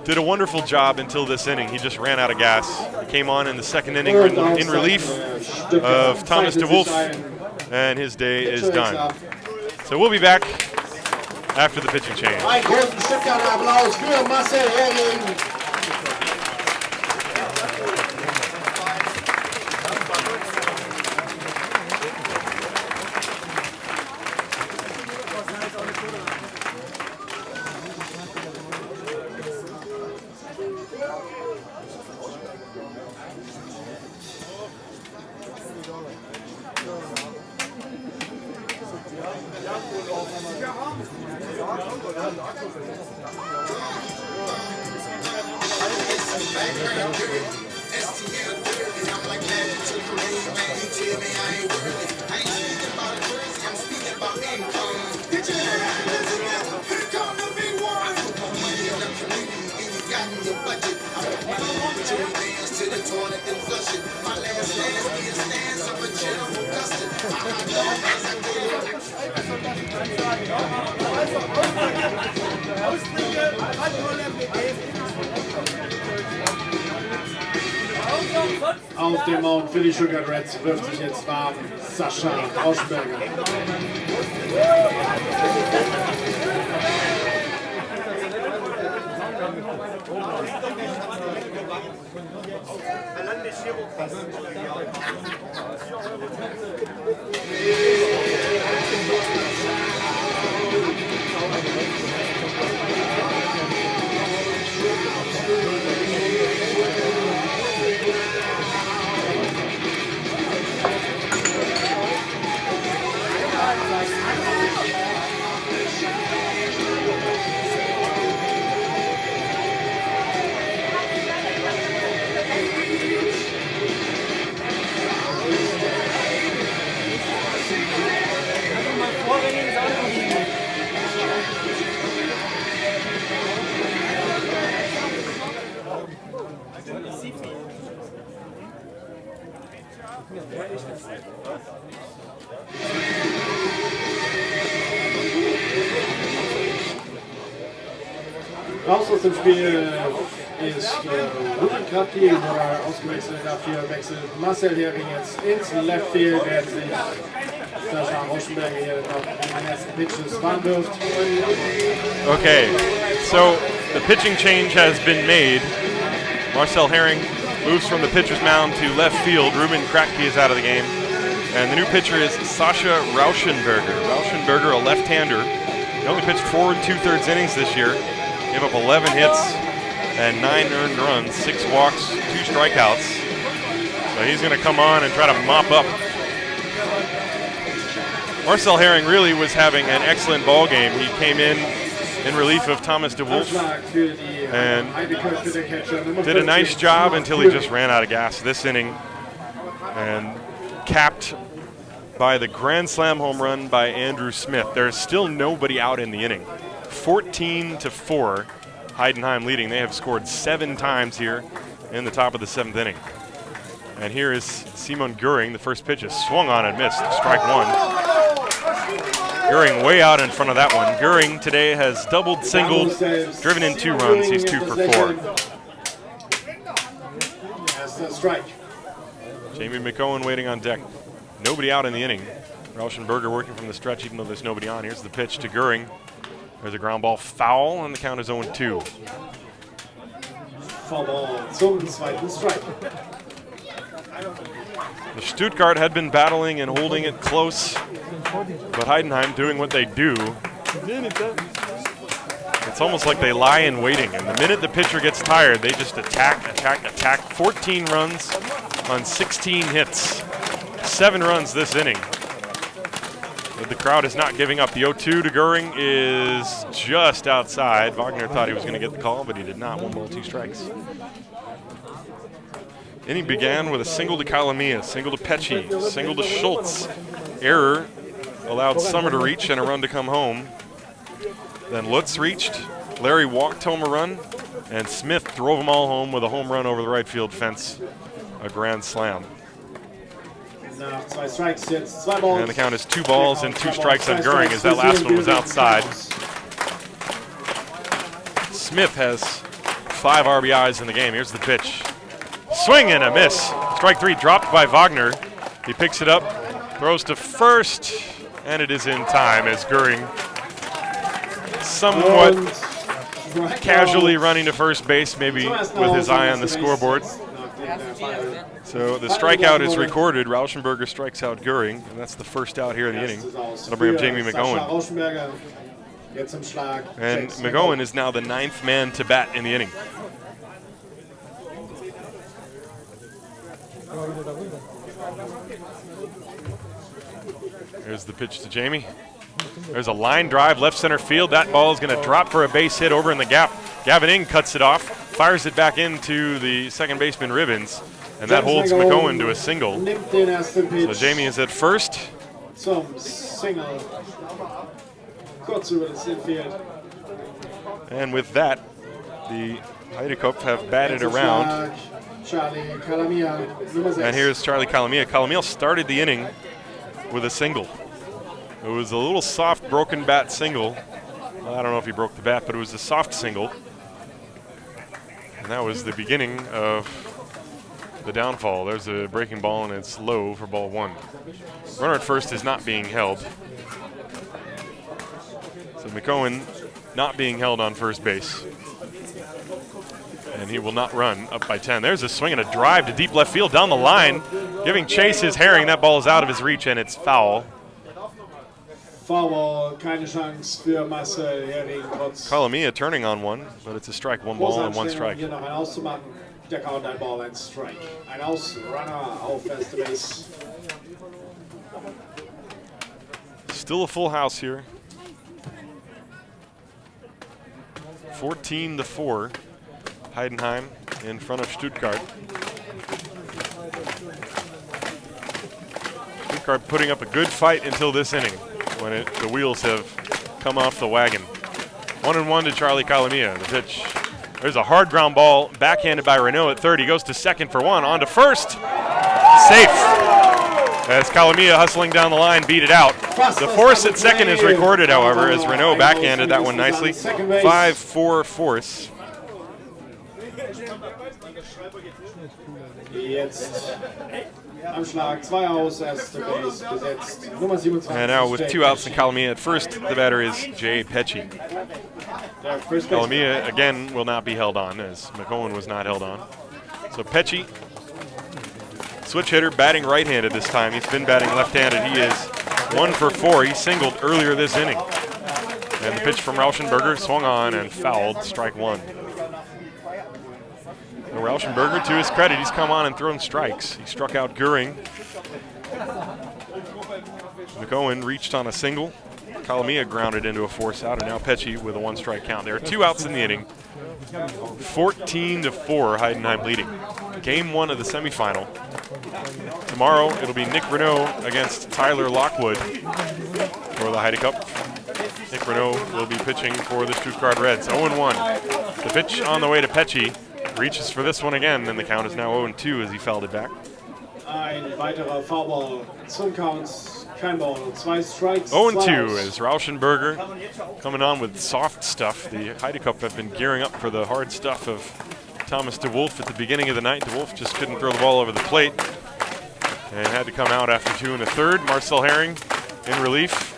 did a wonderful job until this inning. He just ran out of gas. He came on in the second inning in relief of Thomas de Wolf, and his day is done. So we'll be back after the pitching change. Ein großen Stuttgart-Applaus für Marcel Herring. Auf dem Mount für die Stuttgart Reds wirft sich jetzt warm Sascha Rauschberger. Raus aus dem Spiel ist Munich-Haar, wurde ausgewechselt. Dafür wechselt Marcel Hering jetzt ins Left Field, während sich Sascha Rauschenberger hier noch in den ersten Pitches warm wirft. Okay, so the pitching change has been made. Marcel Hering moves from the pitcher's mound to left field. Ruben Kratke is out of the game. And the new pitcher is Sascha Rauschenberger. Rauschenberger, a left-hander. He only pitched 4 2/3 innings this year. Gave up 11 hits and 9 earned runs, 6 walks, 2 strikeouts. So he's going to come on and try to mop up. Marcel Hering really was having an excellent ball game. He came in relief of Thomas de Wolf and did a nice job until he just ran out of gas this inning, and capped by the grand slam home run by Andrew Smith. There's still nobody out in the inning. 14-4, Heidenheim leading. They have scored 7 times here in the top of the 7th inning. And here is Simon Göring. The first pitch is swung on and missed. Strike 1. Göring way out in front of that one. Göring today has doubled, singled, driven in 2 runs. He's 2 for 4. Strike. Jamie McOwen waiting on deck. Nobody out in the inning. Rauschenberger working from the stretch even though there's nobody on. Here's the pitch to Göring. There's a ground ball foul, and the count is 0-2. Foul ball zum zweiten Strike. The Stuttgart had been battling and holding it close, but Heidenheim doing what they do. It's almost like they lie in waiting, and the minute the pitcher gets tired, they just attack. 14 runs on 16 hits. 7 runs this inning. But the crowd is not giving up. The 0-2 to Göring is just outside. Wagner thought he was going to get the call, but he did not. 1 ball, 2 strikes. Inning began with a single to Kalamia, single to Pecci, single to Schultz. Error allowed Summer to reach and a run to come home. Then Lutz reached, Larry walked home a run, and Smith drove them all home with a home run over the right field fence, a grand slam. And the count is 2 balls and 2 strikes on Göring as that last one was outside. Smith has 5 RBIs in the game. Here's the pitch. Swing and a miss. Strike 3 dropped by Wagner. He picks it up, throws to first, and it is in time as Göring somewhat casually running to first base, maybe with his eye on the scoreboard. So the strikeout is recorded. Rauschenberger strikes out Göring, and that's the first out here in the inning. That'll bring up Jamie McOwen. And McOwen is now the 9th man to bat in the inning. Here's the pitch to Jamie. There's a line drive left center field. That ball is going to drop for a base hit over in the gap. Gavin Ing cuts it off, fires it back into the second baseman Ribbons, and that holds McOwen to a single. So Jamie is at first. And with that, the Heidekopf have batted around. And here's Charlie Kalamia. Kalamia started the inning with a single. It was a little soft broken bat single. Well, I don't know if he broke the bat, but it was a soft single. And that was the beginning of the downfall. There's a breaking ball, and it's low for ball 1. Runner at first is not being held. So McOwen not being held on first base. And he will not run up by 10. There's a swing and a drive to deep left field down the line. Giving chase is Hering. That ball is out of his reach, and it's foul. Foul, keine Chance für Marcel Hering. Kalamia turning on one, but it's a strike. 1 ball and 1 strike. Hier noch ein auszumachen. Der Count, ein Ball, ein Strike. Ein Aus, Runner auf erste Base. Still a full house here. 14-4. Heidenheim in front of Stuttgart. Stuttgart putting up a good fight until this inning when the wheels have come off the wagon. 1-1 to Charlie Kalamia. The pitch. There's a hard ground ball backhanded by Renault at third. He goes to second for 1. On to first. Safe. As Kalamia hustling down the line beat it out. The force at second is recorded, however, as Renault backhanded that one nicely. 5-4 force. Jetzt am Schlag 2 aus, erste Base besetzt. Nummer 27. And now with 2 outs in Kalamia at first, the batter is Jay Pecci. Kalamia, again, will not be held on, as McCohen was not held on. So Pecci, switch hitter, batting right-handed this time. He's been batting left-handed. He is 1 for 4. He singled earlier this inning. And the pitch from Rauschenberger swung on and fouled, strike 1. Rauschenberger, to his credit, he's come on and thrown strikes. He struck out Goering. McCohen reached on a single. Kalamia grounded into a force out, and now Pecci with a 1-strike count. There are 2 outs in the inning. 14-4, Heidenheim leading. Game 1 of the semifinal. Tomorrow, it'll be Nick Renault against Tyler Lockwood for the Heide Cup. Nick Renault will be pitching for the Stuttgart Reds. 0-1. The pitch on the way to Pecci. Reaches for this one again, and the count is now 0-2 as he fouled it back. Ein weiterer Foulball zum Count. Kein Ball, 2 strikes. 0-2 as Rauschenberger coming on with soft stuff. The Heide Cup have been gearing up for the hard stuff of Thomas de Wolf at the beginning of the night. De Wolf just couldn't throw the ball over the plate and had to come out after 2 1/3. Marcel Herring in relief.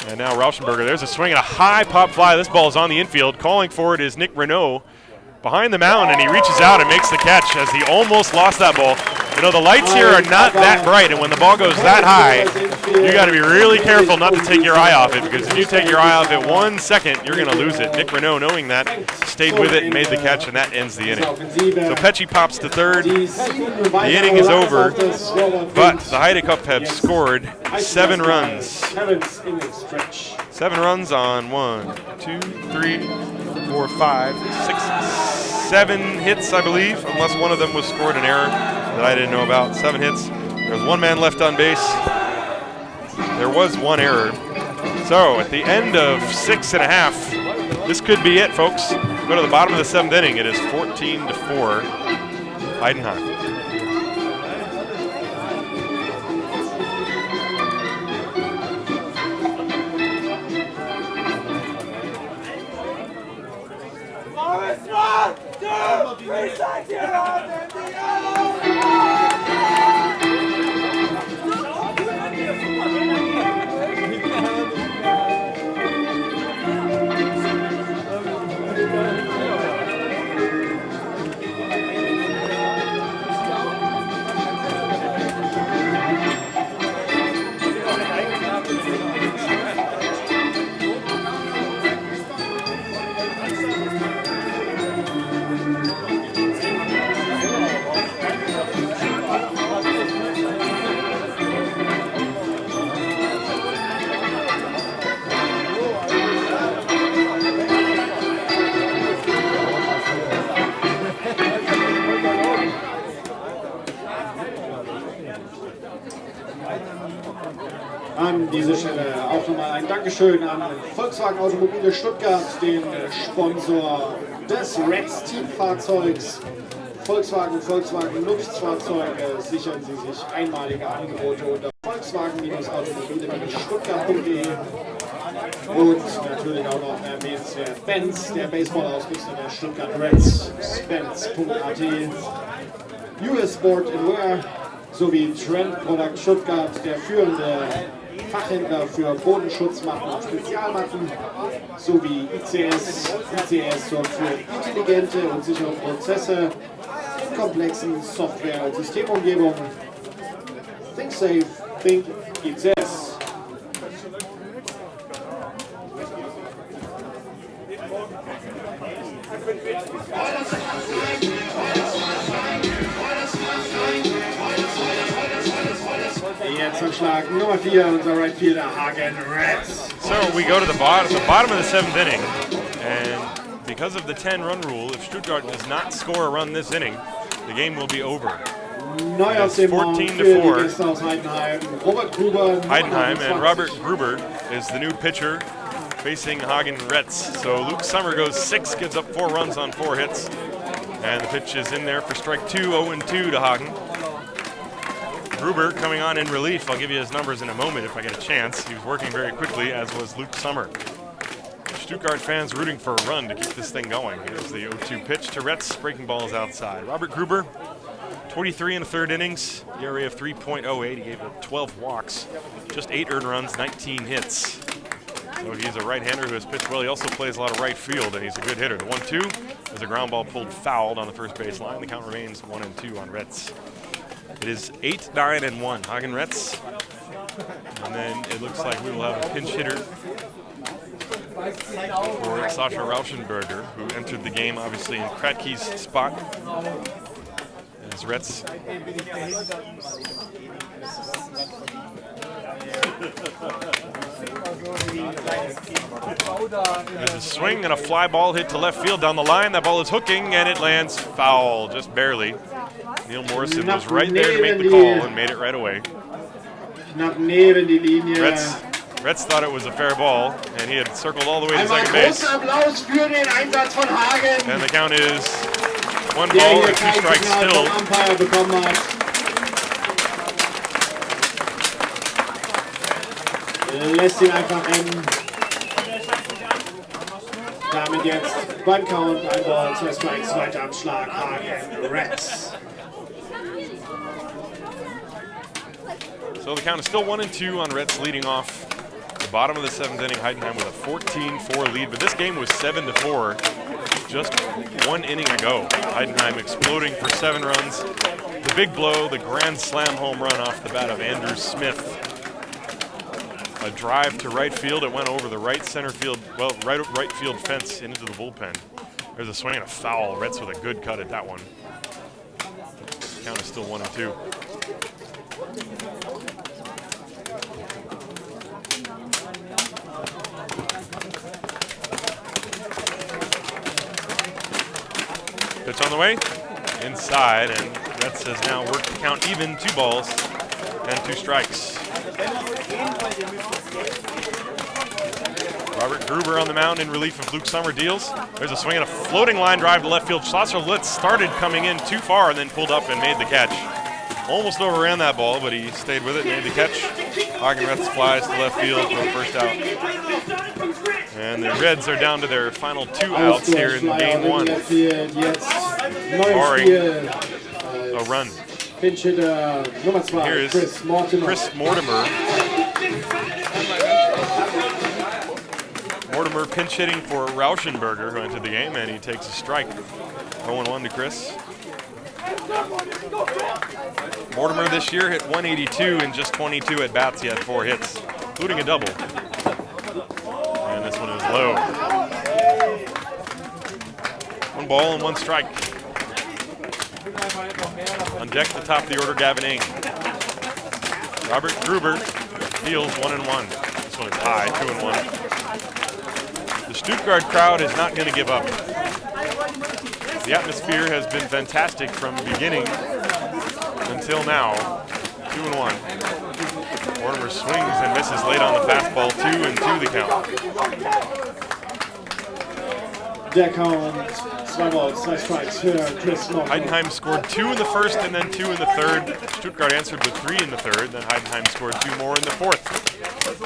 And now Rauschenberger, there's a swing and a high pop fly. This ball is on the infield. Calling for it is Nick Renault behind the mound, and he reaches out and makes the catch as he almost lost that ball. You know, the lights here are not that bright, and when the ball goes that high, you got to be really careful not to take your eye off it, because if you take your eye off it 1 second, you're going to lose it. Nick Renault, knowing that, stayed with it and made the catch, and that ends the inning. So Pecci pops to third. The inning is over, but the Heide Cup have scored 7 runs. 7 runs on 1, 2, 3, 4, 5, 6, 7 hits, I believe, unless one of them was scored an error that I didn't know about. 7 hits. There's 1 man left on base. There was 1 error. So at the end of 6 1/2, this could be it, folks. Go to the bottom of the 7th inning. It is 14-4 Heidenheim. An dieser Stelle auch nochmal ein Dankeschön an Volkswagen Automobile Stuttgart, den Sponsor des Reds-Teamfahrzeugs. Volkswagen Nutzfahrzeuge, sichern Sie sich einmalige Angebote unter Volkswagen-Automobile-Stuttgart.de. Und natürlich auch noch erwähnenswert Benz, der Baseball-Ausrüster der Stuttgart Reds, Benz.at, US Sport & Wear sowie Trend Product Stuttgart, der führende Fachhändler für Bodenschutzmatten und Spezialmatten, sowie ICS. ICS sorgt für intelligente und sichere Prozesse in komplexen Software- und Systemumgebungen. Think safe, think ICS. Jetzt am Schlag Nummer 4, unser Right Fielder Hagen Reds. So we go to the bottom of the 7th inning, and because of the 10-run rule, if Stuttgart does not score a run this inning, the game will be over. Neu auf dem Mount für die Gäste aus Heidenheim, Robert Gruber. Heidenheim, and Robert Gruber is the new pitcher facing Hagen Retz. So Luke Summer goes 6, gives up 4 runs on 4 hits, and the pitch is in there for strike 2, 0-2 to Hagen. Gruber coming on in relief. I'll give you his numbers in a moment if I get a chance. He was working very quickly, as was Luke Sommer. Stuttgart fans rooting for a run to keep this thing going. Here's the 0-2 pitch to Retz, breaking balls outside. Robert Gruber, 23 in the third innings, ERA of 3.08. He gave up 12 walks, just 8 earned runs, 19 hits. So he's a right-hander who has pitched well. He also plays a lot of right field, and he's a good hitter. The 1-2 is a ground ball pulled fouled on the first base line. The count remains 1-2 on Retz. It is 8-9-1, Hagen Retz. And then it looks like we will have a pinch hitter for Sascha Rauschenberger, who entered the game obviously in Kratke's spot. As Retz there's a swing and a fly ball hit to left field down the line. That ball is hooking and it lands foul, just barely. Neil Morrison was right there to make the call and made it right away. Retz thought it was a fair ball, and he had circled all the way to second base. And the count is 1 ball and 2 strikes still. Lässt ihn einfach enden. Damit jetzt beim Count 1 Ball, 2 Strikes, zweiter Abschlag, Hagen Retz. So the count is still 1-2 on Retz leading off the bottom of the 7th inning. Heidenheim with a 14-4 lead, but this game was 7-4 just 1 inning ago. Heidenheim exploding for 7 runs. The big blow, the grand slam home run off the bat of Andrew Smith. A drive to right field. It went over the right center field, well, right field fence into the bullpen. There's a swing and a foul. Retz with a good cut at that one. The count is still 1-2. Pitch on the way, inside, and Retz has now worked the count even, 2 balls and 2 strikes. Robert Gruber on the mound in relief of Luke Sommer deals. There's a swing and a floating line drive to left field. Sascha Lutz started coming in too far and then pulled up and made the catch. Almost overran that ball, but he stayed with it and made the catch. Hagen Retz flies to left field for the first out. And the Reds are down to their final 2 outs here in game 1. Barring a run. Here is Chris Mortimer. Mortimer pinch hitting for Rauschenberger, who entered the game, and he takes a strike. 0-1 to Chris. Mortimer this year hit 182 in just 22 at bats. He had 4 hits, including a double. And this one is low. 1 ball and 1 strike. On deck, the top of the order, Gavin Ing. Robert Gruber deals 1-1. This one is high, 2-1. The Stuttgart crowd is not going to give up. The atmosphere has been fantastic from beginning until now. 2-1. Mortimer swings and misses late on the fastball. 2-2 the count. Der Count, 2 Balls, 2 Strikes für Chris Mortimer. Heidenheim scored 2 in the first and then 2 in the third. Stuttgart answered with 3 in the third. Then Heidenheim scored 2 more in the fourth.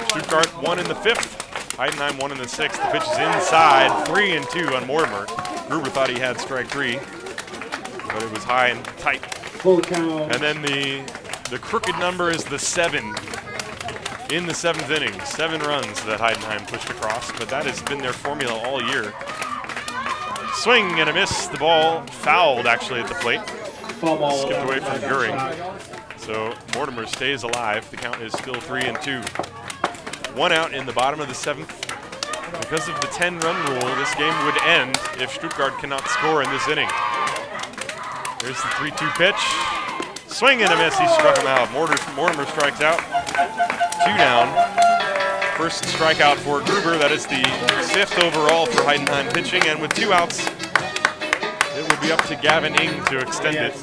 Stuttgart 1 in the fifth. Heidenheim 1 in the sixth. The pitch is inside. 3-2 on Mortimer. Gruber thought he had strike 3, but it was high and tight. Full count. And then the crooked number is the 7 in the 7th inning. 7 runs that Heidenheim pushed across, but that has been their formula all year. Swing and a miss. The ball fouled actually at the plate. Skipped away from Goering. So Mortimer stays alive. The count is still 3-2. 1 out in the bottom of the 7th. Because of the 10-run rule, this game would end if Stuttgart cannot score in this inning. Here's the 3-2 pitch. Swing and a miss. He struck him out. Mortimer strikes out. 2 down. First strikeout for Gruber. That is the 5th overall for Heidenheim pitching. And with 2 outs, it would be up to Gavin Ing to extend it.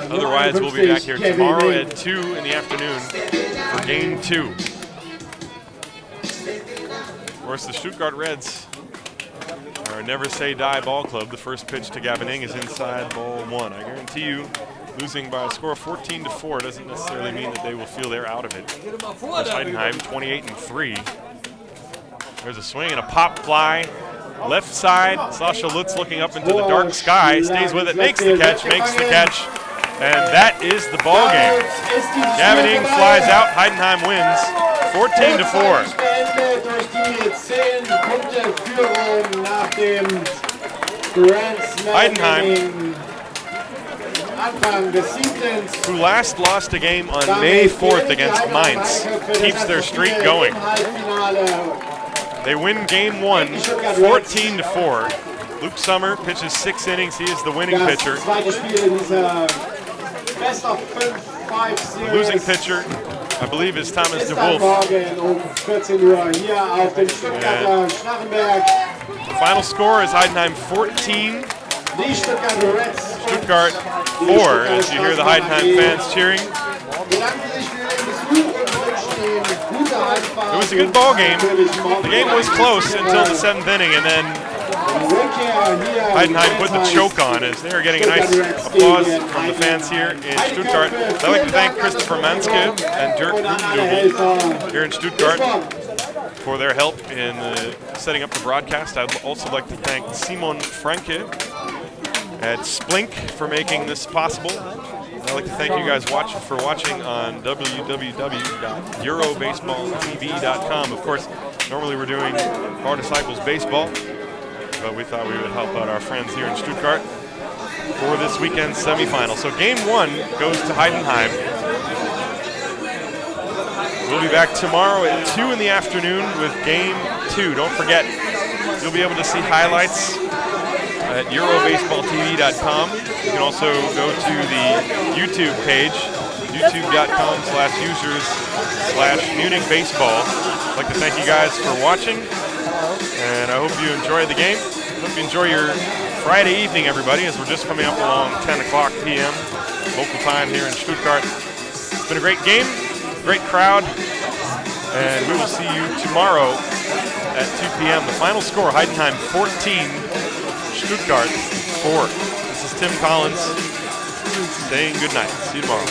Otherwise, we'll be back here tomorrow at 2 in the afternoon for game 2. Of course, the Stuttgart Reds are a never say die ball club. The first pitch to Gavin Ing is inside ball 1. I guarantee you losing by a score of 14-4 doesn't necessarily mean that they will feel they're out of it. There's Heidenheim, 28-3. There's a swing and a pop fly. Left side, Sasha Lutz looking up into the dark sky, stays with it, makes the catch, and that is the ball game. Gavin Ing flies out, Heidenheim wins, 14-4. Heidenheim, who last lost a game on May 4th against Mainz, keeps their streak going. They win game 1, 14-4. Luke Sommer pitches 6 innings. He is the winning pitcher. The losing pitcher, I believe, is Thomas de Wolf. The final score is Heidenheim 14, Stuttgart 4, as you hear the Heidenheim fans cheering. It was a good ball game. The game was close until the 7th inning, and then Heidenheim put the choke on as they were getting a nice applause from the fans here in Stuttgart. I'd like to thank Christopher Manske and Dirk Grubendubel here in Stuttgart for their help in setting up the broadcast. I'd also like to thank Simon Franke at Splink for making this possible. I'd like to thank you guys for watching on www.eurobaseballtv.com. Of course, normally we're doing Bar Disciples Baseball, but we thought we would help out our friends here in Stuttgart for this weekend's semifinal. So game 1 goes to Heidenheim. We'll be back tomorrow at 2 in the afternoon with game 2. Don't forget, you'll be able to see highlights at eurobaseballtv.com. You can also go to the YouTube page, youtube.com/users/Munich-Baseball. I'd like to thank you guys for watching, and I hope you enjoyed the game. I hope you enjoy your Friday evening, everybody, as we're just coming up along 10 o'clock p.m. local time here in Stuttgart. It's been a great game, great crowd, and we will see you tomorrow at 2 p.m. The final score, Heidenheim 14, Stuttgart 4. This is Tim Collins saying good night. See you tomorrow.